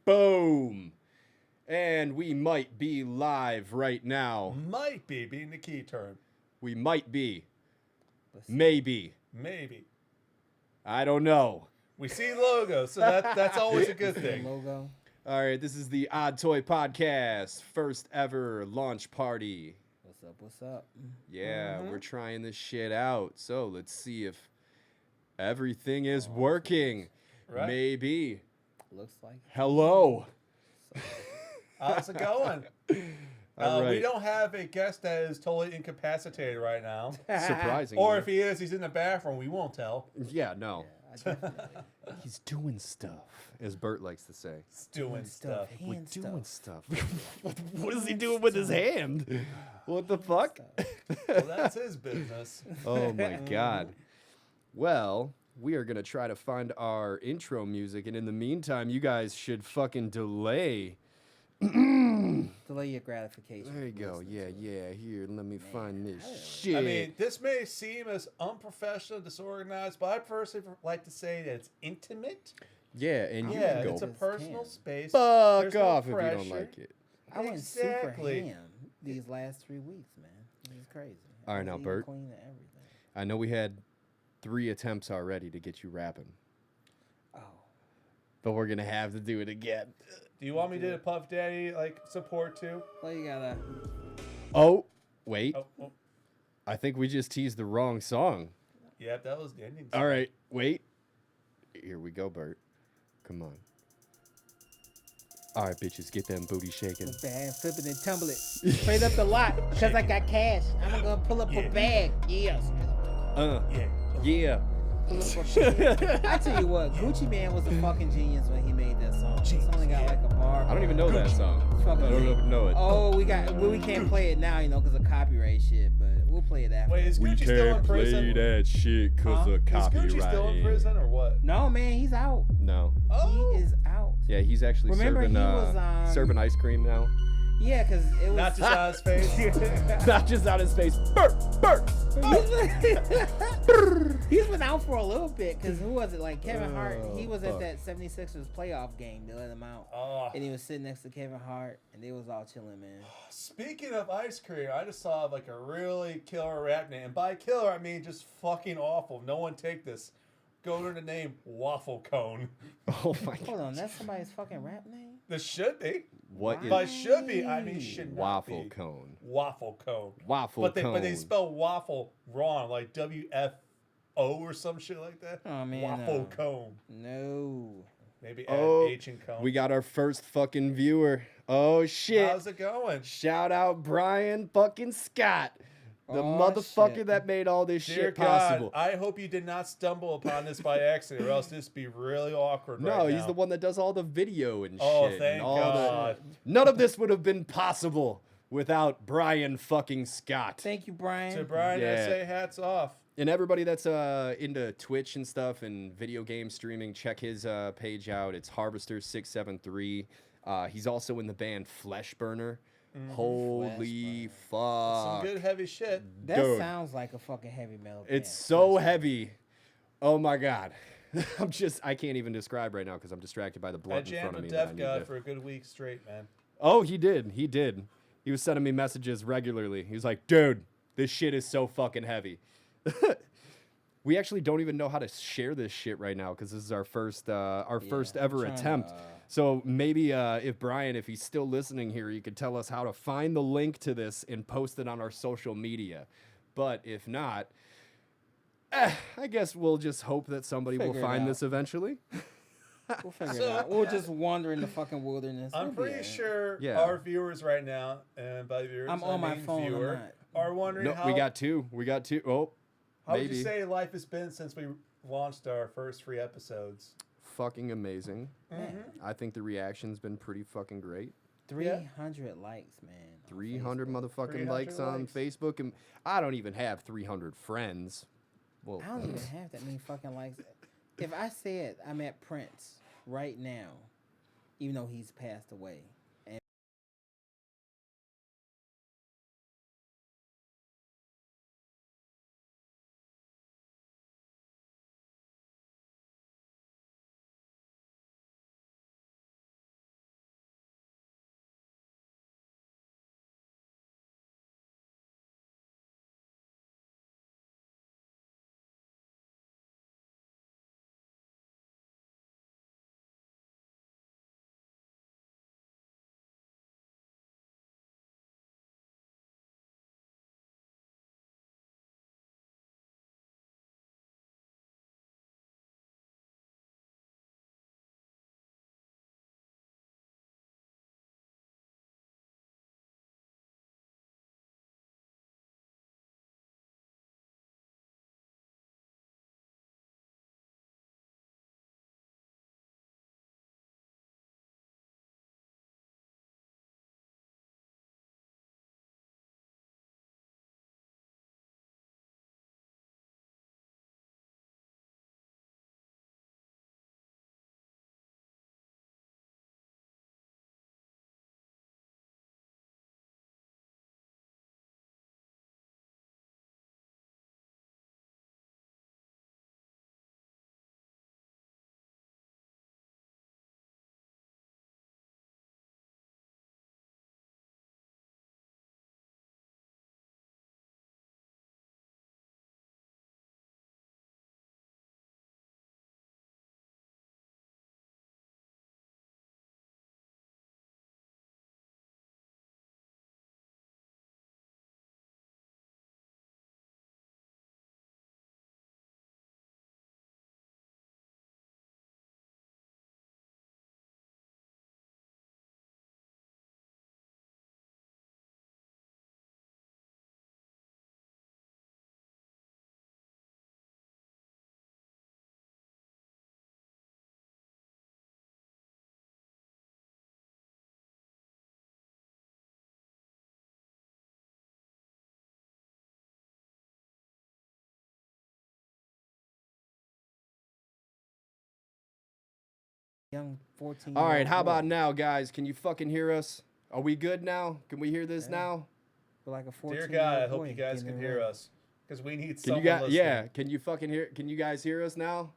Boom. And we might be live right now. Might be being the key term. We might be. Maybe. Maybe. I don't know. We see logo, so that's always a good thing. Logo. All right, this is the Odd Toy Podcast, first ever launch party. What's up? What's up? Yeah, we're trying this shit out. So let's see if everything is working. Right. Maybe. Looks like. Hello. How's it going? All right. We don't have a guest that is totally incapacitated right now. Surprisingly. Or if he is, he's in the bathroom. We won't tell. Yeah, no. Yeah, He's doing stuff, as Bert likes to say. He's doing stuff. We're hand doing stuff. What is he doing with his hand? What the fuck? Well, that's his business. Oh my god. Well, we are going to try to find our intro music, and in the meantime, you guys should fucking delay. Delay your gratification. There you go. Yeah. Here, let me find this shit. I mean, this may seem as unprofessional, disorganized, but I personally like to say that it's intimate. yeah, and you Yeah, can go it's a personal space. fuck There's no off if you don't pressure. like it. I went Exactly. super ham these last 3 weeks, man. This is crazy. All right, I was now, eating Bert. clean and everything. I know we had 3 attempts already to get you rapping, Oh, but we're going to have to do it again. Do you want me to do the Puff Daddy support too? well, you gotta. Oh, wait. Oh, I think we just teased the wrong song. yeah, that was the ending. All right, wait. Here we go, Bert. Come on. All right, bitches, get them booty shaking. The bag, flip it and tumble it. Straight up the lot, because I got cash. I'm gonna pull up Yeah. a bag. Yes. Yeah. Yeah. Pull up a bag. I tell you what, Gucci Man was a fucking genius when he made that song. It's only got like a bar. I don't even know that song. It's fucking I don't great. know it. Oh, we can't play it now, because of copyright shit, but we'll play it after. Wait, is We Gucci still in can't prison? play that shit because Huh? of Is copyright. Gucci still in prison or what? No, man, he's out. No. Oh, He is out. Yeah, he's actually Remember, serving, he was, serving ice cream now. Yeah, because it was... not just on his face. Not just on his face. Bert! He's been out for a little bit, because who was it? Like Kevin Hart, he was fuck. at that 76ers playoff game. They let him out. Oh. And he was sitting next to Kevin Hart, and they was all chilling, man. Speaking of ice cream, I just saw like a really killer rap name. And by killer, I mean just fucking awful. No one take this. Go to the name Waffle Cone. Oh my Hold god. on, that's somebody's fucking rap name? This should be. What is By should be, I mean should not waffle be. cone? Waffle Cone. Waffle But cone. they spell waffle wrong, like WFO or some shit like that. Oh, man. Waffle Cone. No. Maybe add Oh, H in cone. we got our first fucking viewer. Oh shit. How's it going? Shout out Brian fucking Scott. The Oh, motherfucker shit. that made all this Dear shit God, possible. I hope you did not stumble upon this by accident, or else this would be really awkward No, right he's now. the one that does all the video and Oh, shit. thank and all God. None of this would have been possible without Brian fucking Scott. Thank you, Brian. To Brian, I Yeah. say hats off. And everybody that's into Twitch and stuff and video game streaming, check his page out. It's Harvester673. He's also in the band Fleshburner. Holy Some fuck. good heavy shit. That Dude. sounds like a fucking heavy metal. It's band. so heavy. Oh my god. I can't even describe right now because I'm distracted by the I blunt in jammed front of with me. that I Deaf need God to- for a good week straight, man. Oh, he did. He did. He was sending me messages regularly. He was like, dude, this shit is so fucking heavy. We actually don't even know how to share this shit right now because this is our first ever trying to, attempt. So maybe if Brian, if he's still listening here, you could tell us how to find the link to this and post it on our social media. But if not, I guess we'll just hope that somebody will Figure it find out. this eventually. We'll figure So- it out. We'll just wander in the fucking wilderness. I'm We'll be pretty alright. sure Yeah. our viewers right now, and by viewers, I'm I on my mean phone. I'm viewer, not. are wondering No, how, we got two. Oh, how would maybe. you say life has been since we launched our first 3 episodes? fucking amazing. Man, I think the reaction's been pretty fucking great. 300 likes, man. on 300 Facebook. motherfucking 300 likes on likes. Facebook, and I don't even have 300 friends. Well, I don't even have that many fucking likes. If I said I met Prince right now, even though he's passed away, young 14. All right, how about now, guys? Can you fucking hear us? Are we good now? Can we hear this Yeah. now? We're like a 14. Dear God, I hope you guys can hear us because we need Can someone you guys? listening. Yeah. Can you fucking hear? Can you guys hear us now?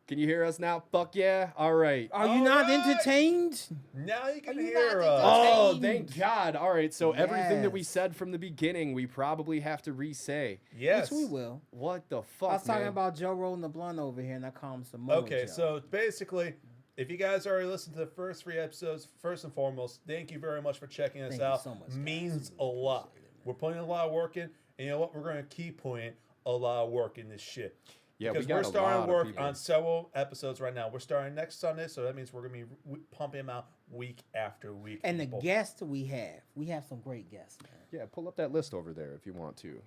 Can you hear us now? Fuck yeah! All right. Are you All not right. entertained? Now you can Are you hear not us. Oh, entertained? thank God! All right. So everything that we Yes. said from the beginning, we probably have to re-say. Yes. Which we will. What the fuck, I was talking man? about Joe rolling the blunt over here, and I call him some mojo. Okay, so basically, if you guys already listened to the first 3 episodes, first and foremost, thank you very much for checking us Thank you out. so much, guys. Means a Really lot. appreciate it, man. We're putting a lot of work in, and you know what? We're going to keep putting a lot of work in this shit. Yeah, because we got we're a starting lot to of work people. on several episodes right now. We're starting next Sunday, so that means we're going to be pumping them out week after week. And the people. guests we have some great guests, man. Yeah, pull up that list over there if you want to.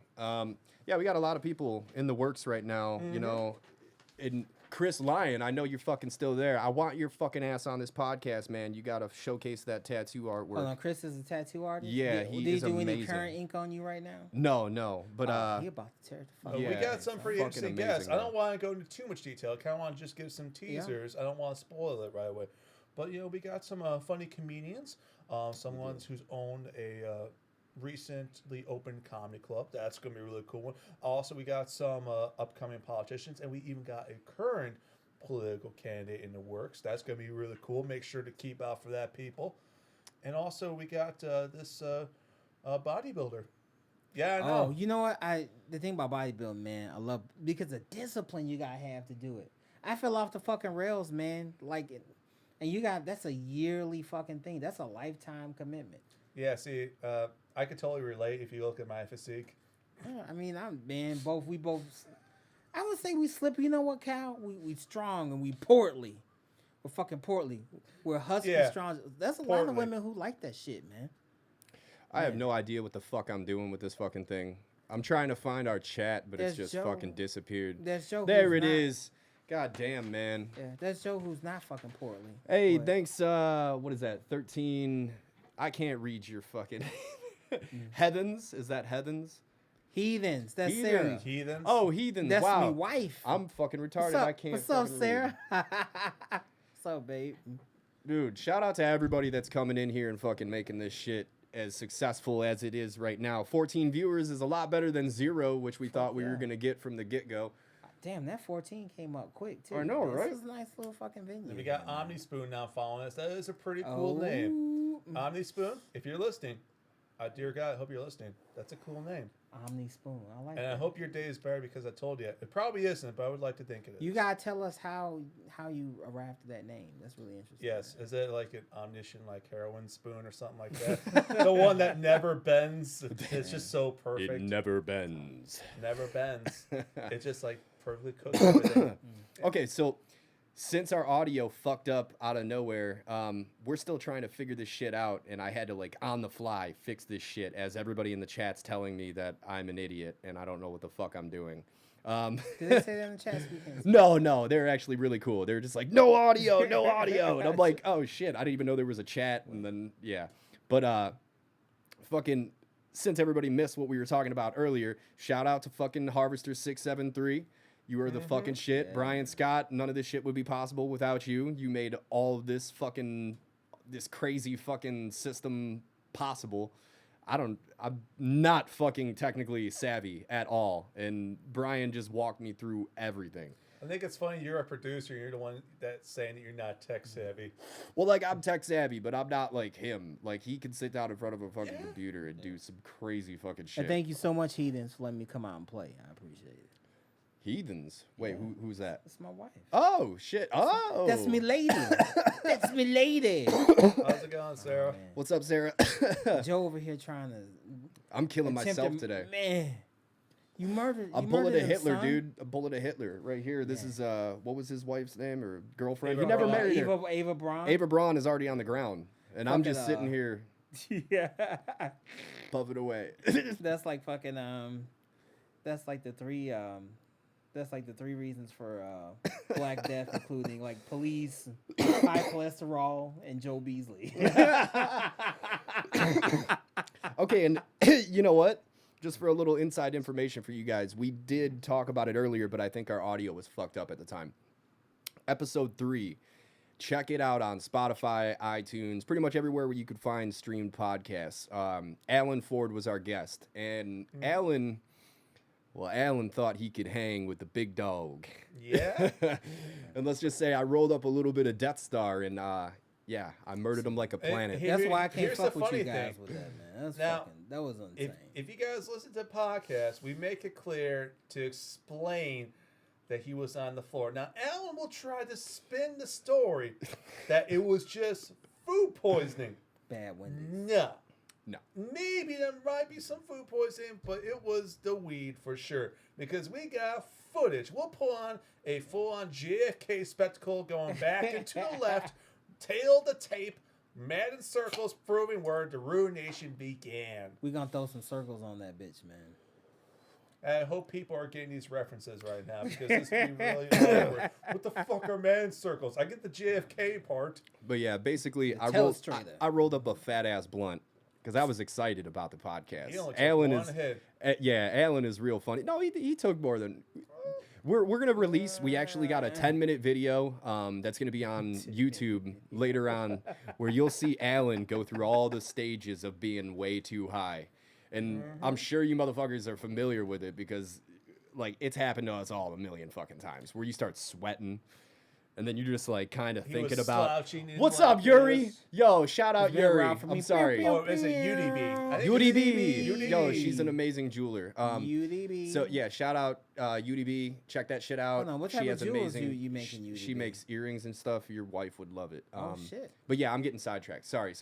Yeah, we got a lot of people in the works right now. You know, and Chris Lyon, I know you're fucking still there. I want your fucking ass on this podcast, man. You got to showcase that tattoo artwork. Hold on, Chris is a tattoo artist? Yeah, Did he he is do any amazing. current ink on you right now? No, but he about to tear it the fuck But Yeah, we got some pretty fucking interesting amazing, guests. I man. don't want to go into too much detail. I kind of want to just give some teasers. I don't want to spoil it right away. But, you know, we got some funny comedians. Someone who's owned a recently opened comedy club. That's going to be a really cool one. Also, we got some upcoming politicians. And we even got a current political candidate in the works. That's going to be really cool. Make sure to keep out for that, people. And also, we got this bodybuilder. Yeah, I know. Oh, you know what? The thing about bodybuilding, man, I love because the discipline you gotta have to do it. I fell off the fucking rails, man. And that's a yearly fucking thing. That's a lifetime commitment. Yeah, see, I could totally relate if you look at my physique. Yeah, I mean, we both. I would say we slip. You know what, Cal? We strong and we portly. We're fucking portly. We're husky strong. There's a lot of Portly. women who like that shit, man. I have no idea what the fuck I'm doing with this fucking thing. I'm trying to find our chat, but it's There's just Joe. fucking disappeared. There's Joe. There who's it not. is. God damn, man. Yeah, there's Joe who's not fucking portly. Hey, But- thanks. What is that? 13. I can't read your fucking. Heathens? Is that Heathens? Heathens. That's Heathens. Sarah. Heathens. Oh, Heathens. That's wow. me wife. I'm fucking retarded. What's up? I can't. What's up, fucking Sarah? What's up, babe? read. Dude, shout out to everybody that's coming in here and fucking making this shit as successful as it is right now. 14 viewers is a lot better than 0, which we thought we were yeah. gonna get from the get-go. Damn, that 14 came up quick too. I know, man. right? This is a nice little fucking venue. And we got OmniSpoon now following us. That is a pretty cool name. Ooh, OmniSpoon, if you're listening, dear God, I hope you're listening. That's a cool name. Omni Spoon. I like And that. I hope your day is better because I told you. It probably isn't, but I would like to think it is. You gotta tell us how you arrived at that name. That's really interesting. Yes. Is it like an omniscient, like heroin spoon or something like that? The one that never bends. It's just so perfect. It never bends. Never bends. It's just like perfectly cooked everything. Okay, so since our audio fucked up out of nowhere, we're still trying to figure this shit out, and I had to like on the fly fix this shit as everybody in the chat's telling me that I'm an idiot and I don't know what the fuck I'm doing. Did they say that in the chat? No, they're actually really cool. They're just like, no audio, no audio. And I'm like, oh shit, I didn't even know there was a chat. And then, yeah. But fucking, since everybody missed what we were talking about earlier, shout out to fucking Harvester673. You are the fucking shit. Yeah. Brian Scott, none of this shit would be possible without you. You made all of this crazy fucking system possible. I'm not fucking technically savvy at all. And Brian just walked me through everything. I think it's funny you're a producer. You're the one that's saying that you're not tech savvy. Well, like, I'm tech savvy, but I'm not like him. Like, he can sit down in front of a fucking computer and do some crazy fucking shit. And thank you so much, Heathens, for letting me come out and play. I appreciate it. Heathens? Wait, who's that? That's my wife. Oh, shit. Oh. That's me lady. That's me lady. How's it going, Sarah? Man. What's up, Sarah? Joe over here trying to I'm killing attempt myself to- today. Man, you murdered. A you bullet murdered of him, Hitler, son. dude. A bullet of Hitler right here. This is what was his wife's name or girlfriend? Ava He never Braun. married her. Ava Braun. Ava Braun is already on the ground, and I'm Fucking, just sitting here yeah. puffing away. That's like fucking That's like the three reasons for Black Death, including like police, high cholesterol, and Joe Beasley. Okay, and you know what? Just for a little inside information for you guys, we did talk about it earlier, but I think our audio was fucked up at the time. episode 3. Check it out on Spotify, iTunes, pretty much everywhere where you could find streamed podcasts. Alan Ford was our guest, and Alan thought he could hang with the big dog. Yeah. And let's just say I rolled up a little bit of Death Star, and yeah, I murdered him like a planet. That's why I can't Here's fuck the with you funny guys thing. with that, man. Now, That was insane. If you guys listen to podcasts, we make it clear to explain that he was on the floor. Now, Alan will try to spin the story that it was just food poisoning. Bad Wendy's. No. Maybe there might be some food poisoning, but it was the weed for sure. Because we got footage. We'll pull on a full-on JFK spectacle going back and to the left, tail to tape, mad in circles, proving where the ruination began. We gonna throw some circles on that bitch, man. I hope people are getting these references right now because this would be really awkward. What the fuck are man circles? I get the JFK part. But yeah, basically, I Telestrator. rolled up a fat ass blunt because I was excited about the podcast. He only took Alan one is, hit. yeah, Alan is real funny. No, he took more than. We're gonna release. We actually got a 10-minute video that's gonna be on YouTube later on, where you'll see Alan go through all the stages of being way too high. And I'm sure you motherfuckers are familiar with it because, like, it's happened to us all a million fucking times where you start sweating and then you're just, like, kind of thinking about, what's up, Yuri? Yo, shout out Yuri. I'm sorry. Oh, is it UDB? I think UDB. Yo, she's an amazing jeweler. UDB. So, yeah, shout out UDB. Check that shit out. Hold on, what she type has of jewels amazing, you making UDB? She makes earrings and stuff. Your wife would love it. Oh, shit. But, yeah, I'm getting sidetracked. Sorry.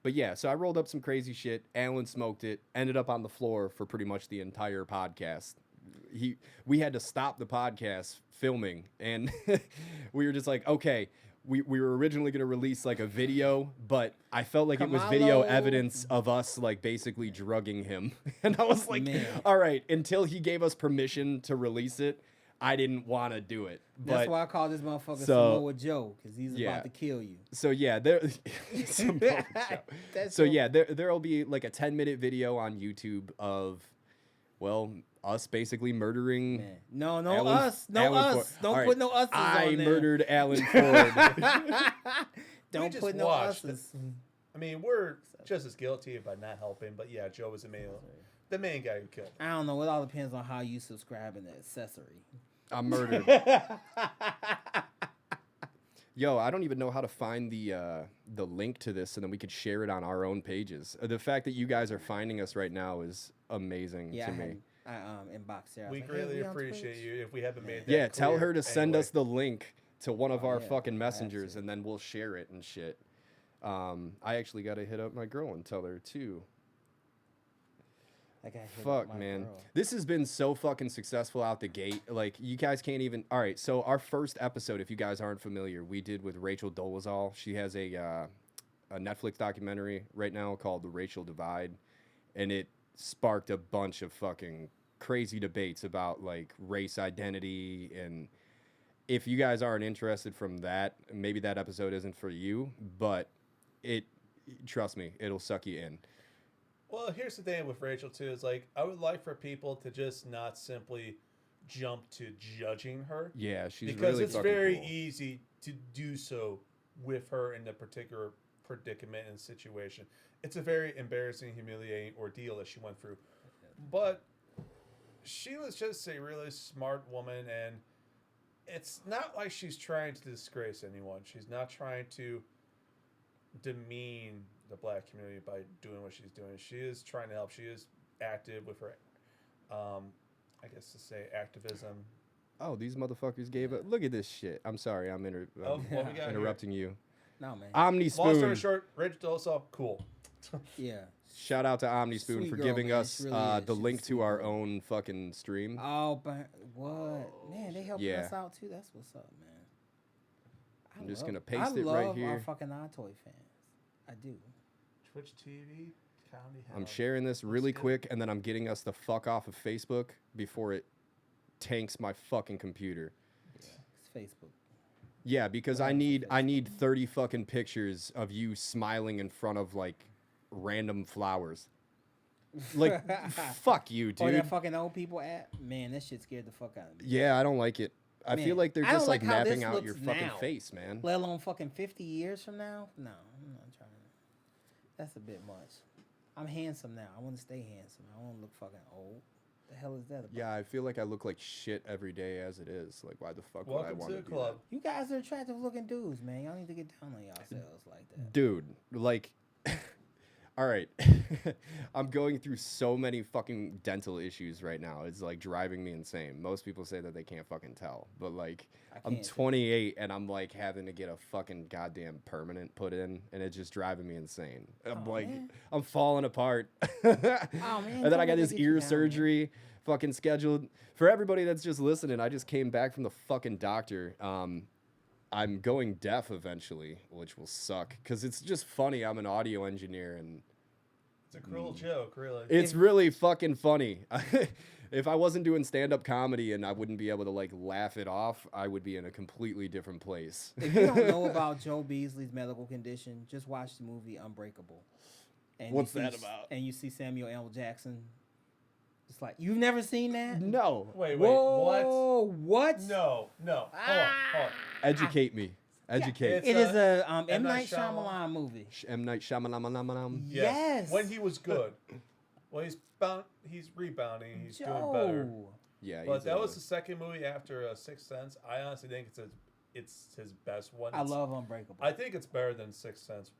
But yeah, so I rolled up some crazy shit. Alan smoked it. Ended up on the floor for pretty much the entire podcast. We had to stop the podcast filming, and we were just like, okay. We were originally gonna release like a video, but I felt like it was video evidence of us like basically drugging him, and I was like, Man. all right, until he gave us permission to release it, I didn't want to do it. That's But why I call this motherfucker so- Samoa Joe, because he's Yeah. about to kill you. So yeah, there'll be like a 10-minute video on YouTube of, well, us basically murdering. Man. No, Alan- us. No, Alan us. Ford. Don't All put right, no us's I on there. murdered Alan Ford. Don't just put no watched us's. I mean, we're just as guilty by not helping, but yeah, Joe was the main guy who killed. I don't know. It all depends on how you subscribe in the accessory. I'm murdered. Yo, I don't even know how to find the link to this, and then we could share it on our own pages. The fact that you guys are finding us right now is amazing Yeah, to me. I inboxed her. I was We like, hey, greatly we on appreciate Twitch? you if we haven't made that. Yeah, tell clear her to send anyway. us the link to one of our yeah, fucking I have messengers, to. and then we'll share it and shit. I actually got to hit up my girl and tell her too. I gotta hit up Fuck, my man. girl. This has been so fucking successful out the gate. Like, you guys can't even... All right, so our first episode, if you guys aren't familiar, we did with Rachel Dolezal. She has a Netflix documentary right now called The Racial Divide, and it sparked a bunch of fucking crazy debates about, like, race identity. And if you guys aren't interested from that, maybe that episode isn't for you, but trust me, it'll suck you in. Well, here's the thing with Rachel too. Is like I would like for people to just not simply jump to judging her. Yeah, she's because really it's fucking very cool. easy to do so with her in the particular predicament and situation. It's a very embarrassing, humiliating ordeal that she went through. But she was just a really smart woman, and it's not like she's trying to disgrace anyone. She's not trying to demean the black community by doing what she's doing. She is trying to help. She is active with her, I guess to say activism. Oh, these motherfuckers gave up. Look at this shit. I'm sorry, I'm What we got interrupting you. No, man. Omni Long story Spoon. short, Rachel Dolezal, cool. Yeah. Shout out to Omni Spoon Sweet for girl, giving man. us She really is. the She's a link to sweet our girl. own fucking stream. Oh, but what? Man, they helping Yeah. us out too. That's what's up, man. I'm just gonna paste it I right love our here. fucking ODTOY fans. I do. Twitch TV, County Hell. I'm sharing this really quick, and then I'm getting us the fuck off of Facebook before it tanks my fucking computer. It's Facebook. Yeah, because Well, I that's need 30 fucking pictures of you smiling in front of like random flowers. Like, fuck you, Or that dude. fucking old people app. Man, that shit scared the fuck out of me. Yeah, I don't like it. I Man, feel like they're I don't just like like how this mapping out your looks fucking now. face, man. Let alone fucking 50 years from now. No, I'm not trying to. That's a bit much. I'm handsome now. I want to stay handsome. I don't want to look fucking old. The hell is that about? Yeah, I feel like I look like shit every day as it is. Like, why the fuck would I Welcome want to to the do club. You guys are attractive looking dudes, man. Y'all need to get down on yourselves like that. that? Dude, like, all right. I'm going through so many fucking dental issues right now. It's like driving me insane. Most people say that they can't fucking tell, but like, I'm can't too. 28 and I'm like having to get a fucking goddamn permanent put in, and it's just driving me insane. I'm Oh, like, man. I'm falling apart. Man, And then tell I me got to this get you ear down, man. surgery fucking scheduled. For everybody that's just listening, I just came back from the fucking doctor. I'm going deaf eventually, which will suck because it's just funny. I'm an audio engineer and It's a cruel joke, really. it's really fucking funny. If I wasn't doing stand-up comedy and I wouldn't be able to like laugh it off, I would be in a completely different place. If you don't know about Joe Beasley's medical condition, just watch the movie Unbreakable. And What's you see, that about? And you see Samuel L. Jackson. It's like, you've never seen that? No. Wait, Whoa, what? No. Hold on. Educate me. Educate. It's It is a M. M. Night Night Shyamalan. Shyamalan movie. M. Night Shyamalan. Yes. When he was good. Well, he's rebounding. He's doing Joe. better. Yeah. But he's, that was the second movie after Sixth Sense. I honestly think it's his best one. I love Unbreakable. I think it's better than Sixth Sense.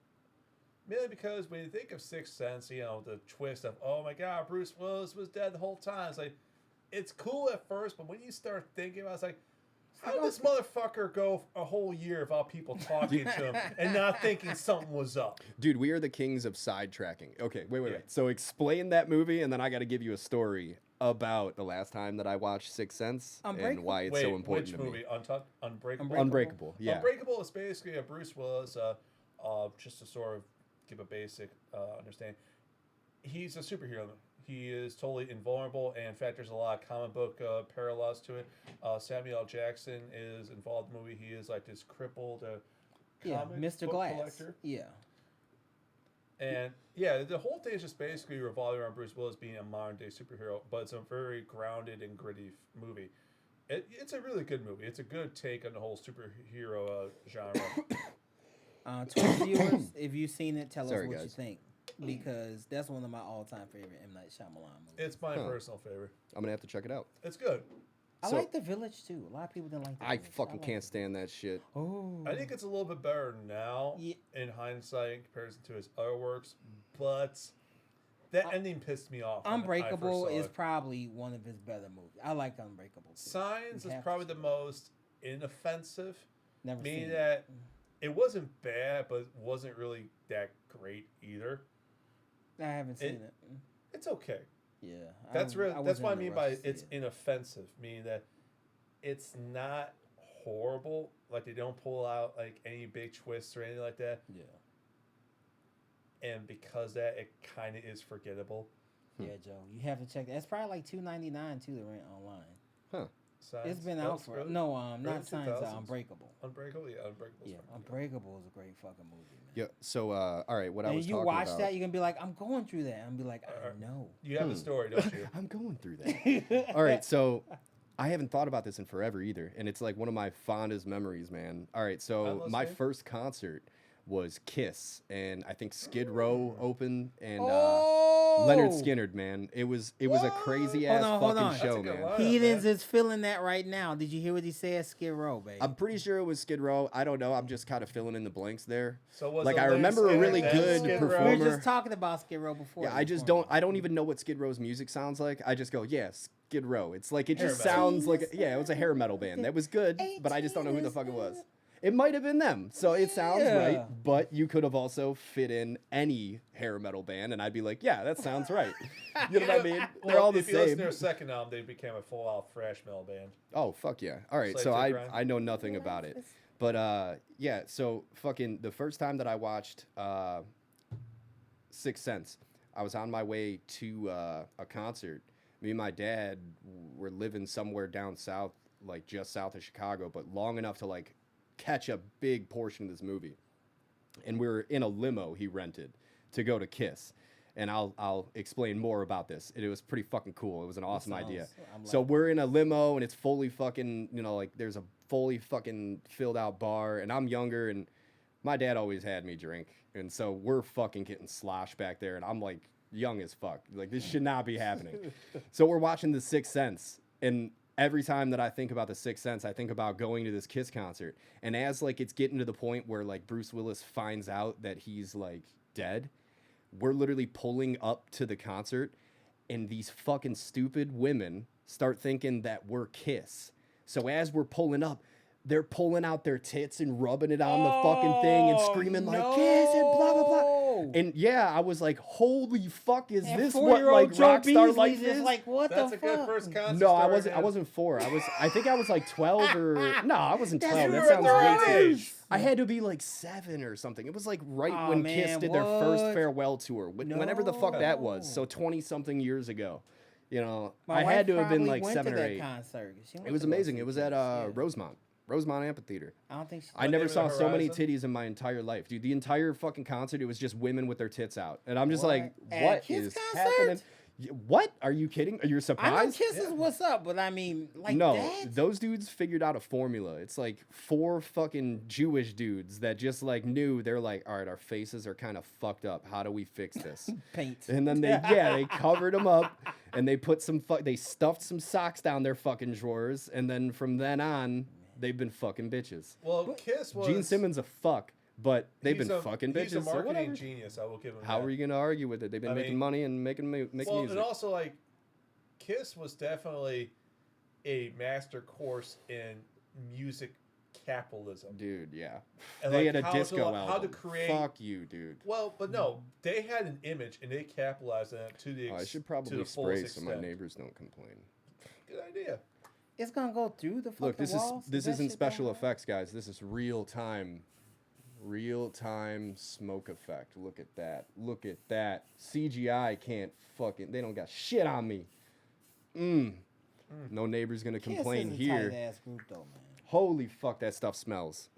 Mainly because when you think of Sixth Sense, you know, the twist of, oh my God, Bruce Willis was dead the whole time. It's like, it's cool at first, but when you start thinking about it, it's like, how did this motherfucker go a whole year without people talking to him and not thinking something was up? Dude, we are the kings of sidetracking. Okay, wait. Yeah. So explain that movie, and then I got to give you a story about the last time that I watched Sixth Sense and Unbreakable? why it's Wait, so important which to movie? me. Unbreakable? Unbreakable, yeah. Unbreakable is basically a Bruce Willis, just to sort of give a basic understanding. He's a superhero. He is totally invulnerable, and in fact, there's a lot of comic book parallels to it. Samuel L. Jackson is involved in the movie. He is like this crippled comic Mr. book Glass. collector. Yeah. And yeah, the whole thing is just basically revolving around Bruce Willis being a modern day superhero, but it's a very grounded and gritty movie. It's a really good movie. It's a good take on the whole superhero genre. Twitch viewers, if you've seen it, tell Sorry, us what you guys. think. Because that's one of my all-time favorite M. Night Shyamalan movies. It's my personal favorite. I'm gonna have to check it out. It's good. I So- like The Village, too. A lot of people didn't like The I Village. fucking like can't it. stand that shit. Oh. I think it's a little bit better now Yeah. in hindsight in comparison to his other works, but that ending pissed me off. when I first Unbreakable saw is it. probably one of his better movies. I like Unbreakable, too. Signs You is have probably to the see it. most inoffensive, Never meaning seen that it wasn't bad, but it wasn't really that great either. it. I haven't seen it. It's okay. Yeah. That's I that's wasn't what I in a mean rush by to see it's it. inoffensive, meaning that it's not horrible. Like they don't pull out like any big twists or anything like that, Yeah. and because that it kind of is forgettable. Yeah, Joe. You have to check that. It's probably like $2.99 too to rent online. Huh. Signs, It's been that out was for early- not early Signs. 2000s. Unbreakable. Unbreakable, yeah, Unbreakable. Yeah, Unbreakable is a great fucking movie, man. Yeah. So, all right. What I And was you talking watch about. that, you're gonna be like, I'm going through that. I'm be like, I know. You have the story, don't you? I'm going through that. All right, so I haven't thought about this in forever either, and it's like one of my fondest memories, man. All right, so I'm my listening. first concert was Kiss, and I think Skid Row opened, and Oh! Leonard Skinner, man. It was a crazy ass Hold on. fucking show, That's a good man. line. Heathens is feeling that right now. Did you hear what he said? Skid Row, baby. I'm pretty sure it was Skid Row. I don't know. I'm just kind of filling in the blanks there. So was Like, it I Leonard remember a Skinner, really then good Skid Row? we were performer. just talking about Skid Row before. Yeah, I just don't. I don't even know what Skid Row's music sounds like. I just go, yeah, Skid Row. It's like it just Hair metal. sounds like yeah, it was a hair metal band. That was good, but I just don't know who the fuck it was. It might have been them, so it sounds Yeah. right. But you could have also fit in any hair metal band, and I'd be like, yeah, that sounds right. You know what I mean? They're Well, all the if you listen to same. their second album, they became a full-out thrash metal band. Oh fuck yeah! All right, Slave so to I grind. I know nothing about it, but yeah. So fucking the first time that I watched Sixth Sense, I was on my way to a concert. Me and my dad were living somewhere down south, like just south of Chicago, but long enough to like catch a big portion of this movie. And we were in a limo he rented to go to Kiss. And I'll explain more about this. It was pretty fucking cool. It was an awesome idea. I'm So like- we're in a limo and it's fully fucking, like there's a fully fucking filled out bar and I'm younger and my dad always had me drink. And so we're fucking getting sloshed back there and I'm like young as fuck. Like this should not be happening. So we're watching The Sixth Sense and every time that I think about The Sixth Sense, I think about going to this Kiss concert. And as like it's getting to the point where like Bruce Willis finds out that he's like dead, we're literally pulling up to the concert and these fucking stupid women start thinking that we're Kiss. So as we're pulling up, they're pulling out their tits and rubbing it on the fucking thing and screaming like Kiss and blah blah blah. And yeah, I was like, holy fuck, is this what like rock star life is? Like, what That's the a fuck? good first concert. No, I story, wasn't. I man. wasn't 4. I think I was like 12 or no, I wasn't 12. You That were sounds the way right too. age. I had to be like 7 or something. It was like right Aw, when Kiss man, did their first what? farewell tour, whenever the fuck that was. No. So 20 something years ago. My I wife had to have been probably like went 7 to or that 8. concert. She went It was to go amazing. see It was Kiss, at yeah. Rosemont Amphitheater. I don't think she. I What never name of saw the so many Horizon? titties in my entire life, dude. The entire fucking concert, it was just women with their tits out, and I'm just What? like, At what Kiss is concert? happening? What? Are you kidding? Are you I know surprised? Kiss is what's up, but I mean, like No, that. those dudes figured out a formula. It's like 4 fucking Jewish dudes that just like knew they're like, all right, our faces are kind of fucked up. How do we fix this? Paint. And then they covered them up and they put they stuffed some socks down their fucking drawers. And then from then on, they've been fucking bitches. Well, Kiss was. Gene Simmons a fuck, but they've he's been a- fucking He's a bitches. So marketing whatever. genius. I will give him. How that. are you gonna argue with it? They've been I making mean- money and making music. And also like, Kiss was definitely a master course in music capitalism. Dude, yeah. And, They like, had a how to, disco like, album. how to create- Fuck you, dude. Well, but no, they had an image and they capitalized on it to the. Oh, I should to probably the spray fullest so my extent. neighbors don't complain. Good idea. It's gonna go through the fucking Look, this walls? this that isn't shit special gonna- effects, guys. This is real time smoke effect. Look at that. Look at that. CGI can't fucking. They don't got shit on me. No neighbor's gonna Kiss complain is a here. tight-ass group though, man. Holy fuck, that stuff smells.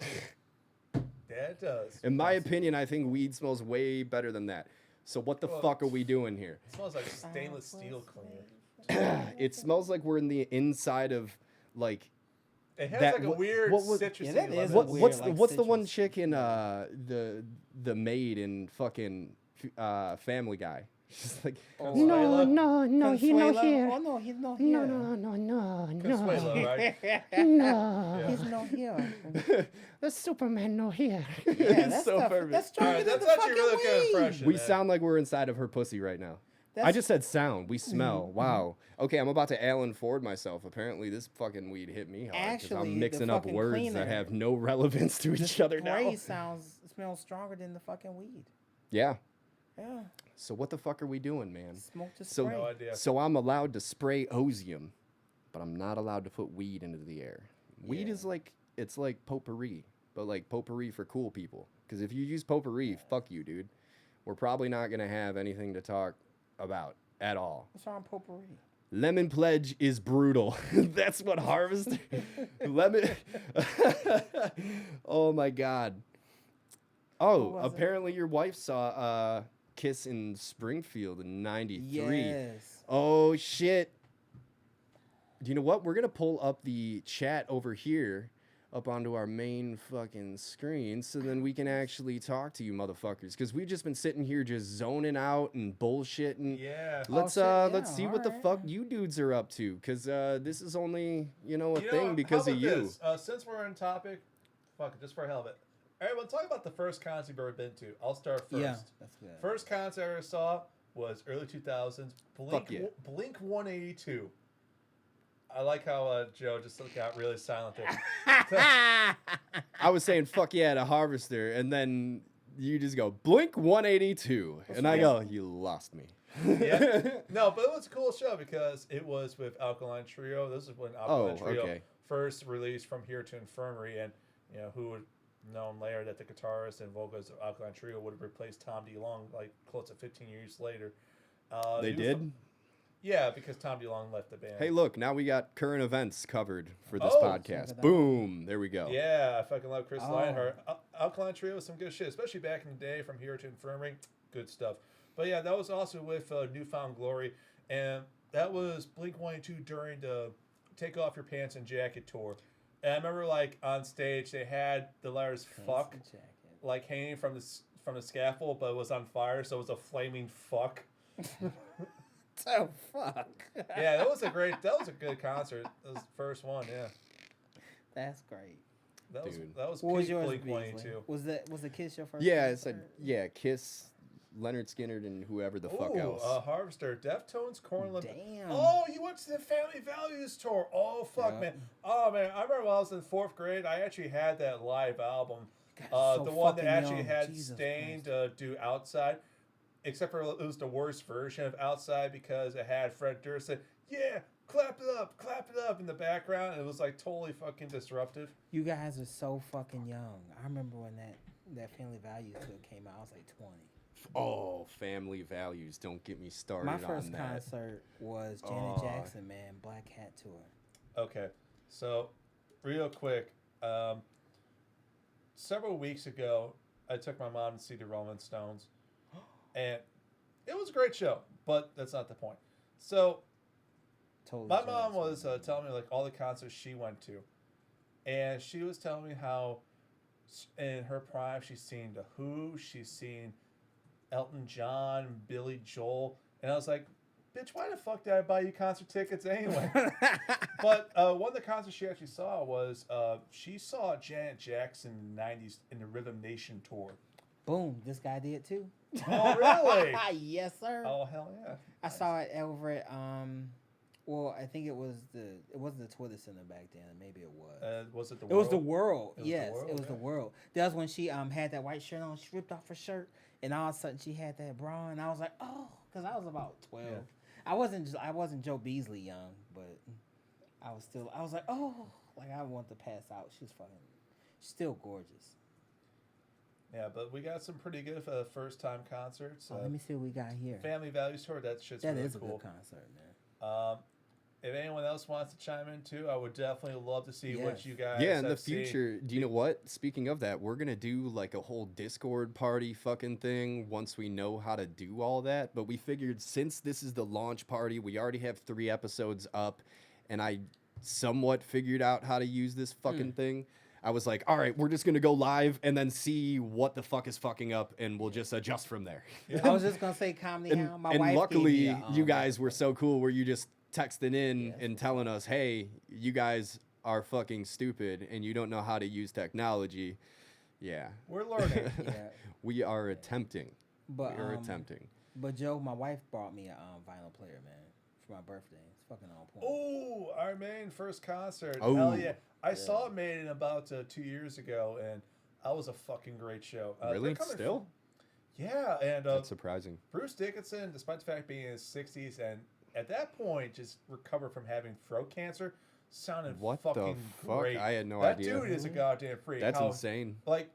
That does. In my opinion, I think weed smells way better than that. So what the Well, fuck are we doing here? It smells like stainless steel cleaner. It smells like we're in the inside of like It has That- like a what- weird what was- citrusy Yeah, that is lemon. a What, weird, what's like, what's the one citrus. chick in the maid in fucking Family Guy? She's like, Oh, Consuela? no, he's not Consuela? here. Oh no, he's not No, here. no. Consuelo, right? No. Yeah. He's not here. The Superman no here. Yeah, It's that's so stuff, perfect. That's All stronger right, than that's the actually a fucking really good weed. impression. we man. sound like we're inside of her pussy right now. I That's- just said sound. We smell. Wow. Okay, I'm about to Alan Ford myself. Apparently, this fucking weed hit me hard because Actually, I'm the mixing up fucking words cleaner- that have no relevance to each other now. spray smells stronger than the fucking weed. Yeah. Yeah, So what the fuck are we doing, man? smoke the So- spray. No idea. So I'm allowed to spray osium, but I'm not allowed to put weed into the air. Weed Yeah. is like it's like potpourri, but like potpourri for cool people. Because if you use potpourri, fuck you, dude. We're probably not gonna have anything to talk about at all. What's wrong with potpourri? Lemon pledge is brutal. That's what harvest. Lemon. Oh my god. Who Oh, was it? apparently your wife saw Kiss in Springfield in '93. Yes. Oh shit. Do you know what? We're gonna pull up the chat over here up onto our main fucking screen so then we can actually talk to you motherfuckers. Cause we've just been sitting here just zoning out and bullshitting. Yeah. Let's shit, let's yeah, see what the alright. fuck you dudes are up to. Cause this is only, a You know, thing because how of about you. this? Since we're on topic, fuck it, just for hell of it. All right, well, talk about the first concert you've ever been to. I'll start first. Yeah, that's good. First concert I ever saw was early 2000s. Fuck yeah. Blink 182. I like how Joe just got really silent there. I was saying fuck yeah to Harvester, and then you just go Blink 182, and I go, you lost me. Yeah. No, but it was a cool show because it was with Alkaline Trio. This is when Alkaline Oh, Trio okay. first released From Here to Infirmary, and who would known later that the guitarist and vocalist of Alkaline Trio would have replaced Tom DeLonge like close to 15 years later. They he was did? from- yeah, because Tom DeLonge left the band. Hey, look, now we got current events covered for this Oh. podcast. Check it out. Boom, there we go. Yeah, I fucking love Chris Oh. Lionheart. Alkaline Trio was some good shit, especially back in the day. From Here to Infirmary, good stuff. But yeah, that was also with Newfound Glory, and that was Blink-182 during the Take Off Your Pants and Jacket tour. And I remember like on stage they had the letters "fuck" Pants and jacket. like hanging from the scaffold, but it was on fire, so it was a flaming fuck. Oh fuck. Yeah, that was a good concert. That was the first one. Yeah, That's great. Dude. that was What was peak yours, Blink-182. Beasley? Was the Kiss your first? Yeah, it's concert? Kiss, Leonard Skinner, and whoever the fuck Ooh, else. Harvester, Deftones, Corn Limp. Damn. Oh, you went to the Family Values tour. Oh, fuck, Yeah. man. Oh, man. I remember when I was in 4th grade, I actually had that live album. God, so The one that fucking actually young. had Jesus Stained Christ. do Outside. Except for it was the worst version of Outside because it had Fred Durst say, yeah, clap it up in the background. It was like totally fucking disruptive. You guys are so fucking young. I remember when that Family Values tour came out. I was like 20. Oh, Family Values. Don't get me started My on first that. concert was Janet Jackson, man, Black Hat tour. Okay, so real quick, several weeks ago, I took my mom to see the Rolling Stones, and it was a great show. But that's not the point. So Totally my jealous, mom was man. telling me like all the concerts she went to, and she was telling me how in her prime she's seen the Who, she's seen Elton John, Billy Joel, and I was like, bitch, why the fuck did I buy you concert tickets anyway? But one of the concerts she actually saw was she saw Janet Jackson in the 90s in the Rhythm Nation tour. Boom, this guy did too. Oh, really? Yes, sir. Oh, hell yeah. I saw it over at well, I think it wasn't the Twitter Center back then. Maybe it was. Was it the It World? was the World. It was the Yes, World, it was the yeah. World. That was when she had that white shirt on. She ripped off her shirt, and all of a sudden she had that bra, and I was like, oh, because I was about 12. Yeah. I wasn't Joe Beasley young, but I was like, oh, like I want to pass out. She's still gorgeous. Yeah, but we got some pretty good first time concerts. Let me see what we got here. Family Values tour. That shit's That really is a cool. good concert, man. If anyone else wants to chime in too, I would definitely love to see what Yes. you guys. Yeah, in the have seen. future, do you know what? Speaking of that, we're gonna do like a whole Discord party fucking thing once we know how to do all that. But we figured since this is the launch party, we already have 3 episodes up, and I somewhat figured out how to use this fucking thing. I was like, all right, we're just gonna go live and then see what the fuck is fucking up, and we'll just adjust from there. I was just gonna say Comedy and, Hound. My and wife gave luckily, me a, you guys were so cool where you just texting in Yes. and telling us, hey, you guys are fucking stupid and you don't know how to use technology. Yeah. We're learning. Yeah. We are attempting. But We are attempting. But Joe, my wife brought me a vinyl player, man, for my birthday. It's fucking on point. Oh, our main first concert. Oh. Hell yeah. I saw it made in about 2 years ago, and that was a fucking great show. Really? they're coming Still? Yeah, and That's surprising. Bruce Dickinson, despite the fact being in his 60s, and at that point just recovered from having throat cancer, sounded What the fucking fuck? great. I had no that idea. dude is a goddamn freak. That's How- insane. Like,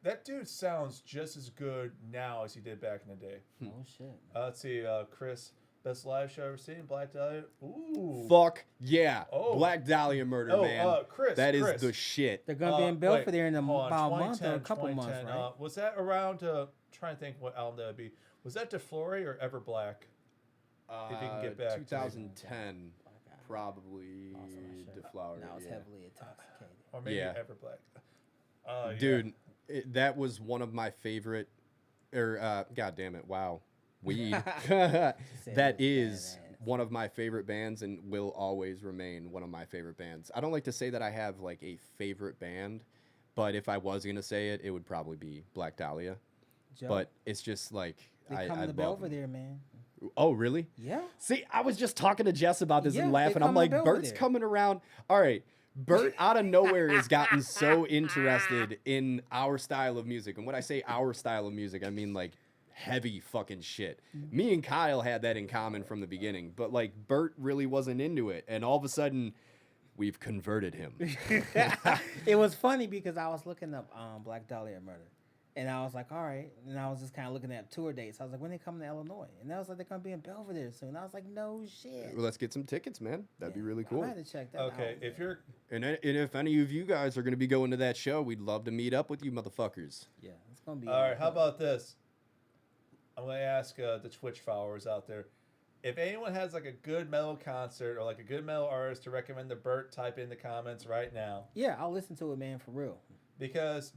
that dude sounds just as good now as he did back in the day. Oh shit. Let's see, Chris, best live show ever seen? Black Dahlia. Ooh. Fuck yeah. Oh. Black Dahlia Murder, man. Chris. That is Chris. the shit. They're gonna be in Belford wait, there in hold on, about a month or a 2010, couple months, 2010, right? was that around? Trying to think what album that would be. Was that DeFlurry or Ever Black? If you can get back to me. 2010, Black Eye. probably Also my shit. Deflower. Now it's yeah. heavily intoxicated. Or maybe Yeah. Ever Black. Yeah. Dude, that was one of my favorite, god damn it, wow, weed. That it was is badass. one of my favorite bands and will always remain one of my favorite bands. I don't like to say that I have like a favorite band, but if I was gonna say it, it would probably be Black Dahlia. Joe, But it's just like they I coming to love Belford them. there, man. Oh, really? Yeah. See, I was just talking to Jess about this Yeah, and they laughing. I'm coming like, to Bert's Belvedere. coming around. All right. Bert out of nowhere has gotten so interested in our style of music. And when I say our style of music, I mean like heavy fucking shit. Me and Kyle had that in common from the beginning, but like Bert really wasn't into it. And all of a sudden, we've converted him. It was funny because I was looking up Black Dahlia Murder. And I was like, all right. And I was just kind of looking at tour dates. I was like, when they coming to Illinois? And I was like, they're going to be in Belvedere soon. I was like, no shit. Well, let's get some tickets, man. That'd be really cool. I had to check that Okay, out. if you're And if any of you guys are going to be going to that show, we'd love to meet up with you motherfuckers. Yeah, it's going to be. all right, how about this? I'm gonna ask the Twitch followers out there. If anyone has like a good metal concert or like a good metal artist to recommend to Bert, type in the comments right now. Yeah, I'll listen to it, man, for real. Because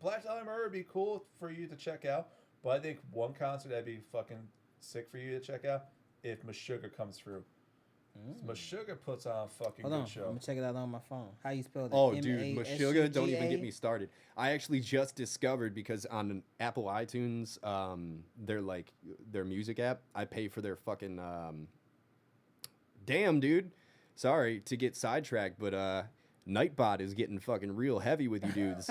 Black Dahlia Murder would be cool for you to check out, but I think one concert that'd be fucking sick for you to check out if Meshuggah comes through. Meshuggah puts on a fucking Hold on, good show. I'm gonna check it out on my phone. How you spell that? Oh, dude, Meshuggah, don't even M-A-S-U-G-A? get me started. I actually just discovered because on Apple iTunes, their music app, I pay for their fucking. Damn, dude. Sorry to get sidetracked, but Nightbot is getting fucking real heavy with you dudes.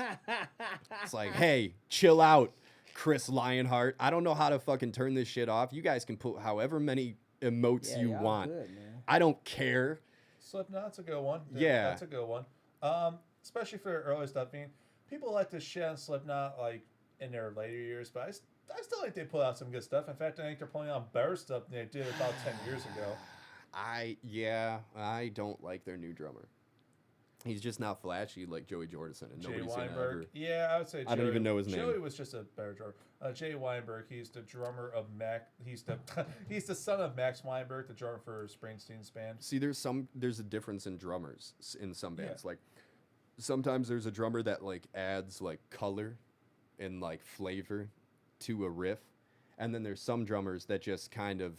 It's like, hey, chill out, Chris Lionheart. I don't know how to fucking turn this shit off. You guys can put however many emotes you y'all want. good, man. I don't care. Slipknot's a good one. Yeah. That's a good one. Especially for early stuff. I mean, people like to shit on Slipknot like in their later years, but I still think they put out some good stuff. In fact, I think they're putting out better stuff than they did about 10 years ago. I don't like their new drummer. He's just not flashy like Joey Jordison, and Jay nobody's gonna Weinberg. ever. Yeah, I would say I don't even know his name. Joey was just a better drummer. Jay Weinberg, he's the drummer of Mac. He's the he's the son of Max Weinberg, the drummer for Springsteen's band. See, there's a difference in drummers in some bands. Yeah. Like sometimes there's a drummer that like adds like color and like flavor to a riff, and then there's some drummers that just kind of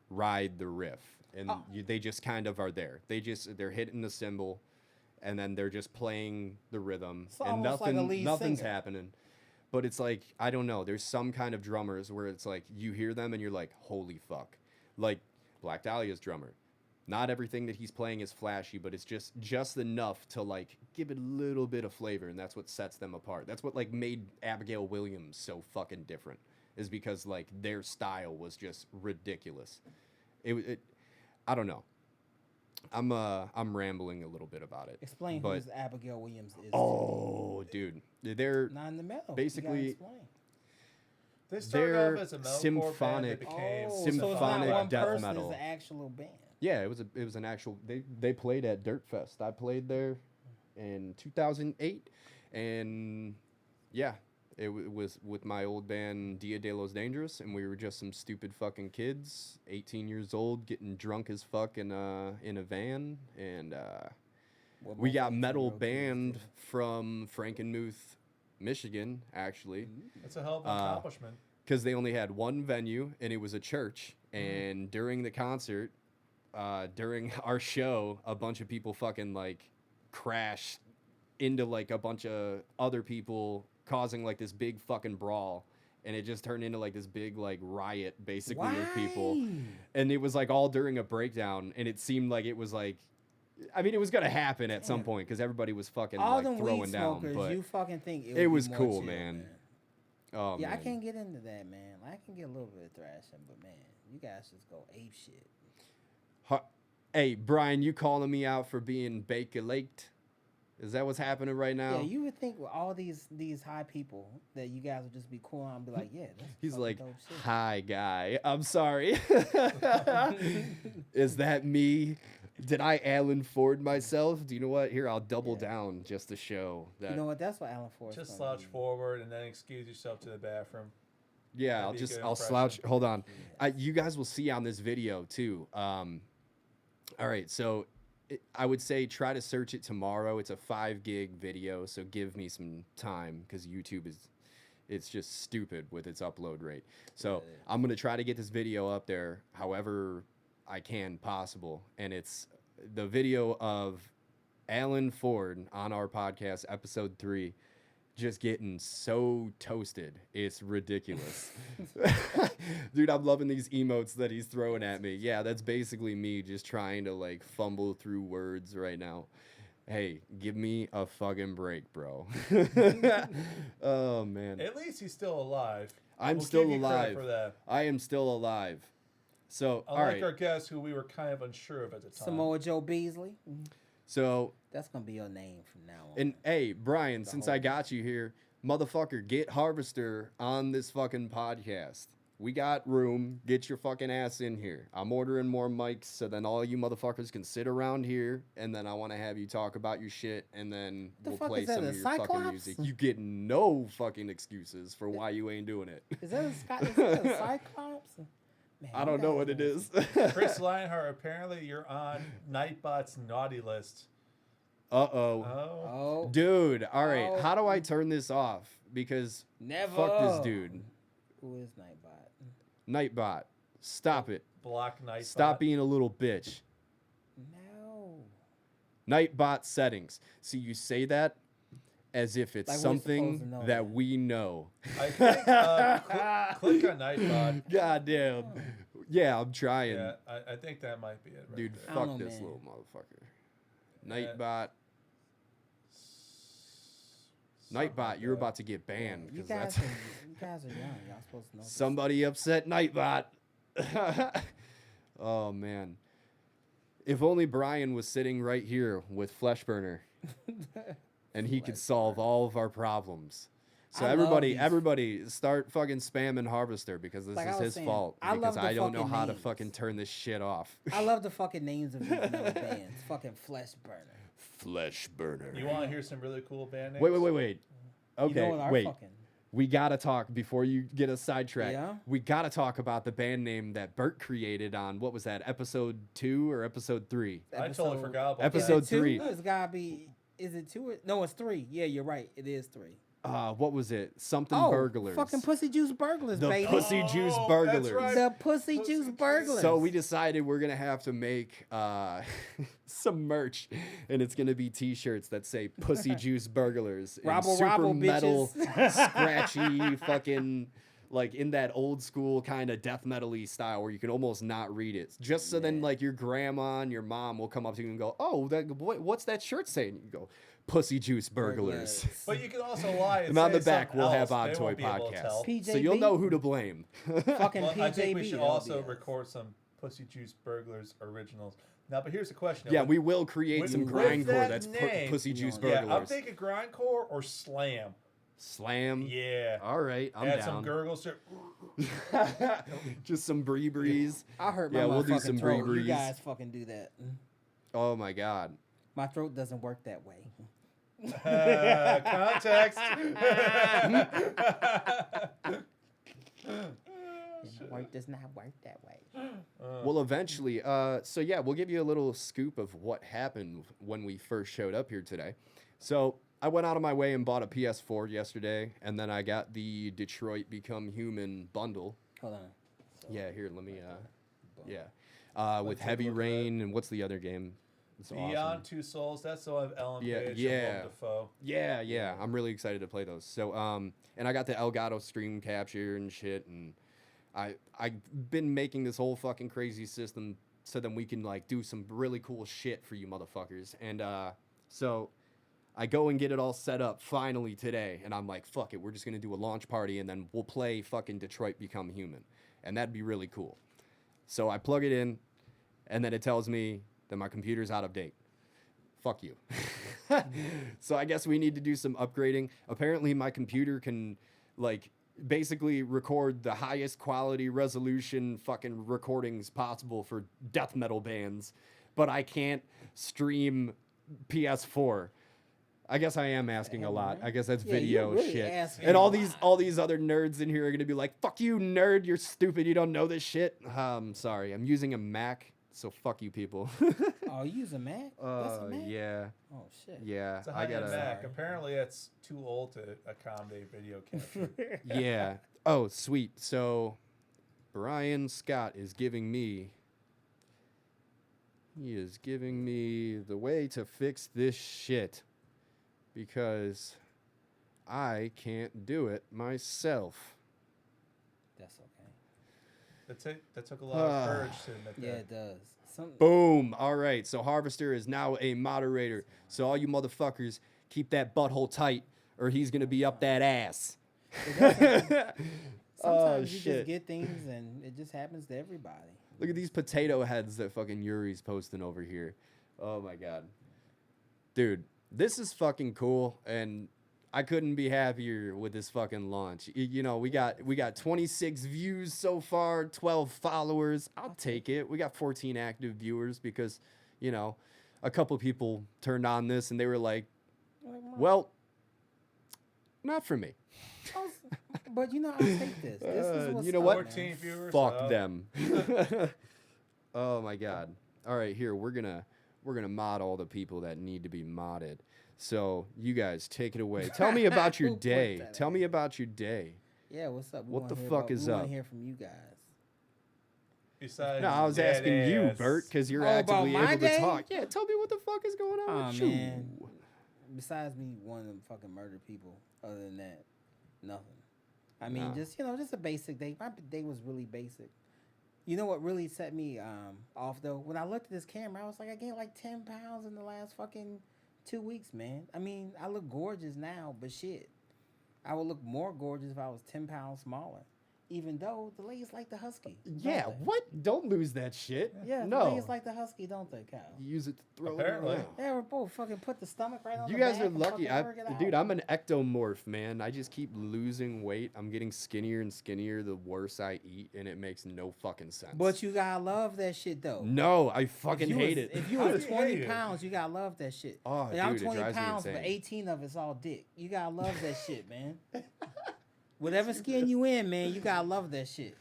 ride the riff, and they just kind of are there. They're hitting the cymbal, and then they're just playing the rhythm, It's and almost like a lead nothing's singer. happening. But it's like, I don't know. There's some kind of drummers where it's like you hear them and you're like, holy fuck. Like Black Dahlia's drummer. Not everything that he's playing is flashy, but it's just enough to like give it a little bit of flavor, and that's what sets them apart. That's what like made Abigail Williams so fucking different, is because like their style was just ridiculous. I don't know. I'm rambling a little bit about it. Explain but, who Abigail Williams is. Oh, dude, they're Not in the metal. basically- You gotta explain. They started They're off as a metalcore band symphonic- that became Oh, symphonic so it's not one death person, metal. It's an actual band. Yeah, it was an actual. They played at Dirt Fest. I played there in 2008, and yeah, it was with my old band Dia de los Dangerous, and we were just some stupid fucking kids, 18 years old, getting drunk as fuck in a van, and What we most got metal 18-year-old kids banned do. from Frankenmuth, Michigan, actually. That's a hell of an accomplishment. Because they only had one venue, and it was a church. And during the concert, during our show, a bunch of people fucking like crashed into like a bunch of other people, causing like this big fucking brawl. And it just turned into like this big like riot, basically, of people. Why? And it was like all during a breakdown, and it seemed like it was like, I mean, it was gonna happen at some Damn. point because everybody was fucking All like them throwing weed down. smokers, But you fucking think it would was be more cool, chill, man. Oh, Yeah, I man. can't get into that, man. I can get a little bit of thrashing, but man, you guys just go ape shit. Hey, Brian, you calling me out for being Baker Laked? Is that what's happening right now? Yeah, you would think with all these high people that you guys would just be cool and be like, yeah, that's He's fucking like, dope shit. hi, guy. I'm sorry. Is that me? Did I Alan Ford myself? Do you know what? Here, I'll double Yeah. down just to show that. You know what? That's what Alan Ford's Just gonna slouch be. forward and then excuse yourself to the bathroom. Yeah, That'd be a good I'll impression. slouch. Hold on. You guys will see on this video too. All right, so I would say try to search it tomorrow. It's a 5 gig video, so give me some time because YouTube it's just stupid with its upload rate. So I'm gonna try to get this video up there however I can possible, and it's the video of Alan Ford on our podcast, episode 3. Just getting so toasted. It's ridiculous. Dude, I'm loving these emotes that he's throwing at me. Yeah, that's basically me just trying to like fumble through words right now. Hey, give me a fucking break, bro. Oh, man. At least he's still alive. I'm We'll still give you credit alive. for that. I am still alive. So, all Unlike right. our guest, who we were kind of unsure of at the time. Samoa Joe Beasley. So, That's gonna be your name from now on. and hey, Brian, since I got you here, motherfucker, get Harvester on this fucking podcast. We got room. Get your fucking ass in here. I'm ordering more mics so then all you motherfuckers can sit around here, and then I want to have you talk about your shit, and then The we'll fuck play is that, some a of your fucking Cyclops? music. You get no fucking excuses for why you ain't doing it. Is that a Cyclops? Man, I you don't know guys what it are- is. Chris Lionheart, apparently you're on Nightbot's naughty list. Uh-oh. Oh. Oh, Dude, all right. Oh. How do I turn this off? Because never. fuck this dude. Who is Nightbot? Nightbot, stop it. Block Nightbot. Stop being a little bitch. No. Nightbot settings. See, you say that as if it's Like we're something supposed to know that that. we know. I think click on Nightbot. Goddamn. Yeah, I'm trying. Yeah, I think that might be it. Right Dude, there. I don't fuck know, this man. little motherfucker. Yeah. Nightbot. Something Nightbot, like you're that. about to get banned. You 'Cause guys, that's you guys are young. Y'all supposed to know. this. somebody upset Nightbot. Oh, man. If only Brian was sitting right here with Fleshburner and he could solve all of our problems. So I love these- everybody start fucking spamming Harvester because this Like I is was his saying, fault. I Because love the I don't know fucking how to names. fucking turn this shit off. I love the fucking names of these metal bands. Fucking Flesh Burner. Fleshburner. You want to hear some really cool band names? Wait. Okay, You know what our wait. fucking... We gotta talk before you get us sidetracked. Yeah? We gotta talk about the band name that Bert created on what was that, episode 2 or episode 3? I totally forgot about Episode Is it 2? 3. It's gotta be... Is it 2? No, it's 3. Yeah, you're right. It is 3. What was it? Something Oh, burglars. fucking Pussy Juice Burglars, The baby. Pussy Juice Oh, Burglars. that's right. The Pussy Pussy Juice Juice. Burglars. So we decided we're gonna have to make some merch, and it's gonna be T-shirts that say "Pussy Juice Burglars" in Robble, super robble, metal, bitches. scratchy, fucking like in that old school kind of death metal-y style where you can almost not read it. Just so then like your grandma and your mom will come up to you and go, "Oh, what's that shirt saying?" You go, "Pussy Juice Burglars." But you can also lie and And on say the back, something we'll have else. Odd They Toy won't be able to tell. Podcast. PJB. So you'll know who to blame. Fucking Well, I think we PJB. should also record some Pussy Juice Burglars originals. Now, but here's the question. Yeah, we will create with- some with grindcore that that's name- Pussy Juice Yeah, Yeah, Burglars. I'm thinking grindcore or slam. Slam. Yeah. All right, I'm Add down. some gurgles to Just some bree breeze. I hurt my Yeah, we'll do motherfucking some throat. Bree You Brees. guys fucking do that. Oh my god. My throat doesn't work that way. context. Work does not work that way. Well, eventually, so yeah, we'll give you a little scoop of what happened when we first showed up here today. So I went out of my way and bought a PS4 yesterday, and then I got the Detroit Become Human bundle. Hold on. Yeah, here, let me, with Let's take a Heavy look at Rain, and what's the other game? It's Beyond awesome. Two Souls. That's the one of Ellen Yeah, Page yeah. and Willem Dafoe. Yeah, I'm really excited to play those. So, and I got the Elgato stream capture and shit, and I've been making this whole fucking crazy system so then we can like do some really cool shit for you motherfuckers. And so I go and get it all set up finally today, and I'm like, fuck it, we're just gonna do a launch party, and then we'll play fucking Detroit Become Human, and that'd be really cool. So I plug it in, and then it tells me that my computer's out of date. Fuck you. So I guess we need to do some upgrading. Apparently my computer can like basically record the highest quality resolution fucking recordings possible for death metal bands, but I can't stream PS4. I guess I am asking a lot. I guess that's Yeah, you're video really shit. asking And a all lot. these other nerds in here are gonna be like, "Fuck you, nerd! You're stupid. You don't know this shit." Sorry, I'm using a Mac, so fuck you, people. Oh, you use a Mac? That's a Mac? Yeah, Oh, shit. yeah. It's a I high-end gotta. Mac. Sorry. Apparently, it's too old to accommodate video capture. Yeah. Oh, sweet. So, Brian Scott is giving me. He is giving me the way to fix this shit because I can't do it myself. That's okay. That took a lot of courage to admit Yeah, that. it does. Boom. All right. So Harvester is now a moderator. So all you motherfuckers, keep that butthole tight, or he's gonna be up that ass. Sometimes you shit. just get things and it just happens to everybody. Look at these potato heads that fucking Yuri's posting over here. Oh my god. Dude, this is fucking cool, and I couldn't be happier with this fucking launch. You know, we got 26 views so far, 12 followers. I'll take it. We got 14 active viewers because, you know, a couple people turned on this and they were like, well, not for me. But you know, I'll take this. This is what's you know up, what? man. 14 viewers. Fuck them. Oh my god. All right, here we're gonna mod all the people that need to be modded. So you guys take it away. Tell me about your Put day. that Tell me about your day. Yeah, what's up? We What wanna the hear fuck about- is we wanna up? hear from you guys. Besides No, I was dead asking you, ass. Bert, because you're Oh, about actively my able day? to talk. Yeah, tell me what the fuck is going on Oh with you. man. Besides me wanting to fucking murder people, other than that, nothing. I mean, Nah. just just a basic day. My day was really basic. You know what really set me off though? When I looked at this camera, I was like, I gained like 10 pounds in the last fucking 2 weeks, man. I mean, I look gorgeous now, but shit, I would look more gorgeous if I was 10 pounds smaller. Even though the ladies like the husky. don't Yeah, they? what? Don't lose that shit. Yeah, the no. ladies like the husky, don't they, Kyle? You use it to throw Apparently. it around. Yeah, we're both fucking put the stomach right on You the guys back are and lucky. fucking work it Dude, out. I'm an ectomorph, man. I just keep losing weight. I'm getting skinnier and skinnier the worse I eat, and it makes no fucking sense. But you gotta love that shit though. no, I If fucking you hate was- it. If you How was do you 20 hate it? pounds, you gotta love that shit. Oh, And I'm dude, it 20 drives me pounds, but insane. 18 of it's all dick. You gotta love that shit, man. Whatever skin you in, man, you gotta love that shit.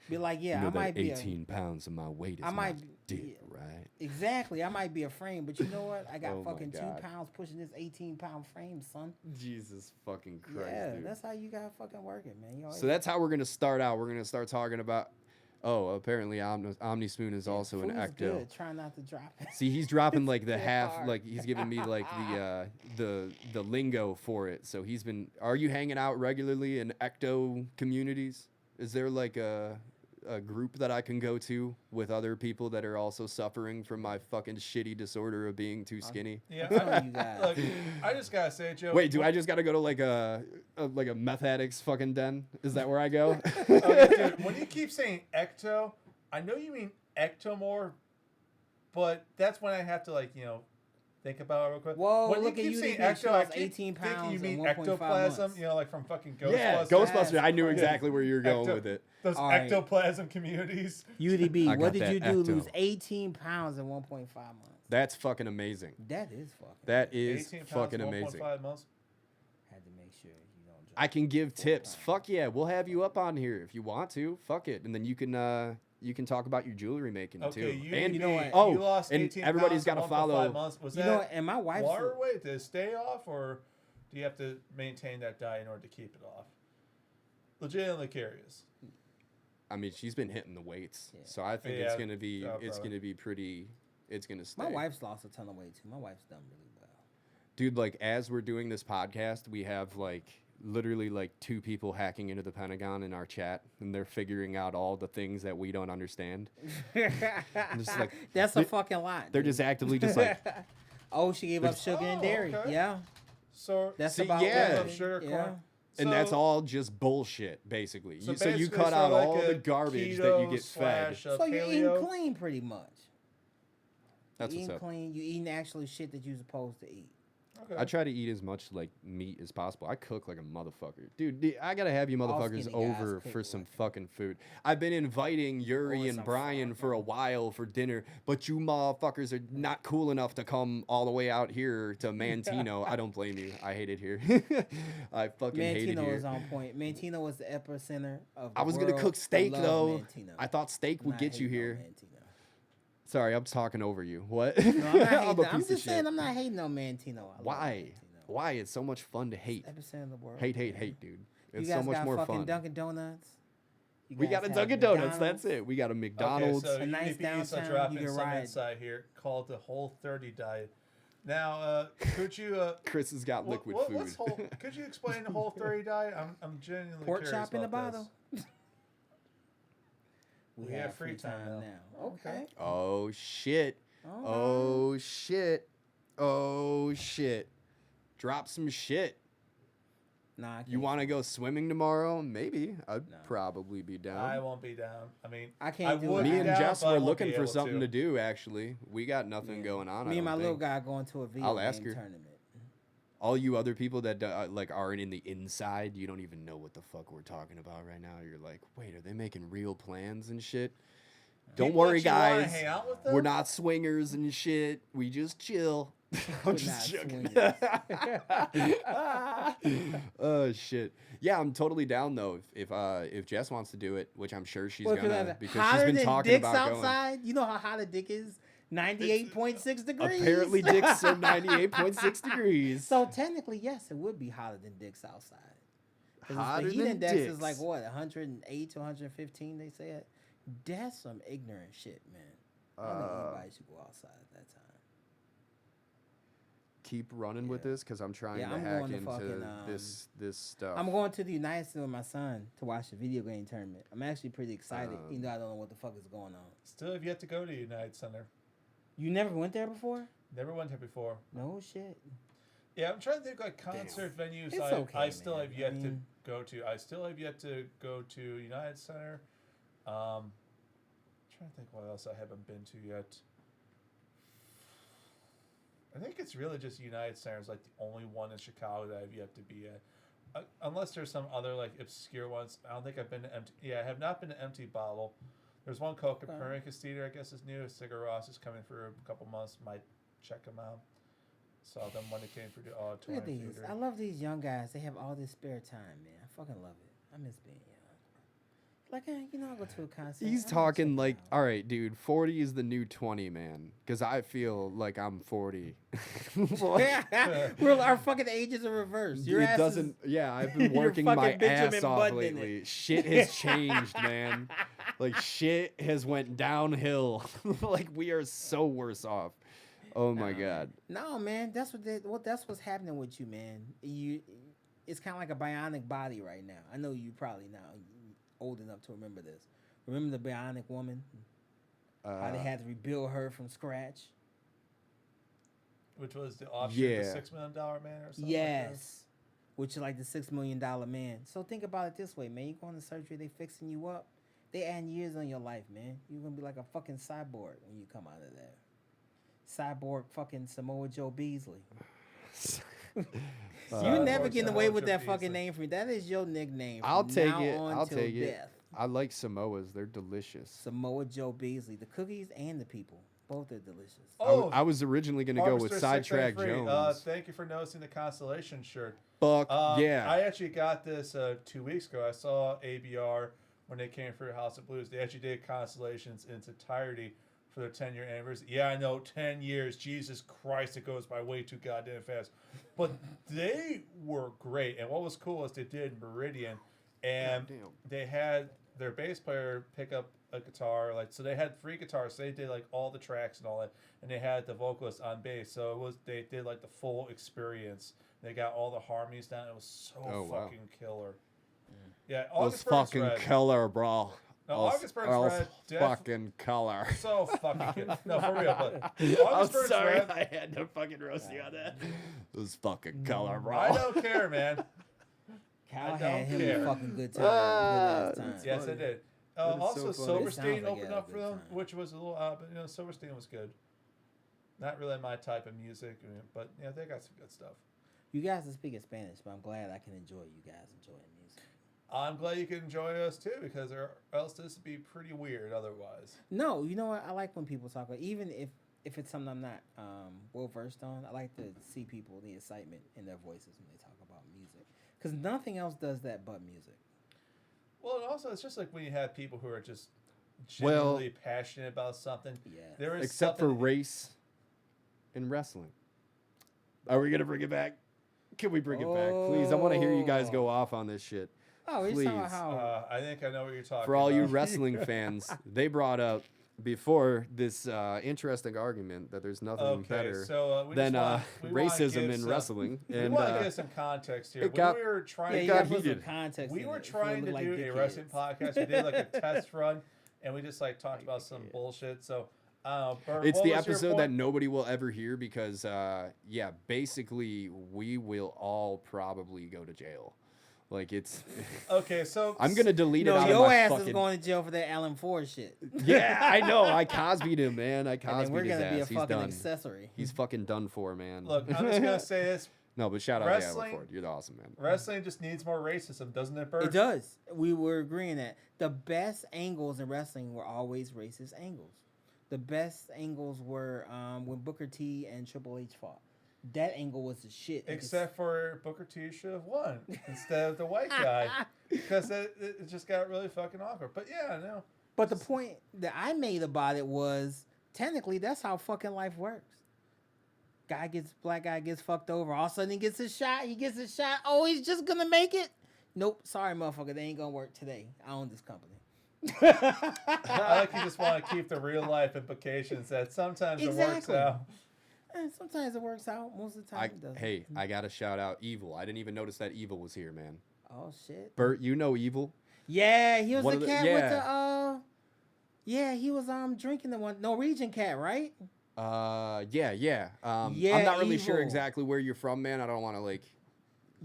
Be like, yeah, you know I might that be 18 pounds of my weight is I might my be- dick, right? exactly. I might be a frame, but you know what? I got Oh my fucking God. 2 pounds pushing this 18-pound frame, son. Jesus fucking Christ, Yeah, dude. that's how you gotta fucking work it, man. You always- So that's how we're gonna start out. We're gonna start talking about. Oh, apparently Omnispoon is also an Food is ecto. good. Try not to drop it. See, he's dropping like the It's half, hard. like he's giving me like the lingo for it. So he's been. Are you hanging out regularly in ecto communities? Is there like a group that I can go to with other people that are also suffering from my fucking shitty disorder of being too skinny? Yeah, I'm telling you guys. look, I just gotta say, Joe. Wait, do I just gotta go to like a meth addict's fucking den? Is that where I go? Okay, dude, when you keep saying ecto, I know you mean ectomorph, but that's when I have to think about it real quick. Whoa, when look at you keep UDB, saying she ecto, I lost keep 18 thinking you pounds mean in 1.5 ectoplasm, months. like from fucking Ghostbusters. Yeah, Ghostbusters. I knew Yeah. exactly where you were going Ecto- with it. Those All right. ectoplasm communities. UDB, I what got did that you do? ecto. Lose 18 pounds in 1.5 months. That's fucking amazing. That is fucking. That is 18 pounds, fucking amazing. 1.5 months. Had to make sure you don't. Drop I can give 4 tips. pounds. Fuck yeah, we'll have you up on here if you want to. Fuck it, and then you can talk about your jewelry making Okay, too. you, and you know what? Oh, you lost and 18 everybody's pounds in gotta 1.5 follow- months. Was You that know what? And my wife's. water weight to stay off, or do you have to maintain that diet in order to keep it off? Legitimately curious. I mean, she's been hitting the weights, Yeah. so I think Yeah, it's gonna be probably. pretty. It's gonna stay. My wife's lost a ton of weight too. My wife's done really well. Dude, like as we're doing this podcast, we have like literally like 2 people hacking into the Pentagon in our chat, and they're figuring out all the things that we don't understand. just like- That's a they- fucking lot. They're dude. just actively just like, Oh, she gave up sugar and Oh, dairy. okay. Yeah, So that's See, about yeah. it. Sugar, Yeah. corn. and that's So- all just bullshit, basically. So So you basically cut sort out of like all a the garbage that you keto get fed. slash, So you're eating paleo. clean pretty much. That's You what's eating up. clean. You eating actually shit that you're supposed to eat. Okay. I try to eat as much like meat as possible. I cook like a motherfucker, dude. I gotta have you All motherfuckers skinny guys over cook for like some it. fucking food. I've been inviting Yuri Or and some Brian fuck, for a while for dinner, but you motherfuckers are not cool enough to come all the way out here to Mantino. I don't blame you. I hate it here. I fucking hate it Mantino here. is on point. Mantino was the epicenter of. The I was gonna world. cook steak Love though. Mantino. I thought steak would Not get you hating on here. Mantino. Sorry, I'm talking over you. What? No, I'm not I'm hating. a I'm piece of just saying shit. I'm not hating on Mantino. I love Why? Mantino. Why? It's so much fun to hate. Epicenter of the world. Hate, man. dude. You It's guys so much got more fucking fun. Dunkin' Donuts. You We guys got a have Dunkin' Donuts. McDonald's. That's it. We got a Okay, McDonald's. so A nice UDPs are downtown, dropping you can some ride. insight here called the Whole 30 diet. Now, could you? Chris has got liquid food. What's could you explain the Whole 30 diet? I'm genuinely Pork curious chop in a about bottle. this. We have free time now. Okay. Oh shit. All right. Oh shit. Oh shit. Drop some shit. Nah, I can't You want to go swimming tomorrow? Maybe. I'd No. probably be down. I won't be down. I mean, I can't do would it. Me be and down, Jess but I were won't looking be for able something to do. Actually, we got nothing Yeah. going on. Me I and my don't little think. guy going to a video I'll ask game her. tournament. all you other people that like aren't in the inside, you don't even know what the fuck we're talking about right now. You're like, wait, are they making real plans and shit? Don't People worry, that you wanna guys. hang out with We're them? not swingers and shit. We just chill. I'm We're just not joking. swingers. Oh shit. Yeah, I'm totally down though. If Jess wants to do it, which I'm sure she's gonna, because she's hotter been than talking dicks about outside. You know how hot a dick is? 98.6 degrees. going. Apparently, dicks are 98.6 degrees. So technically, yes, it would be hotter than dicks outside. 'Cause Hotter the heat than index dicks. is like what, 108 to 115. They say it. That's some ignorant shit, man. I don't think anybody should go outside at that time. Keep running with Yeah. this because I'm trying Yeah, to I'm hack going to into fucking, this stuff. I'm going to the United States with my son to watch the video game tournament. I'm actually pretty excited, even though I don't know what the fuck is going on. Still have yet to go to United Center. You never went there before? Never went here before. No shit. Yeah, I'm trying to think like concert venues. It's I okay, still man. have yet I to mean- go to. I still have yet to go to United Center. I'm trying to think what else I haven't been to yet. I think it's really just United Center is like the only one in Chicago that I've yet to be at. Unless there's some other like obscure ones. I don't think I've been to Empty. Yeah, I have not been to Empty Bottle. There's one called Copernicus Theater, I guess is new. Sigur Rós is coming for a couple months. Might check them out. Saw them when they came for the Look Auditorium at these. Theater. I love these young guys. They have all this spare time, man. I fucking love it. I miss being young. Like, I'll go to a concert. He's I'll talking check it like, out. all right, dude, 40 is the new 20, man. Because I feel like I'm 40. Well, our fucking ages are reversed. Your It ass doesn't. Yeah, I've been You're working my fucking Benjamin ass off Button in lately. it. Shit has changed, man. Like shit has went downhill. Like we are so worse off. Oh my god. No, man, that's what's happening with you, man. It's kind of like a bionic body right now. I know you probably now old enough to remember this. Remember the Bionic Woman? How they had to rebuild her from scratch? Which was the offshoot Yeah. of the $6 Million Man or something? Yes. Which is like the $6 million man. So think about it this way, man. You go into surgery, they fixing you up. They adding years on your life, man. You're going to be like a fucking cyborg when you come out of there. Cyborg fucking Samoa Joe Beasley. You're never Cyborg getting away Samoa with Joe that fucking Beasley. name for me. That is your nickname. I'll from take now it. on I'll till take it. death. I like Samoas. They're delicious. Samoa Joe Beasley. The cookies and the people. Both are delicious. Oh, I was originally going to go with Harvester Sidetrack 693, Jones. thank you for noticing the Constellation shirt. Fuck yeah. I actually got this 2 weeks ago. I saw ABR when they came for House of Blues. They actually did Constellations in its entirety for their 10-year anniversary. Yeah, I know, 10 years. Jesus Christ, it goes by way too goddamn fast. But they were great. And what was cool is they did Meridian, and Goddamn. they had their bass player pick up a guitar. So they had 3 guitars. So they did like all the tracks and all that, and they had the vocalist on bass. So they did like the full experience. They got all the harmonies down. It was so Oh, wow. fucking killer. Yeah, Those August Burns fucking Red. killer, bro. No, Those- August Burns those Red def- fucking color. So fucking good. No, for real. But I'm August Burns sorry, Red. I had to fucking roast you on that. Those fucking color, bro. I don't care, man. Kyle I had don't him care. a fucking good time. Ah, good ass time. Yes, I funny. did. That is Also, so funny. It sounds Silverstein like opened you had up a for good them, time. which was a little odd, but Silverstein was good. Not really my type of music, but yeah, they got some good stuff. You guys are speaking Spanish, but I'm glad I can enjoy you guys enjoying music. I'm glad you can join us too, because or else this would be pretty weird otherwise. No, you know what? I like when people talk about, even if it's something I'm not well versed on, I like to see people, the excitement in their voices when they talk about music. Because nothing else does that but music. Well, and also it's just like when you have people who are just Well- genuinely passionate about something. Yeah. There is Except for something- race and wrestling. Are we going to bring it back? Can we bring it back? Please, I want to hear you guys go off on this shit. Oh, he's talking about Please. how. I think I know what you're talking about. For all you wrestling fans, they brought up before this interesting argument that there's nothing better we than just want- we wanna racism give in some- wrestling. We And want to give some context here. it When got- we were trying Yeah, to you got got to put some heated. context we in were it before we trying to look like do a dickheads. wrestling podcast. We did like a test run, and we just like talked about some bullshit. So, Bert, it's what the was your episode that point? nobody will ever hear because, yeah, basically we will all probably go to jail. Like it's, Okay, so I'm gonna delete it No, out your of my ass fucking. is going to jail for that Alan Ford shit. Yeah, I know. I Cosby'd him, man. I And then Cosby'd we're his going to be a ass. He's fucking done. accessory. He's fucking done for, man. Look, I'm just gonna say this. No, but shout out to Adam Wrestling- Ford. You're the awesome man. Wrestling just needs more racism, doesn't it, Bert? It does. We were agreeing that the best angles in wrestling were always racist angles. The best angles were when Booker T and Triple H fought. That angle was the shit. Except for Booker T should have won instead of the white guy. Because it just got really fucking awkward. But yeah, no. But the point that I made about it was technically that's how fucking life works. Black guy gets fucked over. All of a sudden he gets a shot. Oh, he's just gonna make it. Nope. Sorry, motherfucker. They ain't gonna work today. I own this company. I like you just want to keep the real life implications that sometimes it works Exactly. out. Sometimes it works out. Most of the time it doesn't. Hey, I gotta shout out Evil. I didn't even notice that Evil was here, man. Oh shit. Bert, you know Evil? Yeah, he was One the of the- cat with yeah. the Yeah, he was drinking the one Norwegian cat, right? Yeah. Yeah, I'm not really sure Evil. exactly where you're from, man. I don't want to like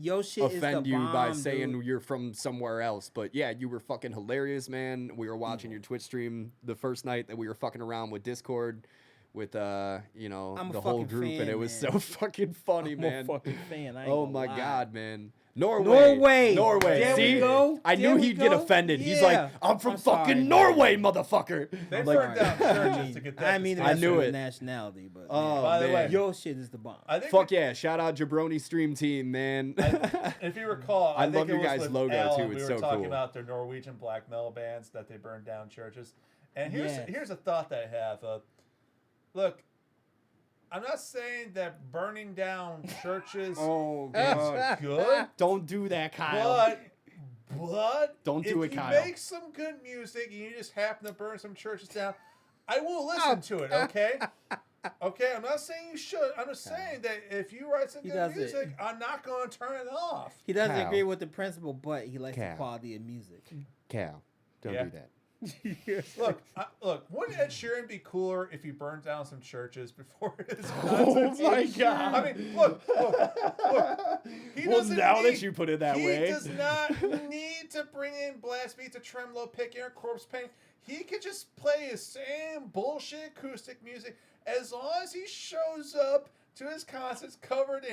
Yo shit offend is the you bomb, by saying dude. you're from somewhere else, but yeah, you were fucking hilarious, man. We were watching your Twitch stream the first night that we were fucking around with Discord with you know, I'm a the whole fucking group, and fan, it was man. so fucking funny, I'm man. a fucking fan. I ain't Oh gonna my lie. god, man. Norway. There See, we go. I There knew we he'd get go. offended. He's Yeah. like, I'm from I'm sorry, fucking man. Norway, motherfucker. They I'm like, burned down churches to get that. I mean, I knew the it. nationality, but Oh, yeah. By the man. way, Yo shit is the bomb. I think Fuck yeah! Shout out Jabroni Stream Team, man. if you recall, I I think love it your was guys' with logo, Alan, too. We It's were so talking cool. about their Norwegian black metal bands that they burned down churches. And Yes. here's a thought that I have. Look, I'm not saying that burning down churches Oh is good, Don't do that, Kyle. but Don't do if it, you Kyle. make some good music and you just happen to burn some churches down, I will listen to it. Okay. Okay, I'm not saying you should. I'm just saying that if you write some He good does it. music, I'm not going to turn it off. He doesn't Cal. agree with the principle, but he likes the Cal. quality of music. Cal, don't Yeah. do that. Look, wouldn't Ed Sheeran be cooler if he burned down some churches before his Oh concert? my god! I mean, look. He Well, doesn't now that need- you put it that he way. does not need to bring in blast beats, a tremolo, pick air, corpse paint. He could just play his same bullshit acoustic music as long as he shows up to his concerts covered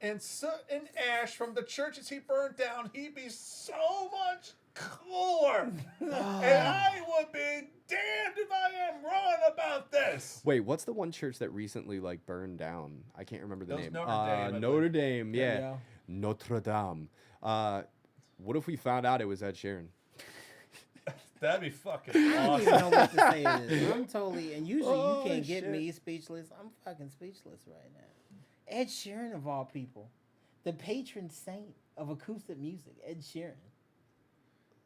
in soot and ash from the churches he burned down. He'd be so much cooler, and I would be damned if I am wrong about this. Wait, what's the one church that recently like burned down? I can't remember the That was name. Notre Dame, I Notre believe. Dame, yeah. Yeah. Notre Dame. What if we found out it was Ed Sheeran? That'd be fucking I don't awesome. even know what to say to this. I'm totally, and usually Oh, you can't get shit. me speechless. I'm fucking speechless right now. Ed Sheeran of all people, the patron saint of acoustic music, Ed Sheeran.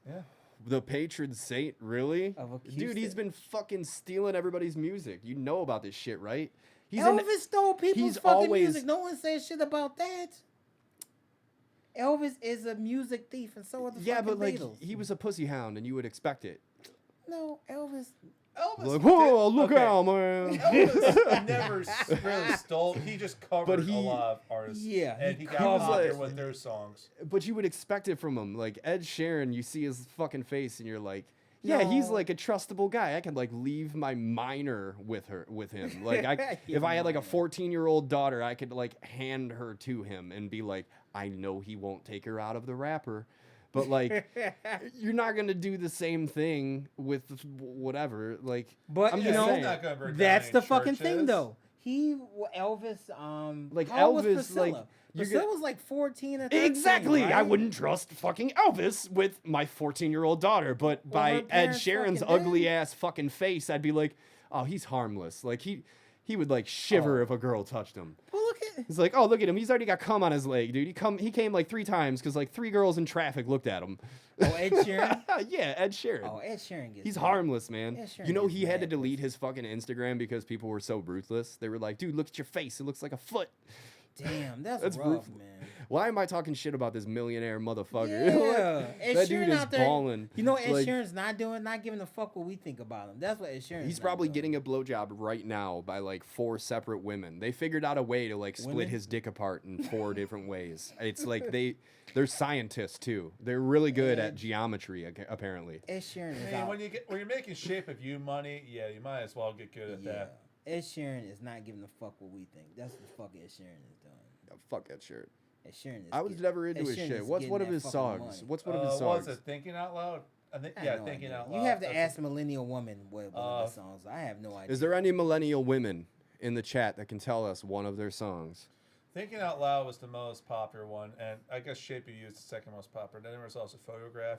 Yeah. The patron saint, really? Of Dude, he's acoustic. been fucking stealing everybody's music. You know about this shit, right? Elvis stole people's he's fucking always- music. No one says shit about that. Elvis is a music thief, and so are the Yeah, fucking but like Beatles. he was a pussy hound, and you would expect it. No, Elvis. Elvis. Like, whoa, did- look okay. out, man. Elvis never really stole. He just covered he- a lot of artists. Yeah, and he he got covered- popular with their songs. But you would expect it from him. Like Ed Sheeran, you see his fucking face, and you're like, yeah, he's No. like a trustable guy. I can like leave my minor with him. Like Your if I had like a minor. 14-year-old daughter, I could like hand her to him and be like, I know he won't take her out of the wrapper. But like, you're not gonna do the same thing with whatever. Like, But I'm you just know, saying. not gonna burn down that's any the fucking thing, churches. though. Elvis, Like, how old was Elvis, Priscilla? like, you're Priscilla gonna- was like 14 or 13, Exactly. I right? wouldn't trust fucking Elvis with my 14-year-old daughter, but Or by her Ed parents Sheeran's fucking ugly dead. ass fucking face, I'd be like, oh, he's harmless. Like he would like shiver Oh. if a girl touched him. Well, look at He's like, oh, look at him. He's already got cum on his leg, dude. He came like 3 times because like 3 girls in traffic looked at him. Ed Sheeran. Yeah, Ed Sheeran. Oh, Ed Sheeran gets He's mad. harmless, man. Ed Sheeran You know gets he had to mad delete his fucking Instagram because people were so ruthless. They were like, dude, look at your face. It looks like a foot. Damn, that's That's rough, brutal. man. Why am I talking shit about this millionaire motherfucker? Yeah, Ed that Sheeran dude is out there. balling. You know what Ed Like, Sheeran's not doing? Not giving a fuck what we think about him. That's what Ed Sheeran. He's probably getting a blowjob right now by like 4 separate women. They figured out a way to like split Women? his dick apart in 4 different ways. It's like they're scientists too. They're really good at geometry apparently. Ed Sheeran is I mean, out. when you're making shape of you money, yeah, you might as well get good at Yeah. that. Ed Sheeran is not giving a fuck what we think. That's what the fuck Ed Sheeran is doing. Fuck that shirt. Ed Sheeran is I was get- never into Ed his Sheeran shit. is What's getting one of that his fucking songs? money. What's one of his What was songs? it? Thinking Out Loud? I think, I have yeah, no Thinking idea. Out You Loud. have to That's ask a millennial woman what one of the songs. I have no idea. Is there any millennial women in the chat that can tell us one of their songs? Thinking Out Loud was the most popular one, and I guess Shape of You is the second most popular. Then there was also Photograph.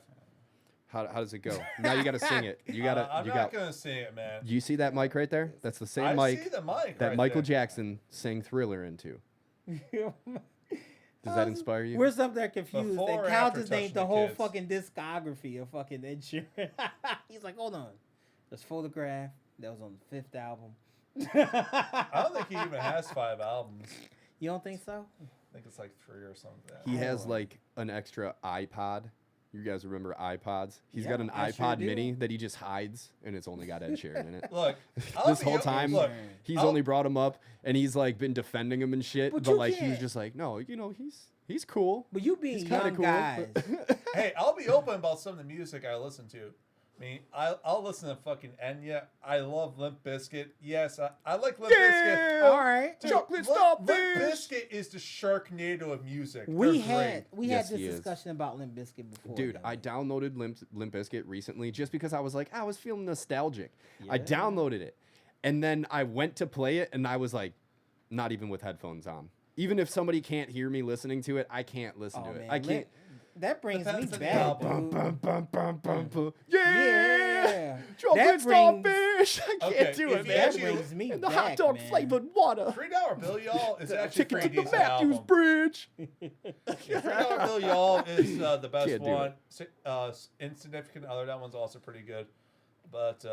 How does it go? Now you got to sing it. You got to. I'm you not got. going to sing it, man. You see that mic right there? That's the same I mic see the mic that right Michael there. Jackson sang Thriller into. Does that inspire you? We're something there confused. Before And or Cal after just named Touching the the whole Kids? fucking discography of fucking Ed Sheeran. He's like, hold on. There's Photograph. That was on the 5th album. I don't think he even has 5 albums. You don't think so? I think it's like 3 or something. He has Oh. like an extra iPod. You guys remember iPods? He's Yeah, got an I sure iPod do. Mini that he just hides, and it's only got Ed Sheeran in it. Look, I'll This be whole o- time, Look, he's I'll- only brought him up, and he's like been defending him and shit. But But you like he was can't- just like, no, he's cool. But you being He's kind young of cool. guys. hey, I'll be open about some of the music I listen to. I mean, I'll listen to fucking Enya. I love Limp Bizkit. Yes, I like Limp Bizkit. All right. Dude, Chocolate Limp Starfish. Bizkit is the Sharknado of music. We They're had great. this he is. discussion about Limp Bizkit before. Dude, though. I downloaded Limp Bizkit recently just because I was like, I was feeling nostalgic. I Yeah. downloaded it, and then I went to play it, and I was like, not even with headphones on. Even if somebody can't hear me listening to it, I can't listen Oh, to it. man. I can't. That brings me Depends on the back. album. dude. Yeah! Yeah. Chocolate That brings- Starfish! I can't Okay, do if it, you man. That actually- brings me And the back, hot dog man. flavored water. $3 Bill Y'all is actually a Ticket to pretty the decent Matthews album. Bridge. $3 Bill Y'all is the best Can't do one. Insignificant Other, that one's also pretty good. But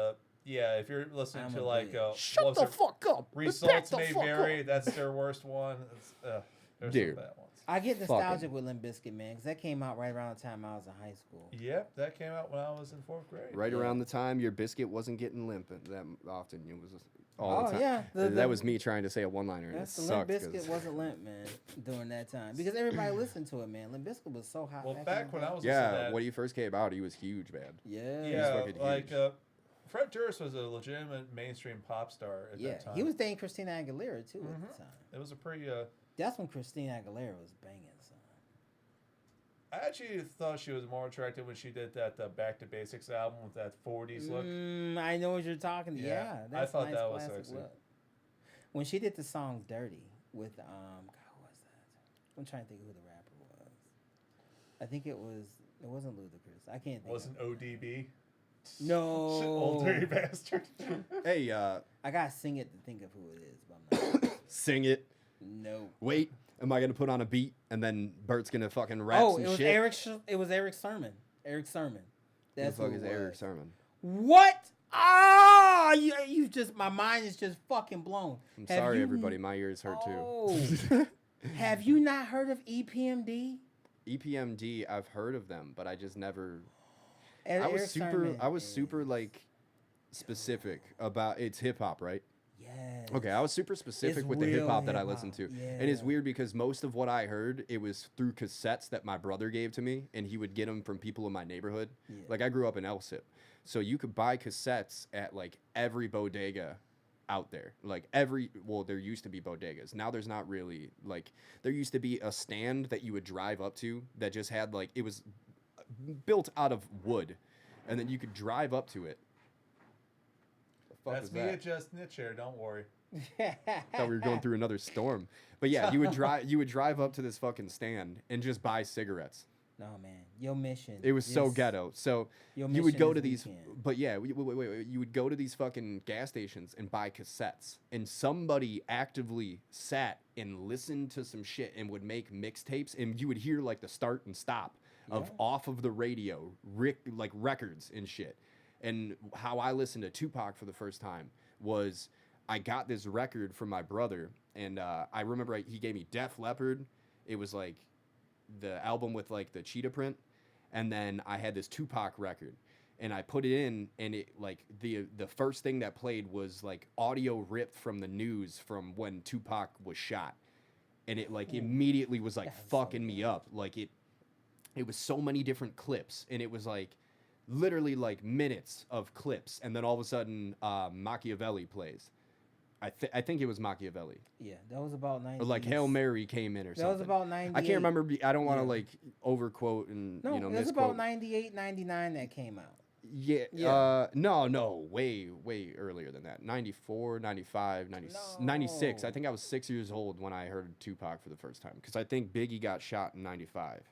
yeah, if you're listening I'm to a like big- Shut what the was it? fuck up. Back Results the May fuck Vary, up. that's their worst one. There's Dude. some bad ones. I get Fucking- nostalgic with Limp Bizkit, man, because that came out right around the time I was in high school. Yep, that came out when I was in 4th grade. Right Yeah. around the time your biscuit wasn't getting limp that often. It was all Oh, the time. yeah, the- That was me trying to say a one-liner, and it That's the Limp sucked. 'cause- Bizkit wasn't Limp, man, during that time. Because everybody listened to it, man. Limp Bizkit was so hot. Well, in back the when I day. was listening to Yeah, that, when he first came out, he was huge, man. Yeah. yeah, fucking like huge. Fred Durst was a legitimate mainstream pop star at Yeah. that time. He was dating Christina Aguilera, too, at Mhm. the time. It was a pretty. That's when Christina Aguilera was banging, son. I actually thought she was more attractive when she did that Back to Basics album with that 40s look. I know what you're talking. Yeah, Yeah, I that's thought nice that was classic sexy. look. When she did the song "Dirty" with God, who was that? I'm trying to think who the rapper was. I think it wasn't Ludacris. I can't think. Wasn't ODB? No. Old dirty bastard. Hey, I gotta sing it to think of who it is, but I'm not. sing it. No. Wait, am I gonna put on a beat and then Bert's gonna fucking rap Oh, some it was shit? It was Eric Sermon. Eric Sermon. Who That's the fuck who is it Eric was. Sermon? What? Ah, you just my mind is just fucking blown. I'm Have sorry, you- everybody. My ears hurt Oh. too. Have you not heard of EPMD? EPMD, I've heard of them, but I just never. Eric I was Sermon super is- like specific about it's hip hop, right? Yes. Okay, I was super specific It's with the hip real hop that I listened to. hip-hop, And it's yeah. weird because most of what I heard, it was through cassettes that my brother gave to me, and he would get them from people in my neighborhood. Yeah. Like, I grew up in Elsip. So you could buy cassettes at, like, every bodega out there. Like, well, there used to be bodegas. Now there's not really. Like, there used to be a stand that you would drive up to that just had, like, it was built out of wood. And then you could drive up to it. The fuck That's was me that? adjusting it, chair. Don't worry. Thought we were going through another storm. But yeah, you would drive up to this fucking stand and just buy cigarettes. No man, your mission. It was so is- ghetto. So Your you would mission go is to these weekend. but yeah, wait, you would go to these fucking gas stations and buy cassettes. And somebody actively sat and listened to some shit and would make mixtapes, and you would hear like the start and stop of Yeah. off of the radio, like records and shit. And how I listened to Tupac for the first time was I got this record from my brother, and I remember he gave me Def Leppard. It was like the album with like the cheetah print, and then I had this Tupac record, and I put it in, and it like the first thing that played was like audio ripped from the news from when Tupac was shot, and it like immediately was like That's so fucking me up. Like it was so many different clips, and it was like literally like minutes of clips, and then all of a sudden Machiavelli plays. I think it was Machiavelli. Yeah, that was about 90. Or like Hail Mary came in or something. That was about 98. I can't remember. I don't want to Yeah. like overquote and No, you know it was misquote. about 98, 99 that came out. Yeah. Yeah. No, way earlier than that. 94, 95, 96. I No. think I was 6 years old when I heard Tupac for the first time because I think Biggie got shot in 95.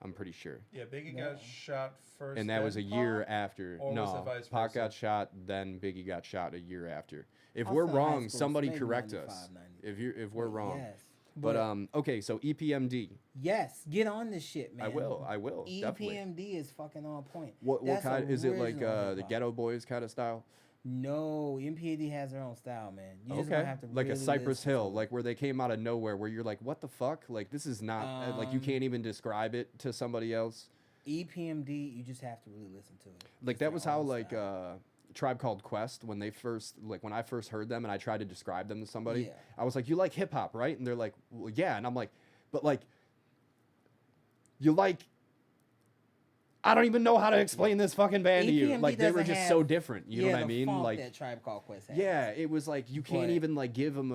I'm pretty sure. Yeah, Biggie No. got shot first. And that was a then year Pac? after. Or was No, it vice Pac versa? got shot, then Biggie got shot a year after. If I we're was in high wrong, school, somebody maybe correct 95, us. 90. If we're wrong. Yes. But okay, so EPMD. Yes, get on this shit, man. I will. Definitely. EPMD is fucking on point. What That's kind is it like original the hip-hop. Ghetto Boys kind of style? No, MPAD has their own style, man. You just Okay. gonna have to Like a really Cypress listen to Hill, it. like where they came out of nowhere where you're like, what the fuck? Like this is not like you can't even describe it to somebody else. EPMD, you just have to really listen to it. Like It's that their was how own like style. Tribe Called Quest when when I first heard them and I tried to describe them to somebody, Yeah. I was like, you like hip hop, right? And they're like, well, yeah. And I'm like, but like, you like, I don't even know how to explain this fucking band to you. EPMD Like they were doesn't just so have- different. You know what I the mean? funk Like, that Tribe Called Quest has. yeah, it was like you can't But- even like give them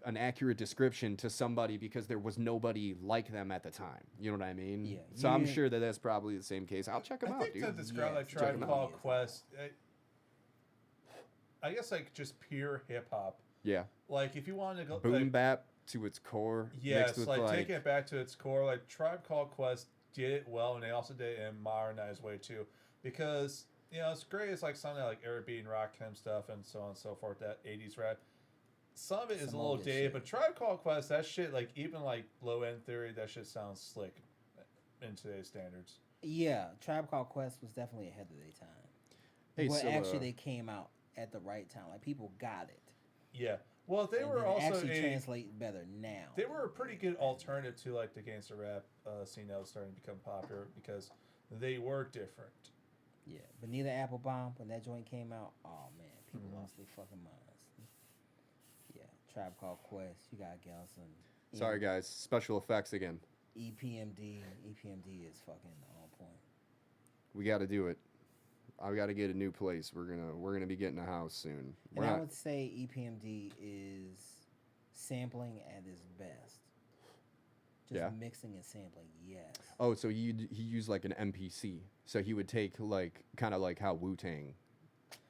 an accurate description to somebody because there was nobody like them at the time. You know what I mean? Yeah, So I'm you- sure that that's probably the same case. I'll check them I out, think dude. to describe like Yes, Tribe check 'em Called out. Quest, I guess like just pure hip hop. Yeah, Like if you wanted to go boom like, bap to its core. yes, mixed with like taking it back to its core, like Tribe Called Quest did it well, and they also did it in a modernized way too. Because it's great. It's like something like Airbnb and Rakim stuff and so on and so forth. That '80s rap. Some of it is Some a little old dated, shit. but Tribe Called Quest, that shit, like even like Low End Theory, that shit sounds slick in today's standards. Yeah, Tribe Called Quest was definitely ahead of their time. Hey, but so, actually, they came out at the right time. Like people got it. Yeah. Well, they And were then it also actually translate better now. they were a pretty good alternative to like the gangster rap scene that was starting to become popular because they were different. Yeah, Bonita Applebomb, when that joint came out, oh man, people Mm-hmm. lost their fucking minds. Yeah, Tribe Called Quest, you gotta get on some. Sorry, guys. Special effects again. EPMD is fucking on point. We got to do it. I got to get a new place. We're gonna be getting a house soon. We're And I not- would say EPMD is sampling at its best. Just Yeah. mixing and sampling, yes. Oh, so he used like an MPC. So he would take like kind of like how Wu-Tang,